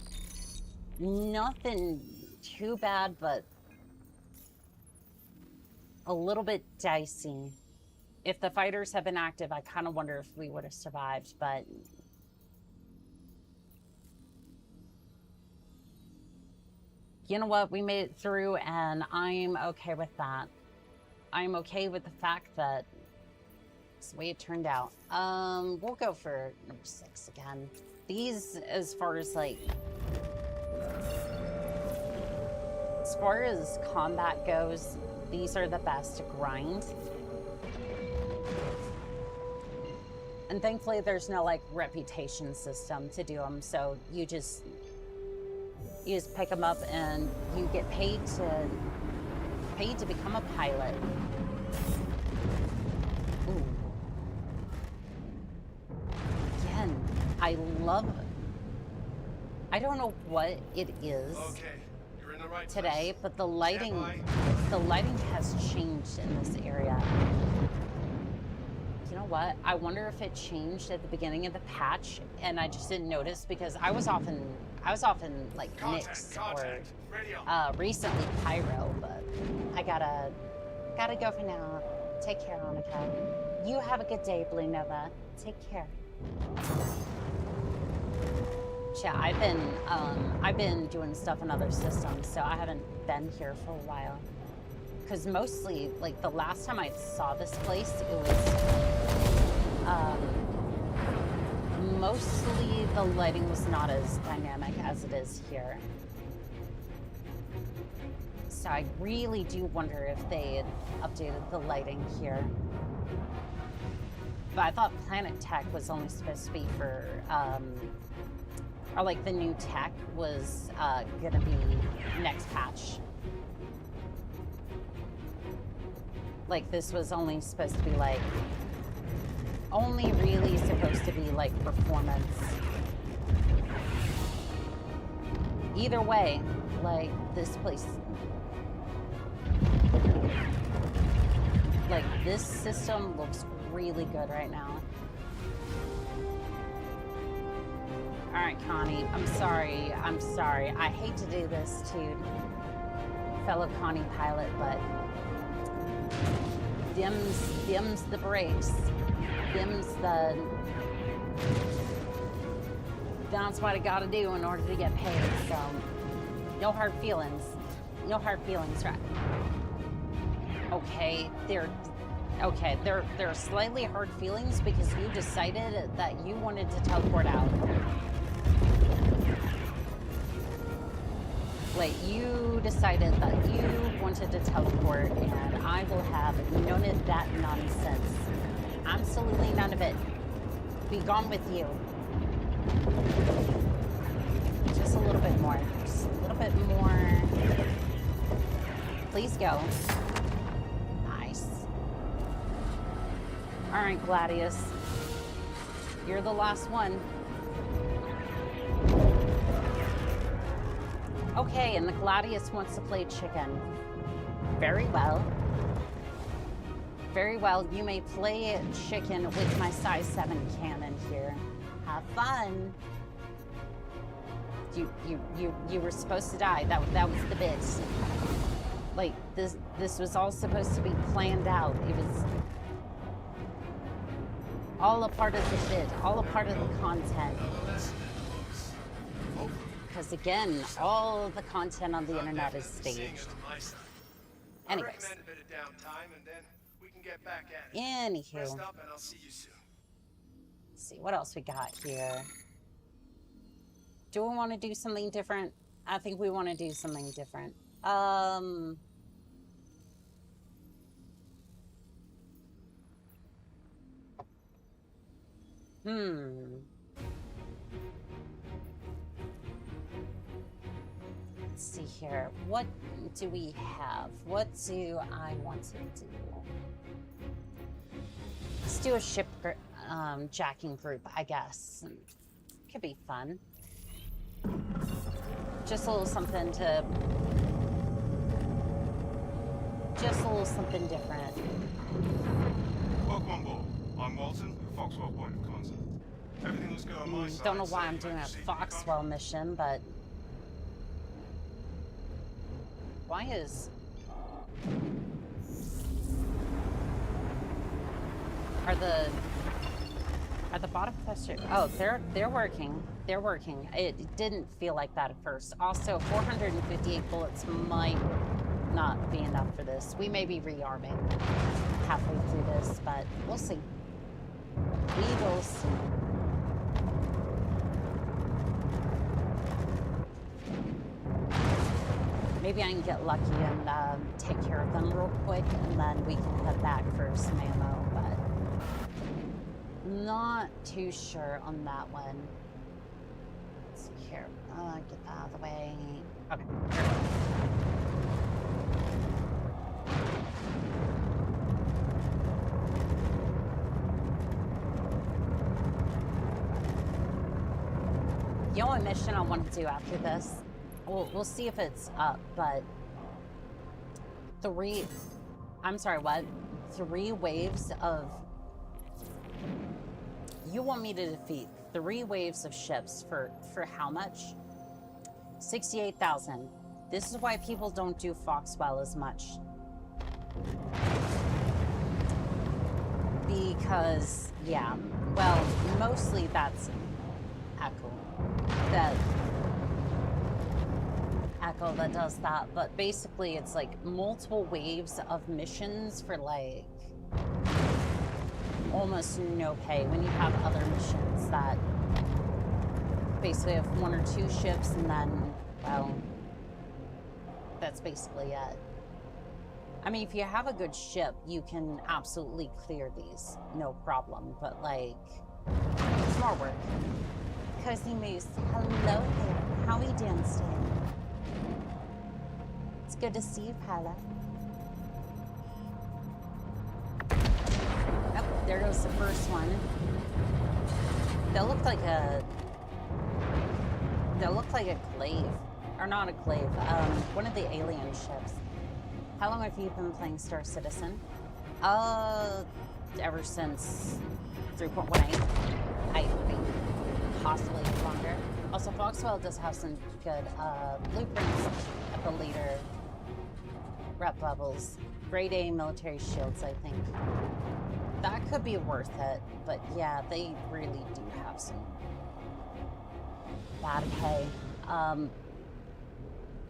Speaker 3: Nothing too bad, but a little bit dicey. If the fighters had been active, I kind of wonder if we would have survived, but you know what? We made it through, and I'm okay with that. I'm okay with the fact that it's the way it turned out. We'll go for number 6 again. These, as far as combat goes, these are the best to grind. And thankfully, there's no like reputation system to do them, so you just pick them up and you get paid to become a pilot. Ooh. Again, I don't know what it is
Speaker 4: Okay, you're in the right
Speaker 3: today,
Speaker 4: place.
Speaker 3: but the lighting has changed in this area. You know what? I wonder if it changed at the beginning of the patch and I just didn't notice, because I was often like Nyx or recently Pyro, but I gotta go for now. Take care, Monica. You have a good day, Blue Nova. Take care. Yeah, I've been doing stuff in other systems, so I haven't been here for a while. Because mostly, like the last time I saw this place, it was mostly the lighting was not as dynamic as it is here. So I really do wonder if they had updated the lighting here. But I thought Planet Tech was only supposed to be for, or like the new tech was gonna be next patch. Like this was only supposed to be like, only really supposed to be like performance. Either way, like this place, like this system looks really good right now. All right, Connie, I'm sorry. I hate to do this to fellow Connie pilot, but dims the brakes. That's what I gotta do in order to get paid, so no hard feelings. No hard feelings, right? Okay, there are slightly hard feelings because you decided that you wanted to teleport out. Like, you decided that you wanted to teleport, and I will have none of that nonsense. Absolutely none of it. Be gone with you. Just a little bit more. Just a little bit more. Please go. Nice. All right, Gladius. You're the last one. Okay, and the Gladius wants to play chicken. Very well. Very well, you may play chicken with my size 7 cannon here. Have fun. You were supposed to die. That was the bit. Like this was all supposed to be planned out. It was all a part of the bit, all a part of the content. Because again, all the content on the internet is staged. Anyways.
Speaker 4: I recommend a bit of downtime and then we can get back at it.
Speaker 3: Anywho.
Speaker 4: Rest up and I'll see you soon.
Speaker 3: Let's see what else we got here. Do we want to do something different? I think we want to do something different. Let's see here. What do we have? What do I want to do? Let's do a ship jacking group, I guess. Could be fun. Just a little something to... Just a little something different.
Speaker 5: Welcome on board. I'm Walton, at Foxwell Point of Contact. Everything looks good on my side.
Speaker 3: Don't know why
Speaker 5: so
Speaker 3: I'm doing a
Speaker 5: received
Speaker 3: Foxwell mission, but... Why is... Are the bottom thrusters... Oh, they're working. They're working. It didn't feel like that at first. Also, 458 bullets might not be enough for this. We may be rearming halfway through this, but we'll see. We will see. Maybe I can get lucky and take care of them real quick, and then we can head back for some ammo, but not too sure on that one. Let's see here. Get that out of the way. Okay. The only mission I want to do after this, we'll see if it's up, but I'm sorry, what? 3 waves of... You want me to defeat 3 waves of ships for how much? 68,000. This is why people don't do Foxwell as much. Because, yeah, well, mostly that's Echo. Echo that does that, but basically it's like multiple waves of missions for like almost no pay when you have other missions that basically have 1 or 2 ships and then, well, that's basically it. I mean, if you have a good ship, you can absolutely clear these, no problem, but like, it's more work. Cozy Moose, hello there. How are you doing today? It's good to see you, Paula. Oh, there goes the first one. They'll look like a glaive. Or not a glaive, one of the alien ships. How long have you been playing Star Citizen? Ever since 3.18. I think possibly longer. Also, Foxwell does have some good blueprints at the leader rep levels. Grade A military shields, I think. That could be worth it, but yeah, they really do have some bad pay.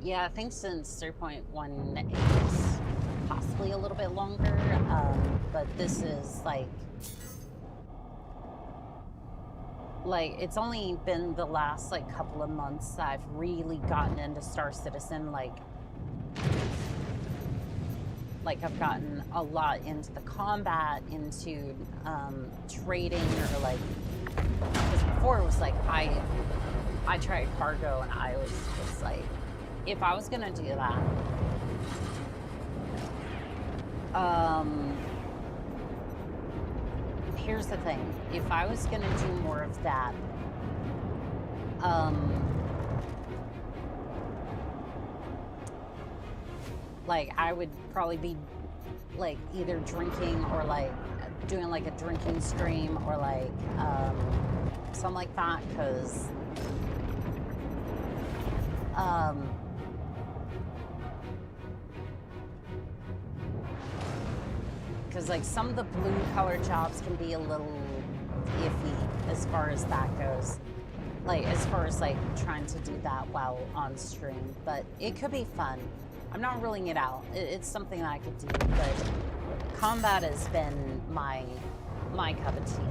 Speaker 3: Yeah, I think since 3.18, possibly a little bit longer, but this is like it's only been the last like couple of months that I've really gotten into Star Citizen, like I've gotten a lot into the combat, into trading, or like, because before it was like I tried cargo and I was just like, if I was gonna do that, here's the thing, if I was gonna do more of that, like I would probably be like either drinking or like doing like a drinking stream or like something like that, because like some of the blue collar jobs can be a little iffy as far as that goes. Like as far as like trying to do that while on stream, but it could be fun. I'm not ruling it out. It's something that I could do, but combat has been my cup of tea.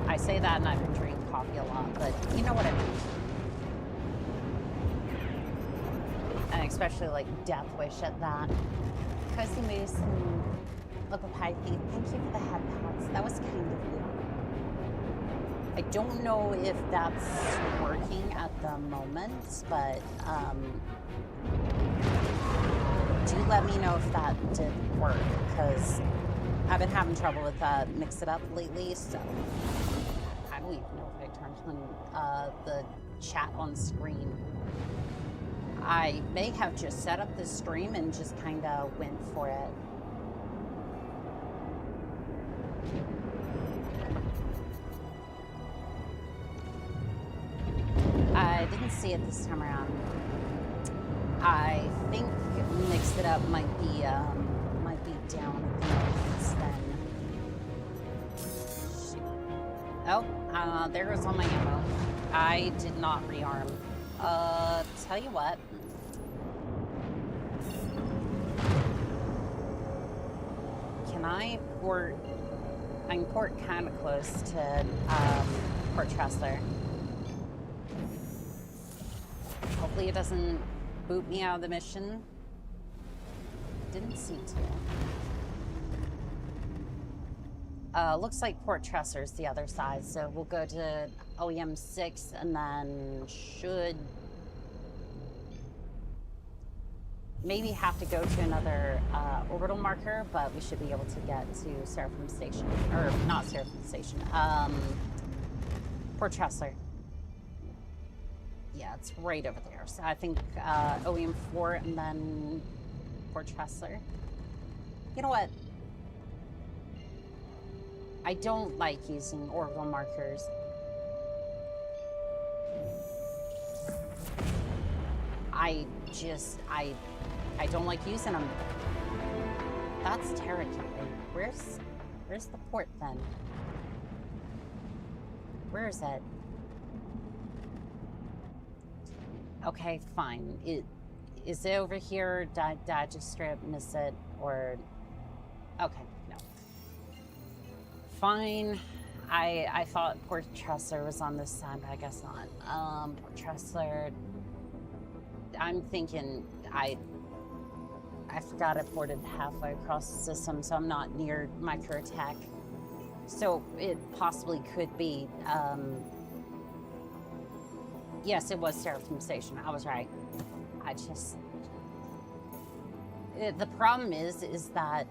Speaker 3: I say that and I've been drinking coffee a lot, but you know what I mean. And especially like Death Wish at that. Cozy Moose and Little Pie Thief, thank you for the head pats. That was kind of you. I don't know if that's working at the moment, but do let me know if that did work, because I've been having trouble with Mix It Up lately, so I don't even know if I turned on the chat on screen. I may have just set up the stream and just kind of went for it. I didn't see it this time around. I think Mix It Up might be down at the moment then. Shoot. Oh, there goes all my ammo. I did not rearm. Tell you what. Can I port? I can port kind of close to Port Tressler. Hopefully it doesn't boot me out of the mission. Didn't seem to. Looks like Port Tressler's the other side, so we'll go to OEM 6 and then should maybe have to go to another orbital marker, but we should be able to get to Seraphim Station, or not Seraphim Station, Port Tressler. Yeah, it's right over there. So I think OEM 4 and then Port Tressler. You know what? I don't like using orbital markers. I don't like using them. That's territory. Where's the port then? Where is it? Okay, fine. Is it over here? Did I just straight up miss it? Or... Okay, no. Fine. I thought Port Tressler was on this side, but I guess not. Port Tressler... I'm thinking I forgot I ported halfway across the system, so I'm not near micro attack. So it possibly could be... Yes, it was Seraphim Station. I was right. The problem is that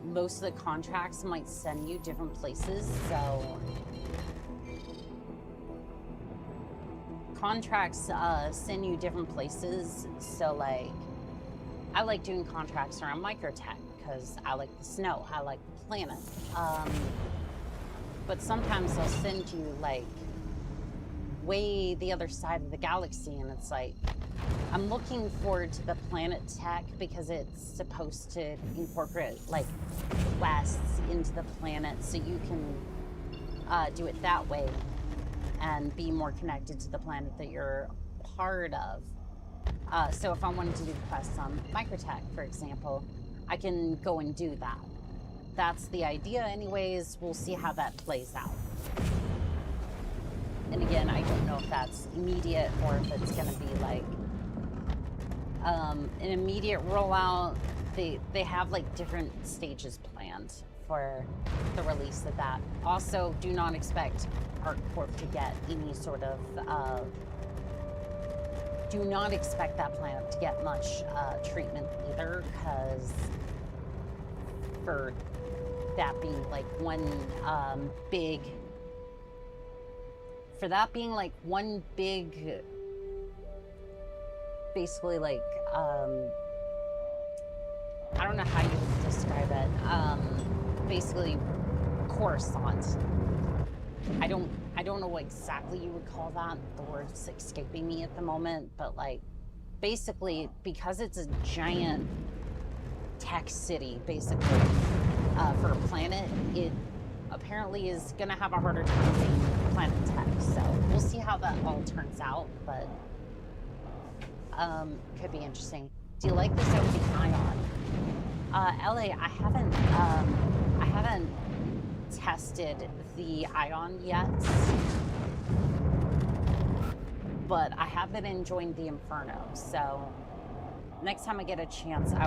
Speaker 3: most of the contracts might send you different places, so... Contracts send you different places, so like... I like doing contracts around microtech, because I like the snow, I like the planet. But sometimes they'll send you, like, way the other side of the galaxy, and it's like, I'm looking forward to the planet tech because it's supposed to incorporate like quests into the planet, so you can do it that way and be more connected to the planet that you're part of. So if I wanted to do quests on microtech, for example, I can go and do that. That's the idea anyways. We'll see how that plays out. And again, I don't know if that's immediate or if it's going to be like an immediate rollout. They have like different stages planned for the release of that. Also, do not expect ArcCorp to get any sort of do not expect that planet to get much treatment either, because for that being like one big basically like I don't know how you would describe it. Basically, Coruscant. I don't know what exactly you would call that. The word's escaping me at the moment, but like, basically, because it's a giant tech city, basically, for a planet, it apparently is gonna have a harder time being planet tech. So we'll see how that all turns out, but could be interesting. Do you like this over the Ion? LA, I haven't tested the Ion yet, but I have been enjoying the Inferno. So next time I get a chance, I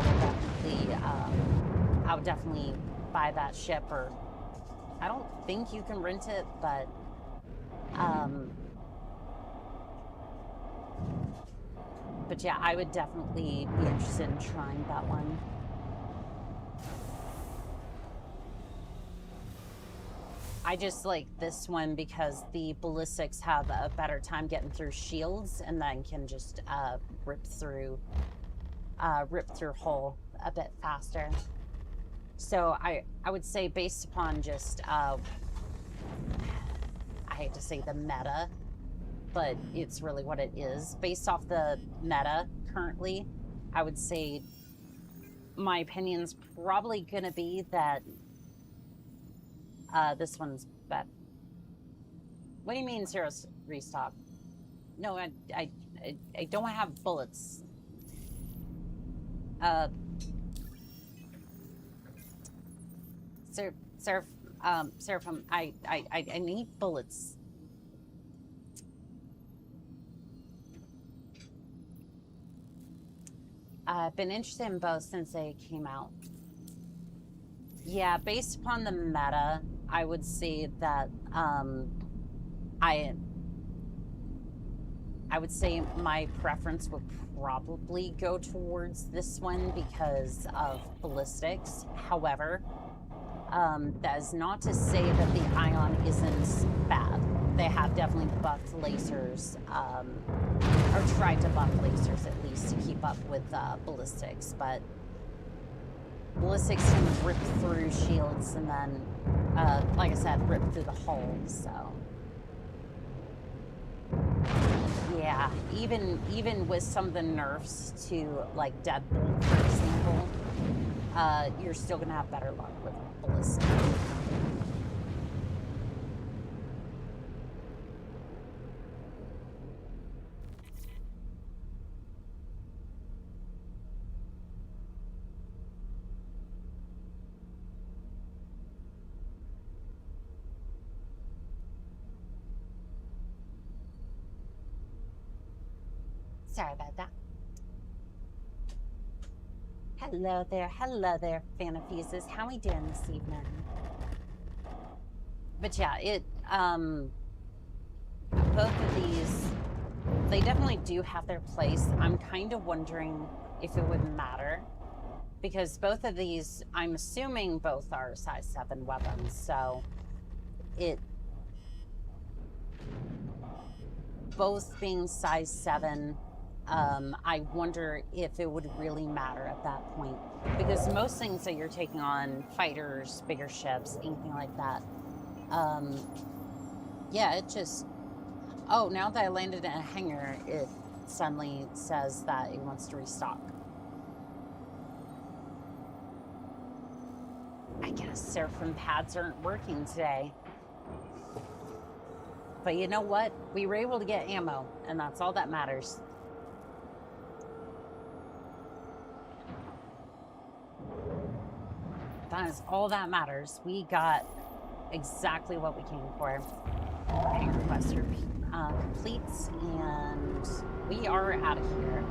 Speaker 3: would definitely buy that ship. Or I don't think you can rent it, but yeah, I would definitely be interested in trying that one. I just like this one because the ballistics have a better time getting through shields, and then can just rip through hull a bit faster. So I would say, based upon just I hate to say the meta, but it's really what it is. Based off the meta currently, I would say my opinion's probably gonna be that this one's better. What do you mean zero restock? No, I don't have bullets. Seraphim, I need bullets. I've been interested in both since they came out. Yeah, based upon the meta, I would say that I would say my preference would probably go towards this one because of ballistics. However, that is not to say that the Ion isn't bad. They have definitely buffed lasers, or tried to buff lasers at least to keep up with ballistics, but ballistics can rip through shields and then, like I said, rip through the hull, so. Yeah, even with some of the nerfs to, like, Deadbolt, for example, you're still gonna have better luck with ballistics. Sorry about that. Hello there, fan of fuses. How we doing this evening? But yeah, both of these, they definitely do have their place. I'm kind of wondering if it would matter, because both of these, I'm assuming both are size 7 weapons, so both being size 7, I wonder if it would really matter at that point, because most things that you're taking on, fighters, bigger ships, anything like that, yeah, it just, oh, now that I landed in a hangar, it suddenly says that it wants to restock. I guess Seraphim pads aren't working today. But you know what? We were able to get ammo, and that's all that matters. That is all that matters. We got exactly what we came for. Hangar quest completes, and we are out of here.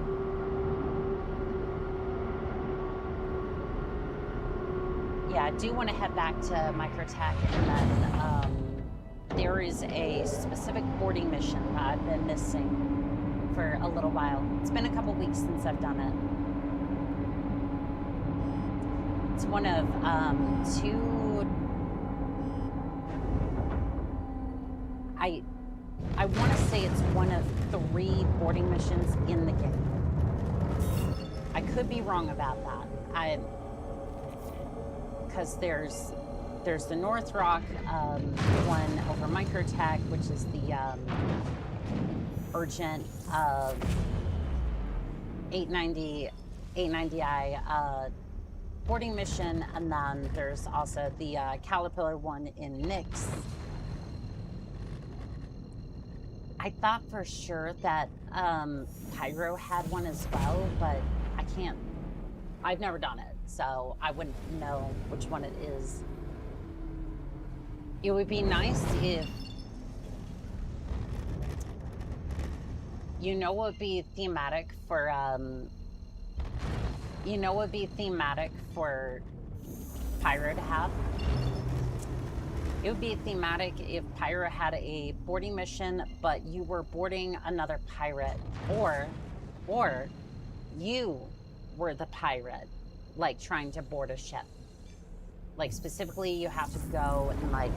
Speaker 3: Yeah, I do want to head back to Microtech, and then there is a specific boarding mission that I've been missing for a little while. It's been a couple weeks since I've done it. It's one of two. I want to say it's one of 3 boarding missions in the game. I could be wrong about that. because there's the North Rock one over Microtech, which is the urgent 890i boarding mission, and then there's also the Caterpillar one in Nix. I thought for sure that Pyro had one as well, but I've never done it, so I wouldn't know which one it is. It would be nice if, what would be thematic for, what would be thematic for Pyro to have? It would be thematic if Pyro had a boarding mission, but you were boarding another pirate, or you were the pirate, like trying to board a ship. Like specifically, you have to go and like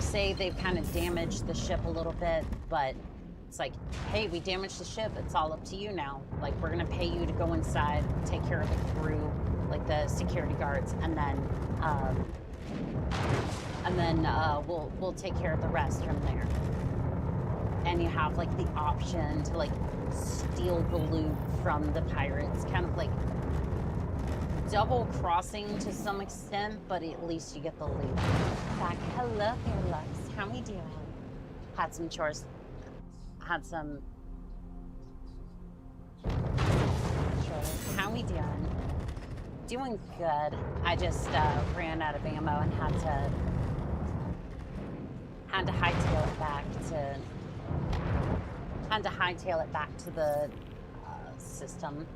Speaker 3: say they've kind of damaged the ship a little bit, but it's like, hey, we damaged the ship. It's all up to you now. Like, we're gonna pay you to go inside, take care of the crew, like the security guards, and then we'll take care of the rest from there. And you have like the option to like steal the loot from the pirates, kind of like double crossing to some extent, but at least you get the loot back. Hello there, Lux. How we doing? Had some chores. Had some chores. How we doing? Doing good. I just ran out of ammo and had to hightail it back to the system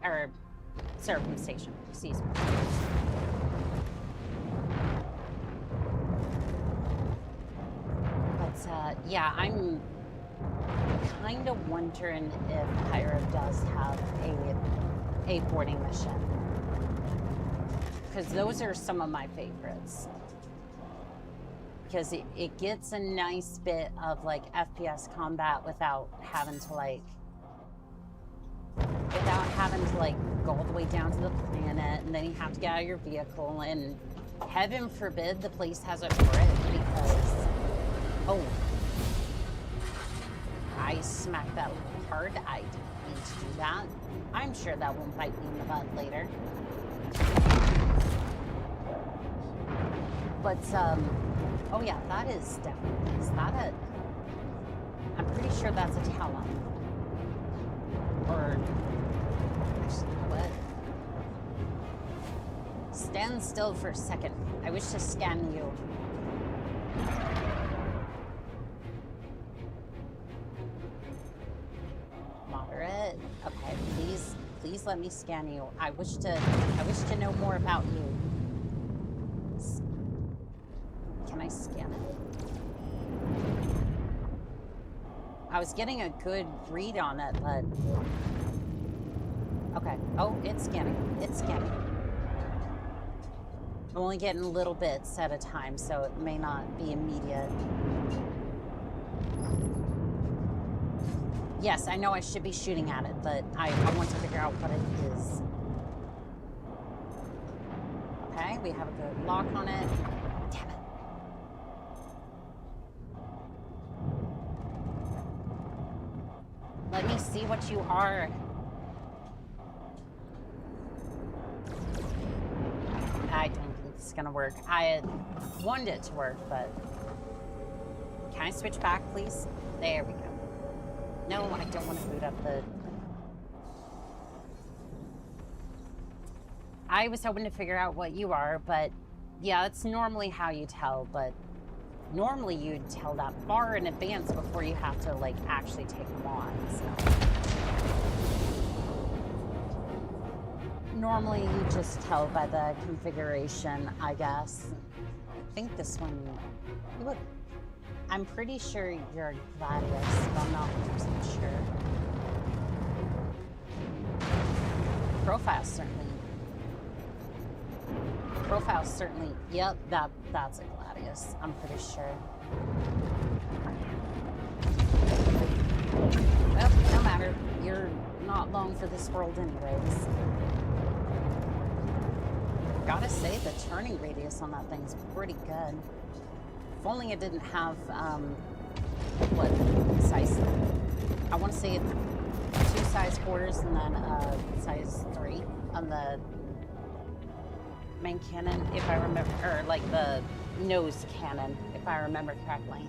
Speaker 3: or serving station. Excuse me. But yeah, I'm kind of wondering if Pyro does have a boarding mission, because those are some of my favorites. Because it gets a nice bit of like FPS combat without having to go all the way down to the planet, and then you have to get out of your vehicle, and heaven forbid the place has a turret, because I smacked that hard. I didn't need to do that. I'm sure that won't bite me in the butt later. But oh yeah, that is definitely, is that a, I'm pretty sure that's a talon. Or, actually, what? Stand still for a second. I wish to scan you. Moderate. Okay, please let me scan you. I wish to know more about you. Can I scan it? I was getting a good read on it, but... Okay. Oh, it's scanning. It's scanning. I'm only getting little bits at a time, so it may not be immediate. Yes, I know I should be shooting at it, but I want to figure out what it is. Okay, we have a good lock on it. Damn it. Let me see what you are. I don't think this is gonna work. I had wanted it to work, but... Can I switch back, please? There we go. No, I don't want to boot up the... I was hoping to figure out what you are, but... Yeah, that's normally how you tell, but... Normally you'd tell that far in advance before you have to, like, actually take them on, so... Normally you just tell by the configuration, I guess. I think this one... Look, I'm pretty sure you're Gladius, but I'm not 100% sure. Profile's certainly... Yep, that's a Gladius. I'm pretty sure. Well, no matter. You're not long for this world anyways. Gotta say, the turning radius on that thing's pretty good. If only it didn't have, what size? I want to say 2 size 4s and then size 3 on the main cannon, if I remember, or like the nose cannon, if I remember correctly.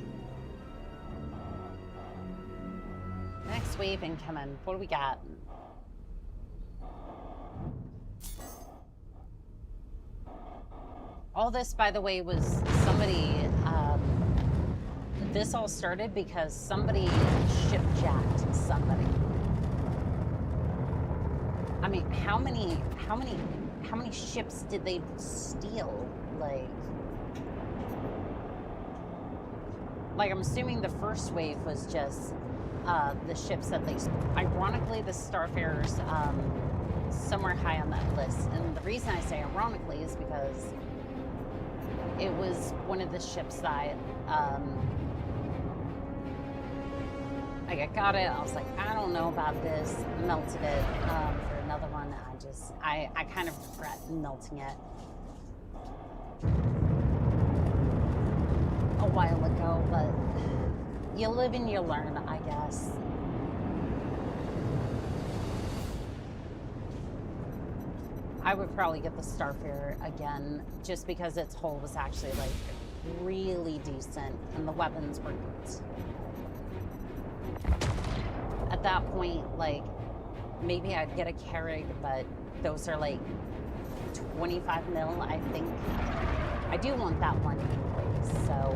Speaker 3: Next wave incoming. What do we got? All this, by the way, was somebody, this all started because somebody ship-jacked somebody. I mean, how many ships did they steal? Like I'm assuming the first wave was just the ships that they, ironically, the Starfarers, somewhere high on that list. And the reason I say ironically is because it was one of the ships that I got it. I was like, I don't know about this. Melted it for another one. I kind of regret melting it a while ago, but you live and you learn, I guess. I would probably get the Starfarer again, just because its hull was actually like really decent and the weapons were good. At that point, like, maybe I'd get a Carrig, but those are like 25 mil, I think. I do want that one anyways, so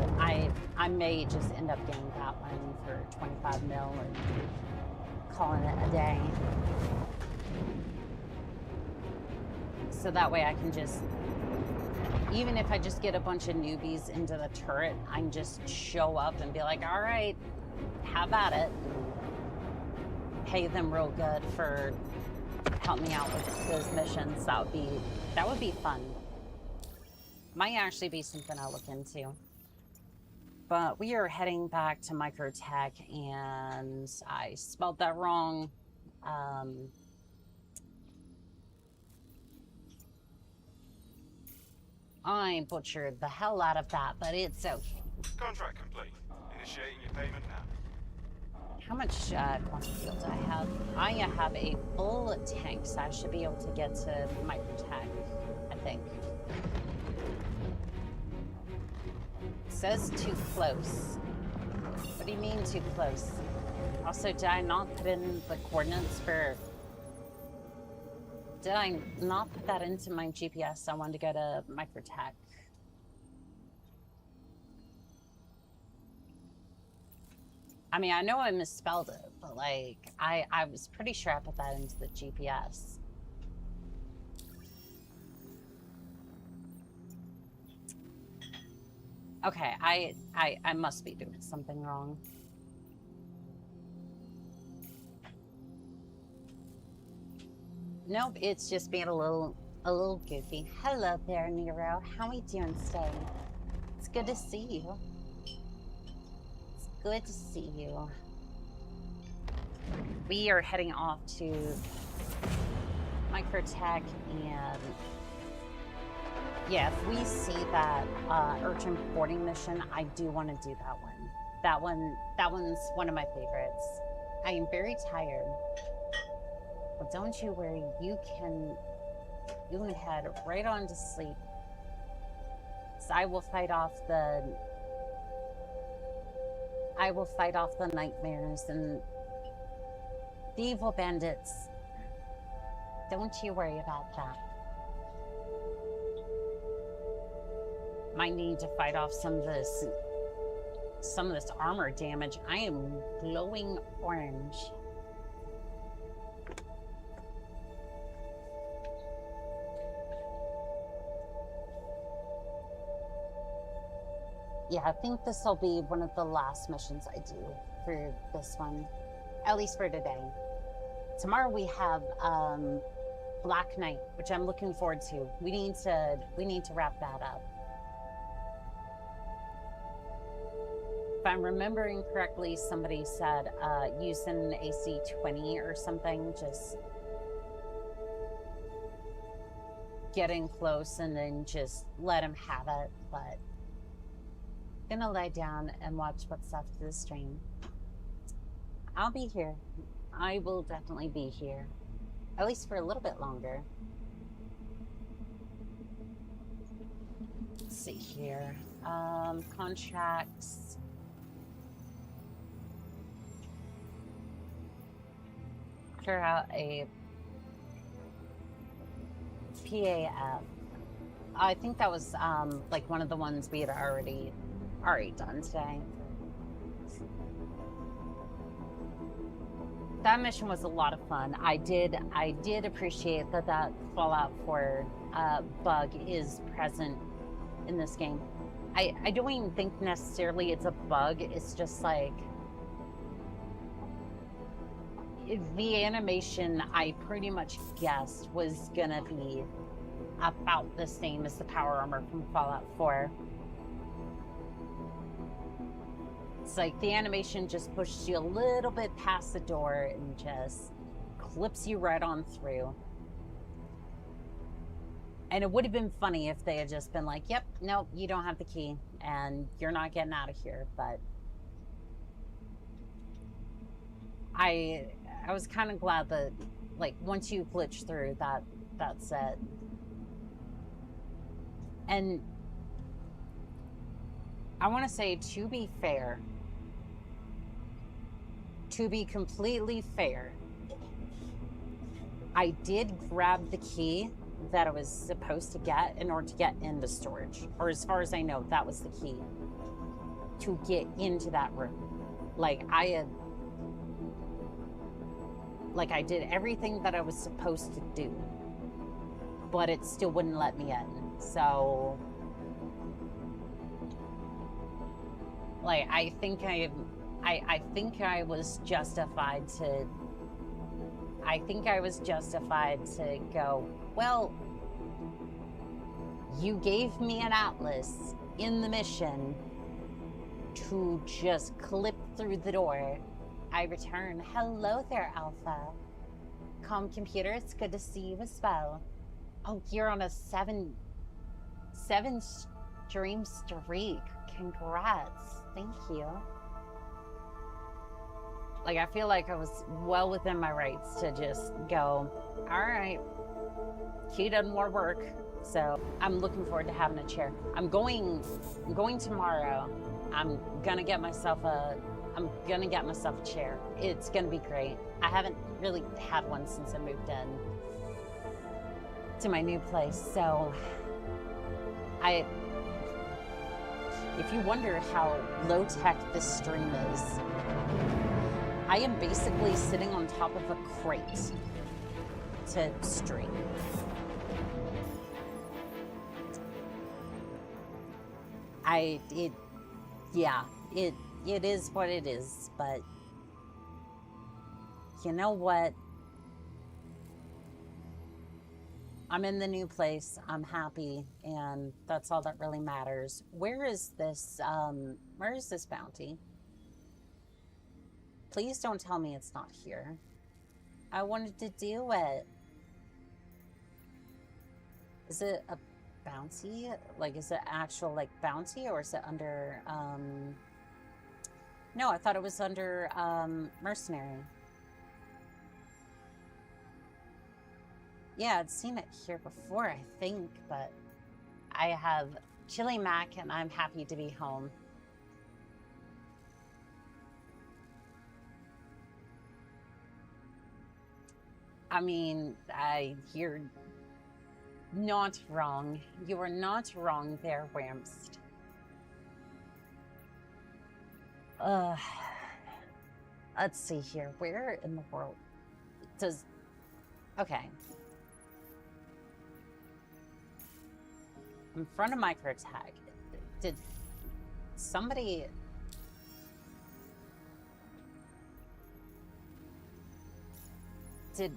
Speaker 3: I may just end up getting that one for 25 mil and calling it a day. So that way I can just, even if I just get a bunch of newbies into the turret, I can just show up and be like, all right, have at it. Pay them real good for helping me out with those missions. That would be fun. Might actually be something I'll look into. But we are heading back to Microtech, and I spelled that wrong. I butchered the hell out of that, but it's okay.
Speaker 5: Contract complete. Initiating your payment now.
Speaker 3: How much quantum fuel do I have? I have a full tank, so I should be able to get to Microtech, I think. It says too close. What do you mean too close? Also, did I not put in the coordinates for... Did I not put that into my GPS? I wanted to go to Microtech. I mean, I know I misspelled it, but like, I was pretty sure I put that into the GPS. Okay, I must be doing something wrong. Nope, it's just being a little goofy. Hello there, Nero. How are you doing today? It's good to see you. It's good to see you. We are heading off to Microtech, and yeah, if we see that urgent boarding mission, I do want to do that one. That one's one of my favorites. I am very tired. But don't you worry, you can head right on to sleep. So I will fight off the nightmares and the evil bandits. Don't you worry about that. Might need to fight off some of this armor damage. I am glowing orange. Yeah, I think this will be one of the last missions I do for this one, at least for today. Tomorrow we have Black Knight, which I'm looking forward to. We need to wrap that up. If I'm remembering correctly, somebody said use an AC-20 or something. Just get in close and then just let him have it, but gonna lie down and watch what's left of the stream. I'll be here. I will definitely be here. At least for a little bit longer. Let's see here. Contracts. Clear out a PAF. I think that was like one of the ones we had already done today. That mission was a lot of fun. I did appreciate that Fallout 4 bug is present in this game. I don't even think necessarily it's a bug. It's just like the animation I pretty much guessed was gonna be about the same as the power armor from Fallout 4. It's like the animation just pushes you a little bit past the door and just clips you right on through. And it would have been funny if they had just been like, yep, nope, you don't have the key and you're not getting out of here. But I was kind of glad that, like, once you glitch through, that's it. And I want to say, to be fair, to be completely fair, I did grab the key that I was supposed to get in order to get into storage. Or as far as I know, that was the key to get into that room. Like, I did everything that I was supposed to do, but it still wouldn't let me in. So, like, I think I was justified to go, well, you gave me an atlas in the mission to just clip through the door. I return. Hello there, Alpha. Calm computer, it's good to see you as well. Oh, you're on a seven stream streak. Congrats. Thank you. Like, I feel like I was well within my rights to just go, all right, he done more work. So I'm looking forward to having a chair. I'm going tomorrow. I'm gonna get myself a chair. It's gonna be great. I haven't really had one since I moved in to my new place. So if you wonder how low tech this stream is, I am basically sitting on top of a crate to stream. It is what it is, but you know what? I'm in the new place, I'm happy, and that's all that really matters. Where is this bounty? Please don't tell me it's not here. I wanted to do it. Is it a bounty? Like, is it actual, like, bounty, or is it under, No, I thought it was under, mercenary. Yeah, I'd seen it here before, I think, but I have Chili Mac, and I'm happy to be home. I mean, you're not wrong. You are not wrong there, Wamst. Let's see here. Where in the world does... Okay. In front of microtag. Did somebody... Did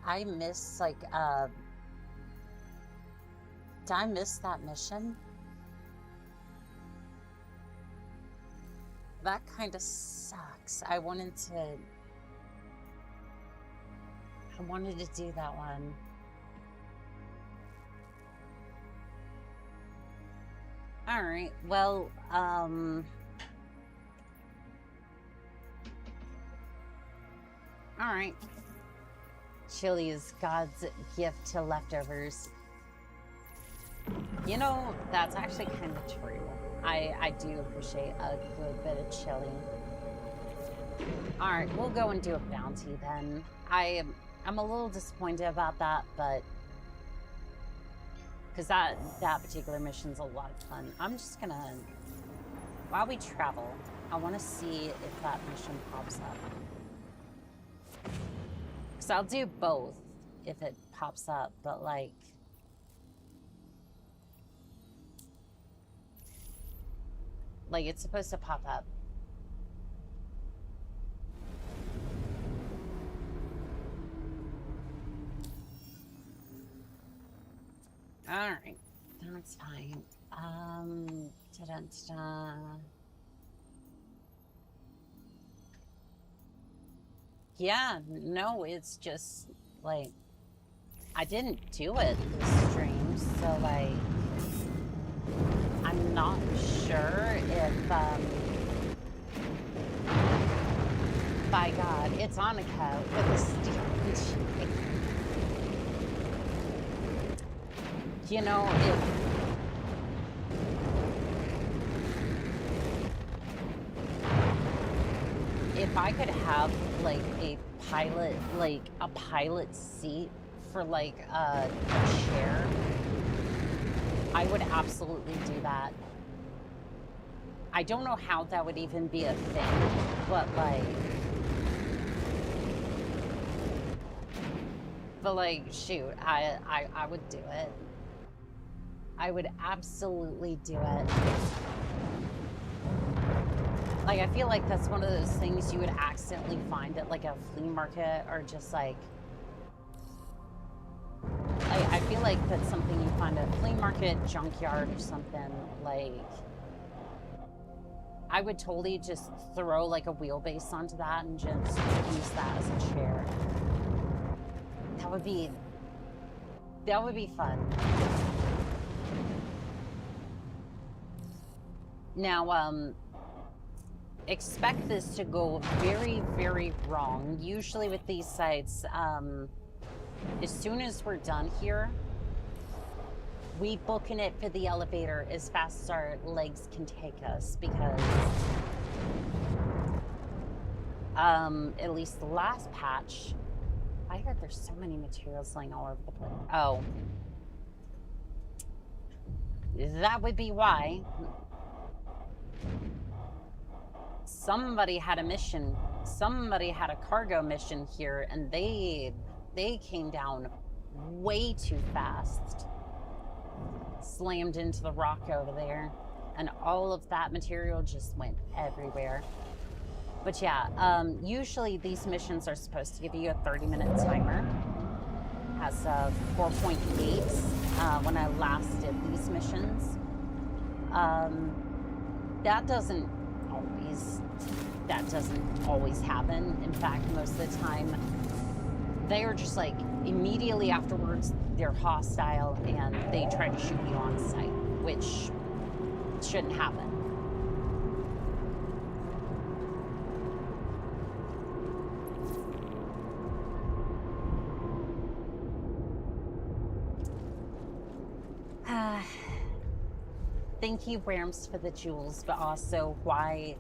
Speaker 3: I miss, like, did I miss that mission? That kind of sucks. I wanted to do that one. Alright, well, alright. Chili is God's gift to leftovers. You know, that's actually kind of true. I do appreciate a good bit of chili. Alright, we'll go and do a bounty then. I'm a little disappointed about that, but because that particular mission's a lot of fun. I'm just gonna, while we travel, I want to see if that mission pops up. Because I'll do both if it pops up, but like, it's supposed to pop up. Alright, that's fine. Ta-da-ta-da. Yeah, no, it's just, like, I didn't do it this stream, so, like, I'm not sure if, by God, it's Oni-chan with a stupid chick. You know, if I could have like a pilot seat for like a chair, I would absolutely do that. I don't know how that would even be a thing, but like shoot, I would do it. I would absolutely do it. Like, I feel like that's one of those things you would accidentally find at, like, a flea market, or just, like... I feel like that's something you find at a flea market, junkyard, or something, like... I would totally just throw, like, a wheelbase onto that and just use that as a chair. That would be fun. Now, expect this to go very, very wrong. Usually with these sites, as soon as we're done here, we booking it for the elevator as fast as our legs can take us, because at least the last patch, I heard there's so many materials laying all over the place. Oh. That would be why. Somebody had a mission. Somebody had a cargo mission here, and they came down way too fast. Slammed into the rock over there, and all of that material just went everywhere. But yeah, usually these missions are supposed to give you a 30-minute timer. Has a 4.8 when I last did these missions. That doesn't always happen. In fact, most of the time, they are just like, immediately afterwards, they're hostile and they try to shoot you on sight, which shouldn't happen. Thank you, Worms, for the jewels, but also why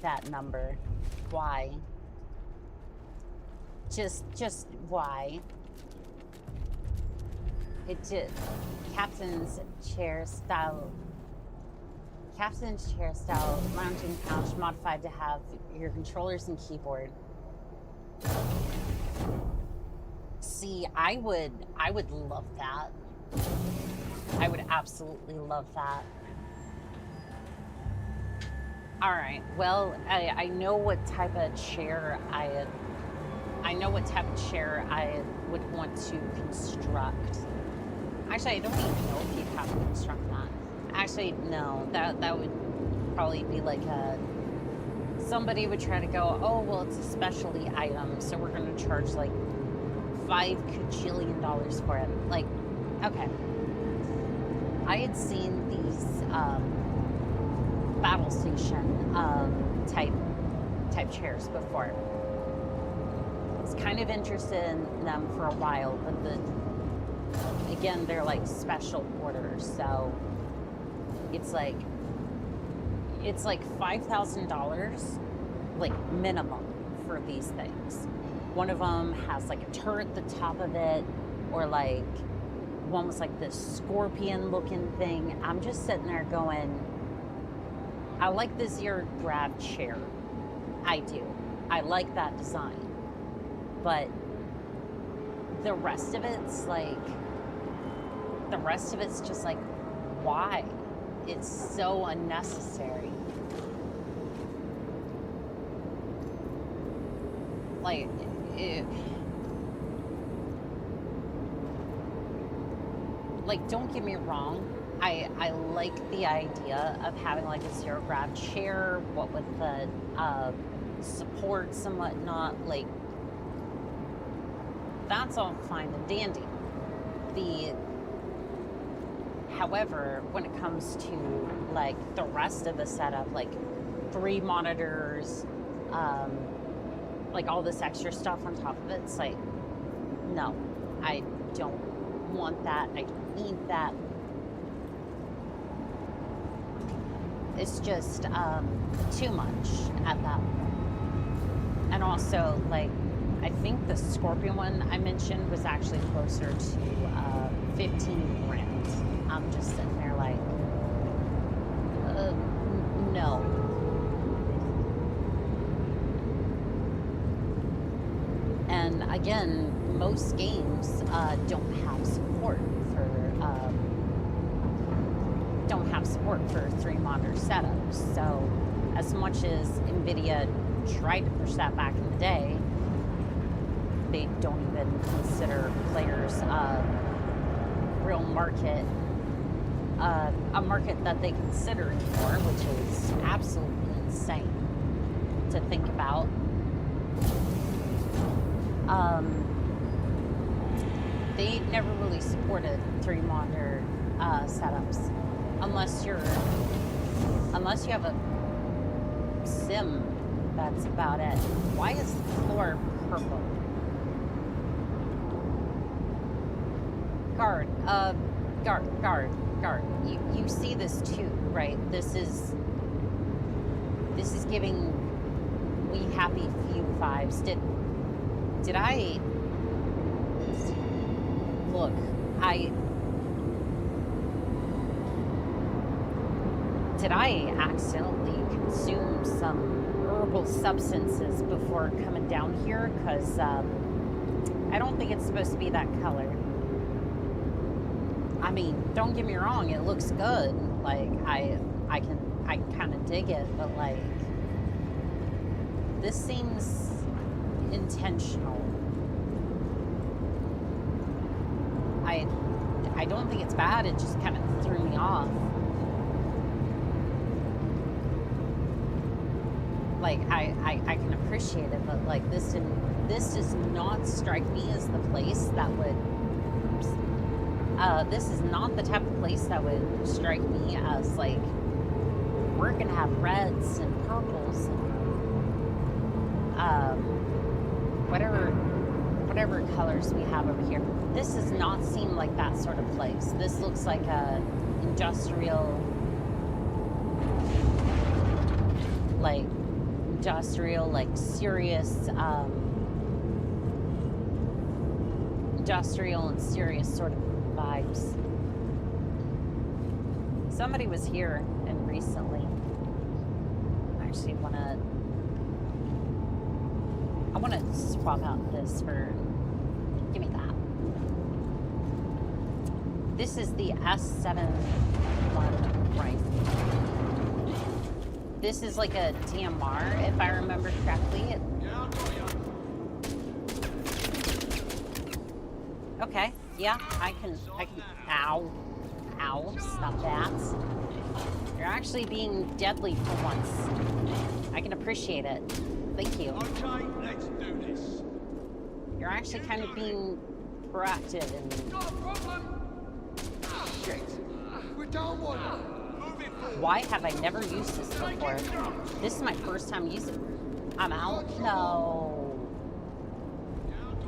Speaker 3: that number? Why? Just why? It just captain's chair style lounging couch modified to have your controllers and keyboard. See, I would love that. I would absolutely love that. All right. Well, I know what type of chair I would want to construct. Actually, I don't even know if you'd have to construct that. Actually, no. That would probably be like somebody would try to go, oh, well, it's a specialty item, so we're going to charge like $5 kajillion for it. Like, okay. I had seen these battle station type chairs before. I was kind of interested in them for a while, but again, they're like special orders, so it's like $5,000, like minimum for these things. One of them has like a turret at the top of it, or like one was like this scorpion looking thing. I'm just sitting there going, I like the zero grab chair. I do. I like that design. But the rest of it's just like, why? It's so unnecessary. Like, don't get me wrong. I like the idea of having like a zero grab chair, what with the supports and whatnot. Like, that's all fine and dandy. However, when it comes to like the rest of the setup, like 3 monitors, like all this extra stuff on top of it, it's like, no, I don't want that. I don't need that. It's just too much at that point. And also, like, I think the Scorpion one I mentioned was actually closer to 15 grand. I'm just sitting there like, no. And again, most games don't have support for 3 monitor setups. So as much as NVIDIA tried to push that back in the day, they don't even consider players real market, a market that they consider anymore, which is absolutely insane to think about. They never really supported 3 monitor setups unless you have a sim. That's about it. Why is the floor purple? Guard. You see this too, right? This is giving We Happy Few vibes. Did I look? Did I accidentally consume some herbal substances before coming down here? Because I don't think it's supposed to be that color. I mean, don't get me wrong, it looks good. Like, I kind of dig it, but like, this seems intentional. I don't think it's bad, it just kind of threw me off. Like, I can appreciate it, but like, this does not strike me as the place that would, this is not the type of place that would strike me as like, we're gonna have reds and purples and whatever colors we have over here. This does not seem like that sort of place. This looks like a industrial, like serious, industrial and serious sort of vibes. Somebody was here and recently. I actually I wanna swap out this for, give me that. This is the S7 rifle. This is like a DMR, if I remember correctly. Okay, yeah, I can, ow, stop that. You're actually being deadly for once. I can appreciate it. Thank you.
Speaker 2: Okay, let's do this.
Speaker 3: You're actually kind of being proactive and...
Speaker 2: Got a problem? Shit. We're
Speaker 3: Why have I never used this before? This is my first time using it. I'm out? No.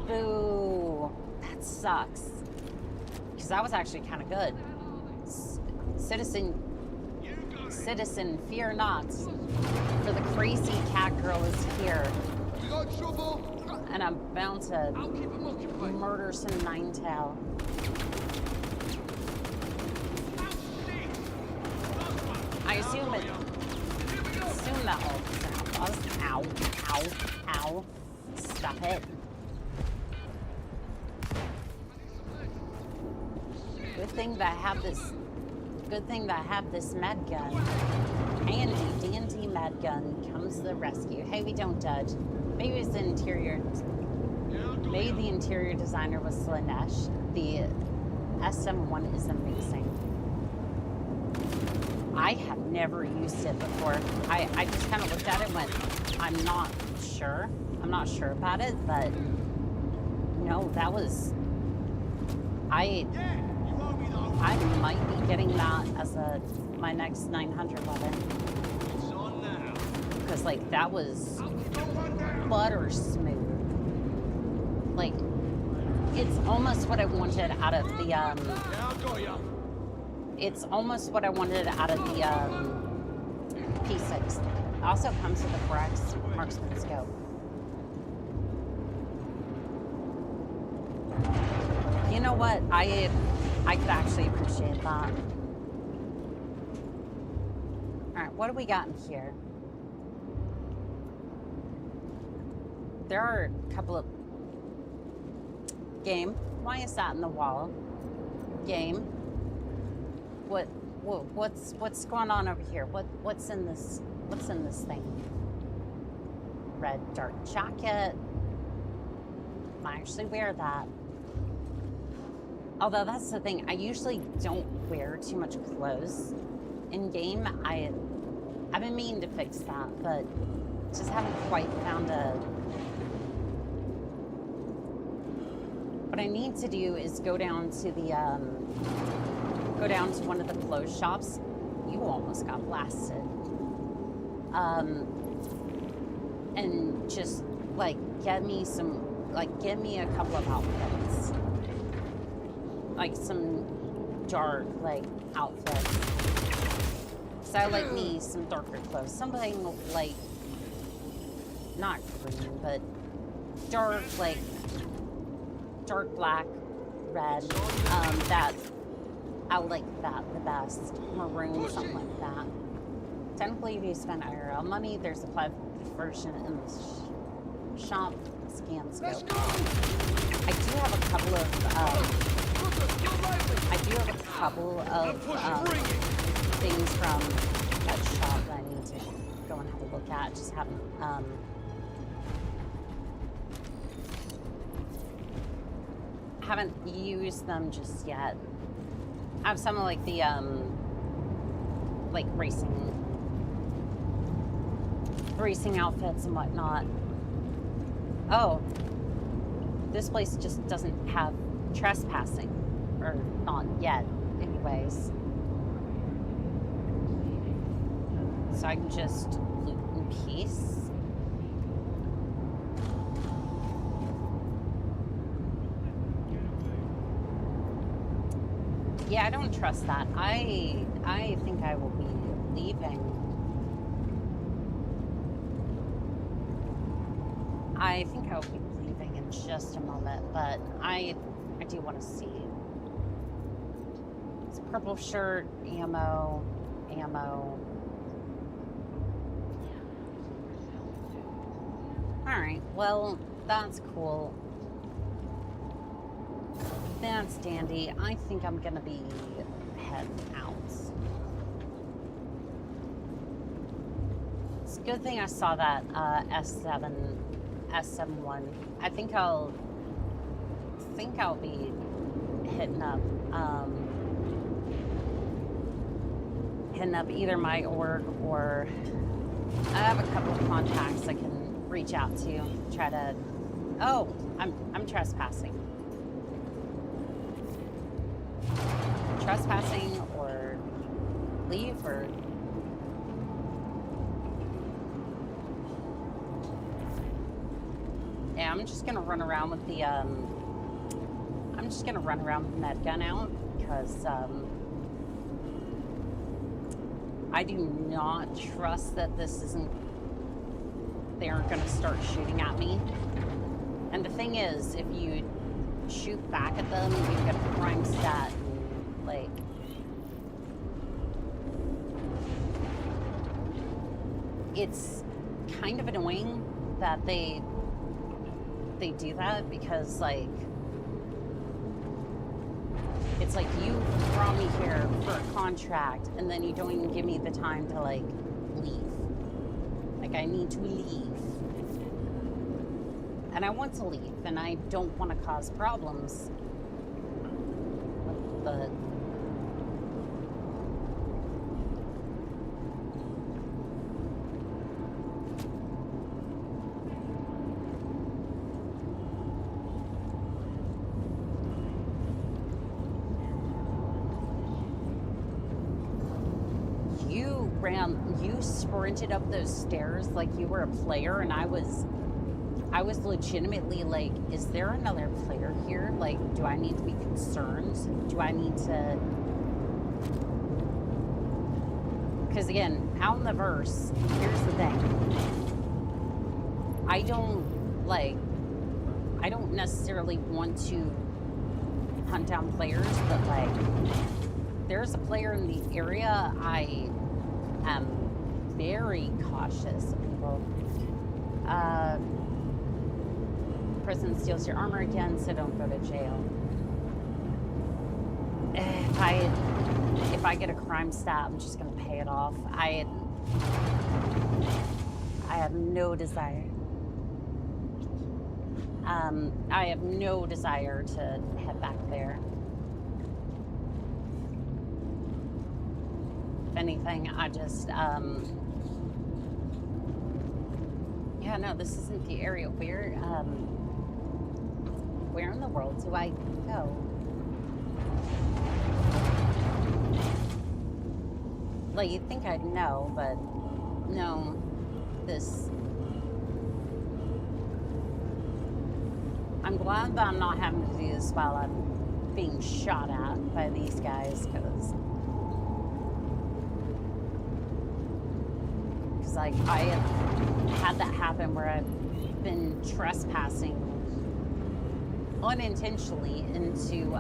Speaker 3: Boo. That sucks. Because that was actually kind of good. Citizen, fear not. For the crazy cat girl is here. And I'm bound to murder some nine-tail. I assume that all was. Ow, ow, ow. Stop it. Good thing that I have this med gun. Handy dandy med gun comes to the rescue. Hey, we don't judge. Maybe it's the interior. Maybe the interior designer was Slanesh. The SM1 is amazing. I have never used it before. I just kind of looked at it and went, I'm not sure about it, but no, that was, I might be getting that as my next 900 weapon. Because like that was butter smooth. Like it's almost what I wanted out of the It's almost what I wanted out of the P6. It also comes with the correct marksman scope. You know what? I could actually appreciate that. Alright, what do we got in here? There are a couple of... Game. Why is that in the wall? Game. What's going on over here? What's in this thing? Red dark jacket. I actually wear that. Although that's the thing, I usually don't wear too much clothes in game. I've been meaning to fix that, but just haven't quite found a. What I need to do is go down to one of the clothes shops. You almost got blasted. And just like get me a couple of outfits. Like some dark outfits. So I like me some darker clothes. Something like not green, but dark black, red. That I like that the best. Maroon, something like that. Technically, if you spend IRL money, there's a private version in the shop. Scan scope. I do have a couple of things from that shop that I need to go and have a look at. Just haven't used them just yet. I have some of like the racing outfits and whatnot. Oh, this place just doesn't have trespassing, or not yet, anyways. So I can just loot in peace. Yeah, I don't trust that. I think I will be leaving. I think I will be leaving in just a moment, but I do want to see. It's purple shirt, ammo. Alright, well, that's cool. That's dandy. I think I'm gonna be heading out. It's a good thing I saw that SM1. I think I'll be hitting up either my org or I have a couple of contacts I can reach out to try to. Oh, I'm trespassing or leave or? Yeah, I'm just gonna run around with the I'm just gonna run around with the med gun out because I do not trust that this isn't. They aren't gonna start shooting at me. And the thing is, if you shoot back at them, you get a crime stat. And, like, it's kind of annoying that they do that because, like, it's like you brought me here for a contract and then you don't even give me the time to, like, leave. Like, I need to leave. And I want to leave, and I don't want to cause problems. But you sprinted up those stairs like you were a player, and I was legitimately like, is there another player here? Like, do I need to be concerned? Do I need to... Because again, out in the verse, here's the thing. I don't necessarily want to hunt down players, but like, there's a player in the area I am very cautious of people. Prison steals your armor again, so don't go to jail. If I get a crime stat, I'm just gonna pay it off. I have no desire. I have no desire to head back there. If anything, I just, yeah, no, this isn't the area. Where in the world do I go? Like, you'd think I'd know, but no, I'm glad that I'm not having to do this while I'm being shot at by these guys, because like, I have had that happen where I've been trespassing unintentionally into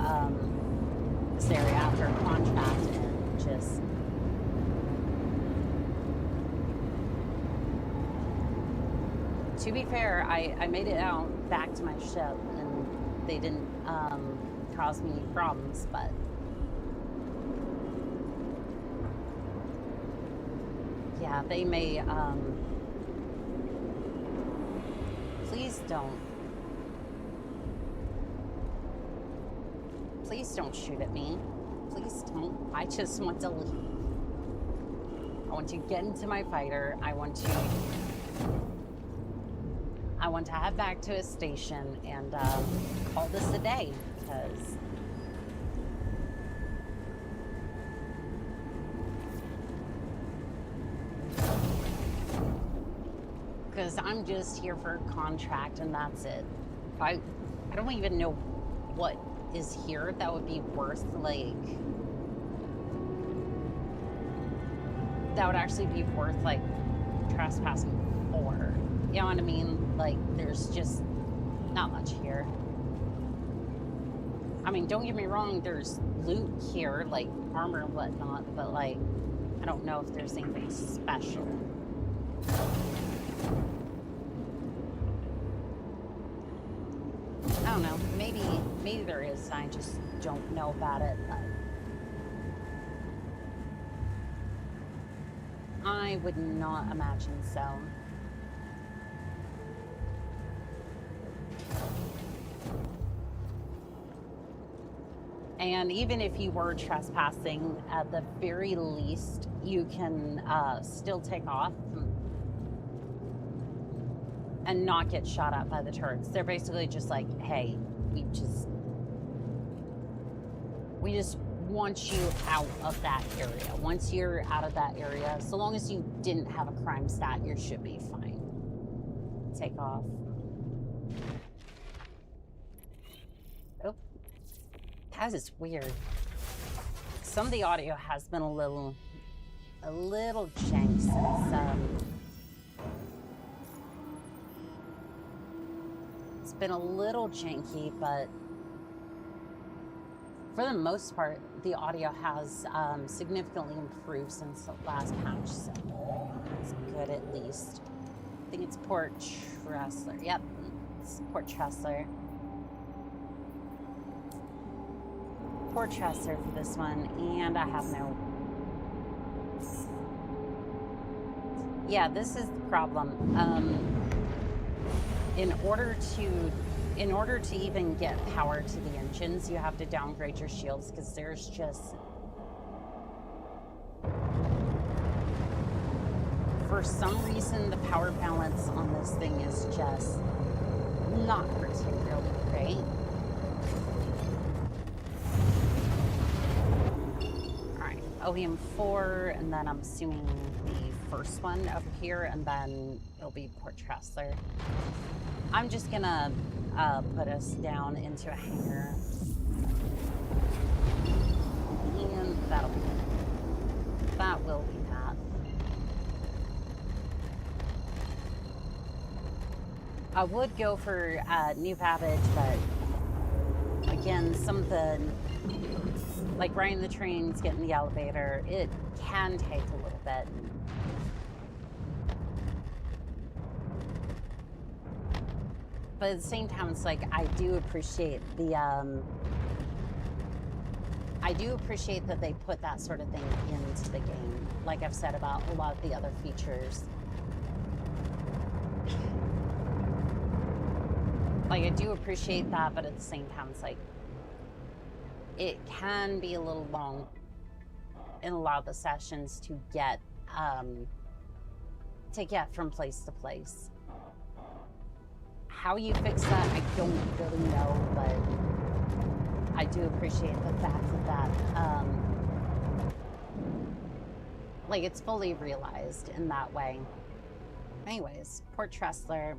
Speaker 3: this area after a contract, and just to be fair, I made it out back to my ship and they didn't cause me problems, but yeah, they may please don't shoot at me. Please don't. I just want to leave. I want to get into my fighter. I want to head back to a station and call this a day, because I'm just here for a contract and that's it. I don't even know what is here that would be worth, like, that would actually be worth, like, trespassing for. You know what I mean? Like, there's just not much here. I mean, don't get me wrong, there's loot here, like armor and whatnot, but, like, I don't know if there's anything special. I don't know. Maybe there is. I just don't know about it. But I would not imagine so. And even if you were trespassing, at the very least, you can still take off and not get shot at by the turrets. They're basically just like, hey, we just want you out of that area. Once you're out of that area, so long as you didn't have a crime stat, you should be fine. Take off. Oh, that is weird. Some of the audio has been a little jank since it's been a little janky, but for the most part, the audio has significantly improved since the last patch, so it's good at least. I think it's Port Tressler. Yep, it's Port Tressler. Port Tressler for this one, and I have no... Yeah, this is the problem. In order to even get power to the engines, you have to downgrade your shields because there's just... For some reason, the power balance on this thing is just not particularly great. Alright, OEM4, and then I'm assuming the first one over here, and then it'll be Port Tressler. I'm just gonna put us down into a hangar. And that'll be it. That will be that. I would go for New Babbage, but again, some of the, like riding the trains, getting the elevator, it can take a little bit. But at the same time, it's like, I do appreciate the, I do appreciate that they put that sort of thing into the game. Like I've said about a lot of the other features. Like, I do appreciate that, but at the same time, it's like, it can be a little long in a lot of the sessions to get from place to place. How you fix that, I don't really know, but I do appreciate the fact that like, it's fully realized in that way. Anyways, Port Tressler.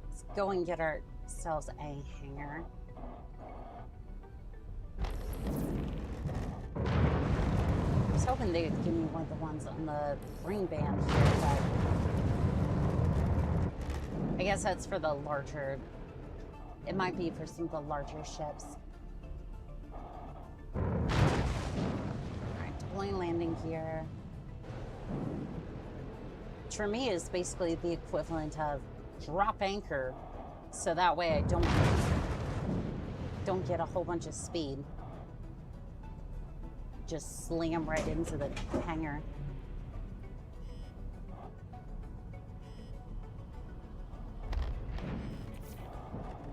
Speaker 3: Let's go and get ourselves a hangar. I was hoping they would give me one of the ones on the ring band here, but I guess that's for the larger, it might be for some of the larger ships. Alright, deploying landing gear. Which for me is basically the equivalent of drop anchor, so that way I don't get a whole bunch of speed. Just slam right into the hangar.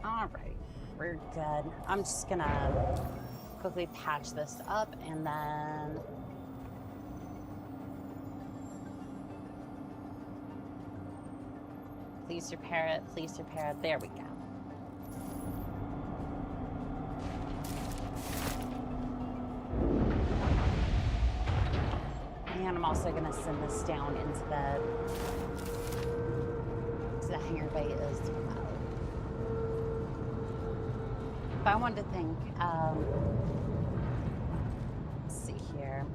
Speaker 3: Alright, we're good. I'm just gonna quickly patch this up and then please repair it, please repair it. There we go. And I'm also gonna send this down into the hangar bay as well. But I wanted to think, let's see here.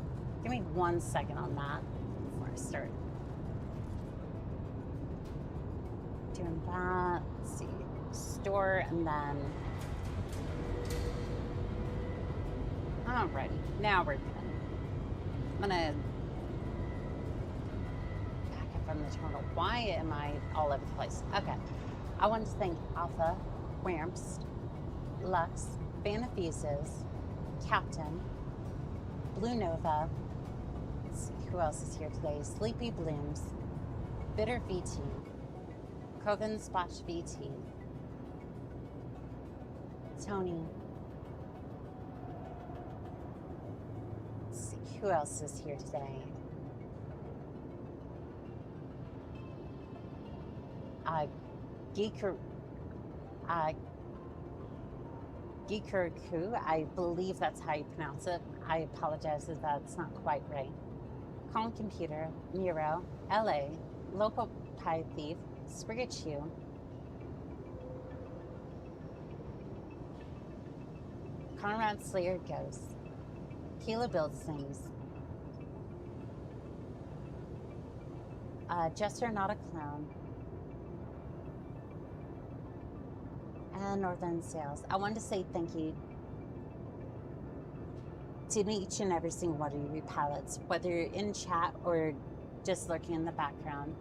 Speaker 3: Give me 1 second on that before I start doing that. Let's see, store, and then, alrighty, now we're good. I'm gonna back up from the terminal. Why am I all over the place? Okay, I wanted to thank Alpha, Wamps, Lux, Banafuses, Captain, Blue Nova, let's see, who else is here today? Sleepy Blooms, Bitter VT, Kogan Splash VT, Tony, let's see, who else is here today? Gikuriku, I believe that's how you pronounce it. I apologize if that's not quite right. Calling Computer, Miro, LA, Local Pie Thief, Sprigachu, Conrad Slayer Ghost, Kayla Builds Things, Jester Not a Clown, and Northern Sales. I wanted to say thank you to each and every single one of you palettes, whether you're in chat or just lurking in the background.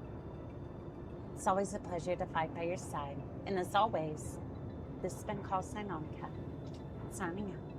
Speaker 3: It's always a pleasure to fight by your side. And as always, this has been called Sinonica, signing out.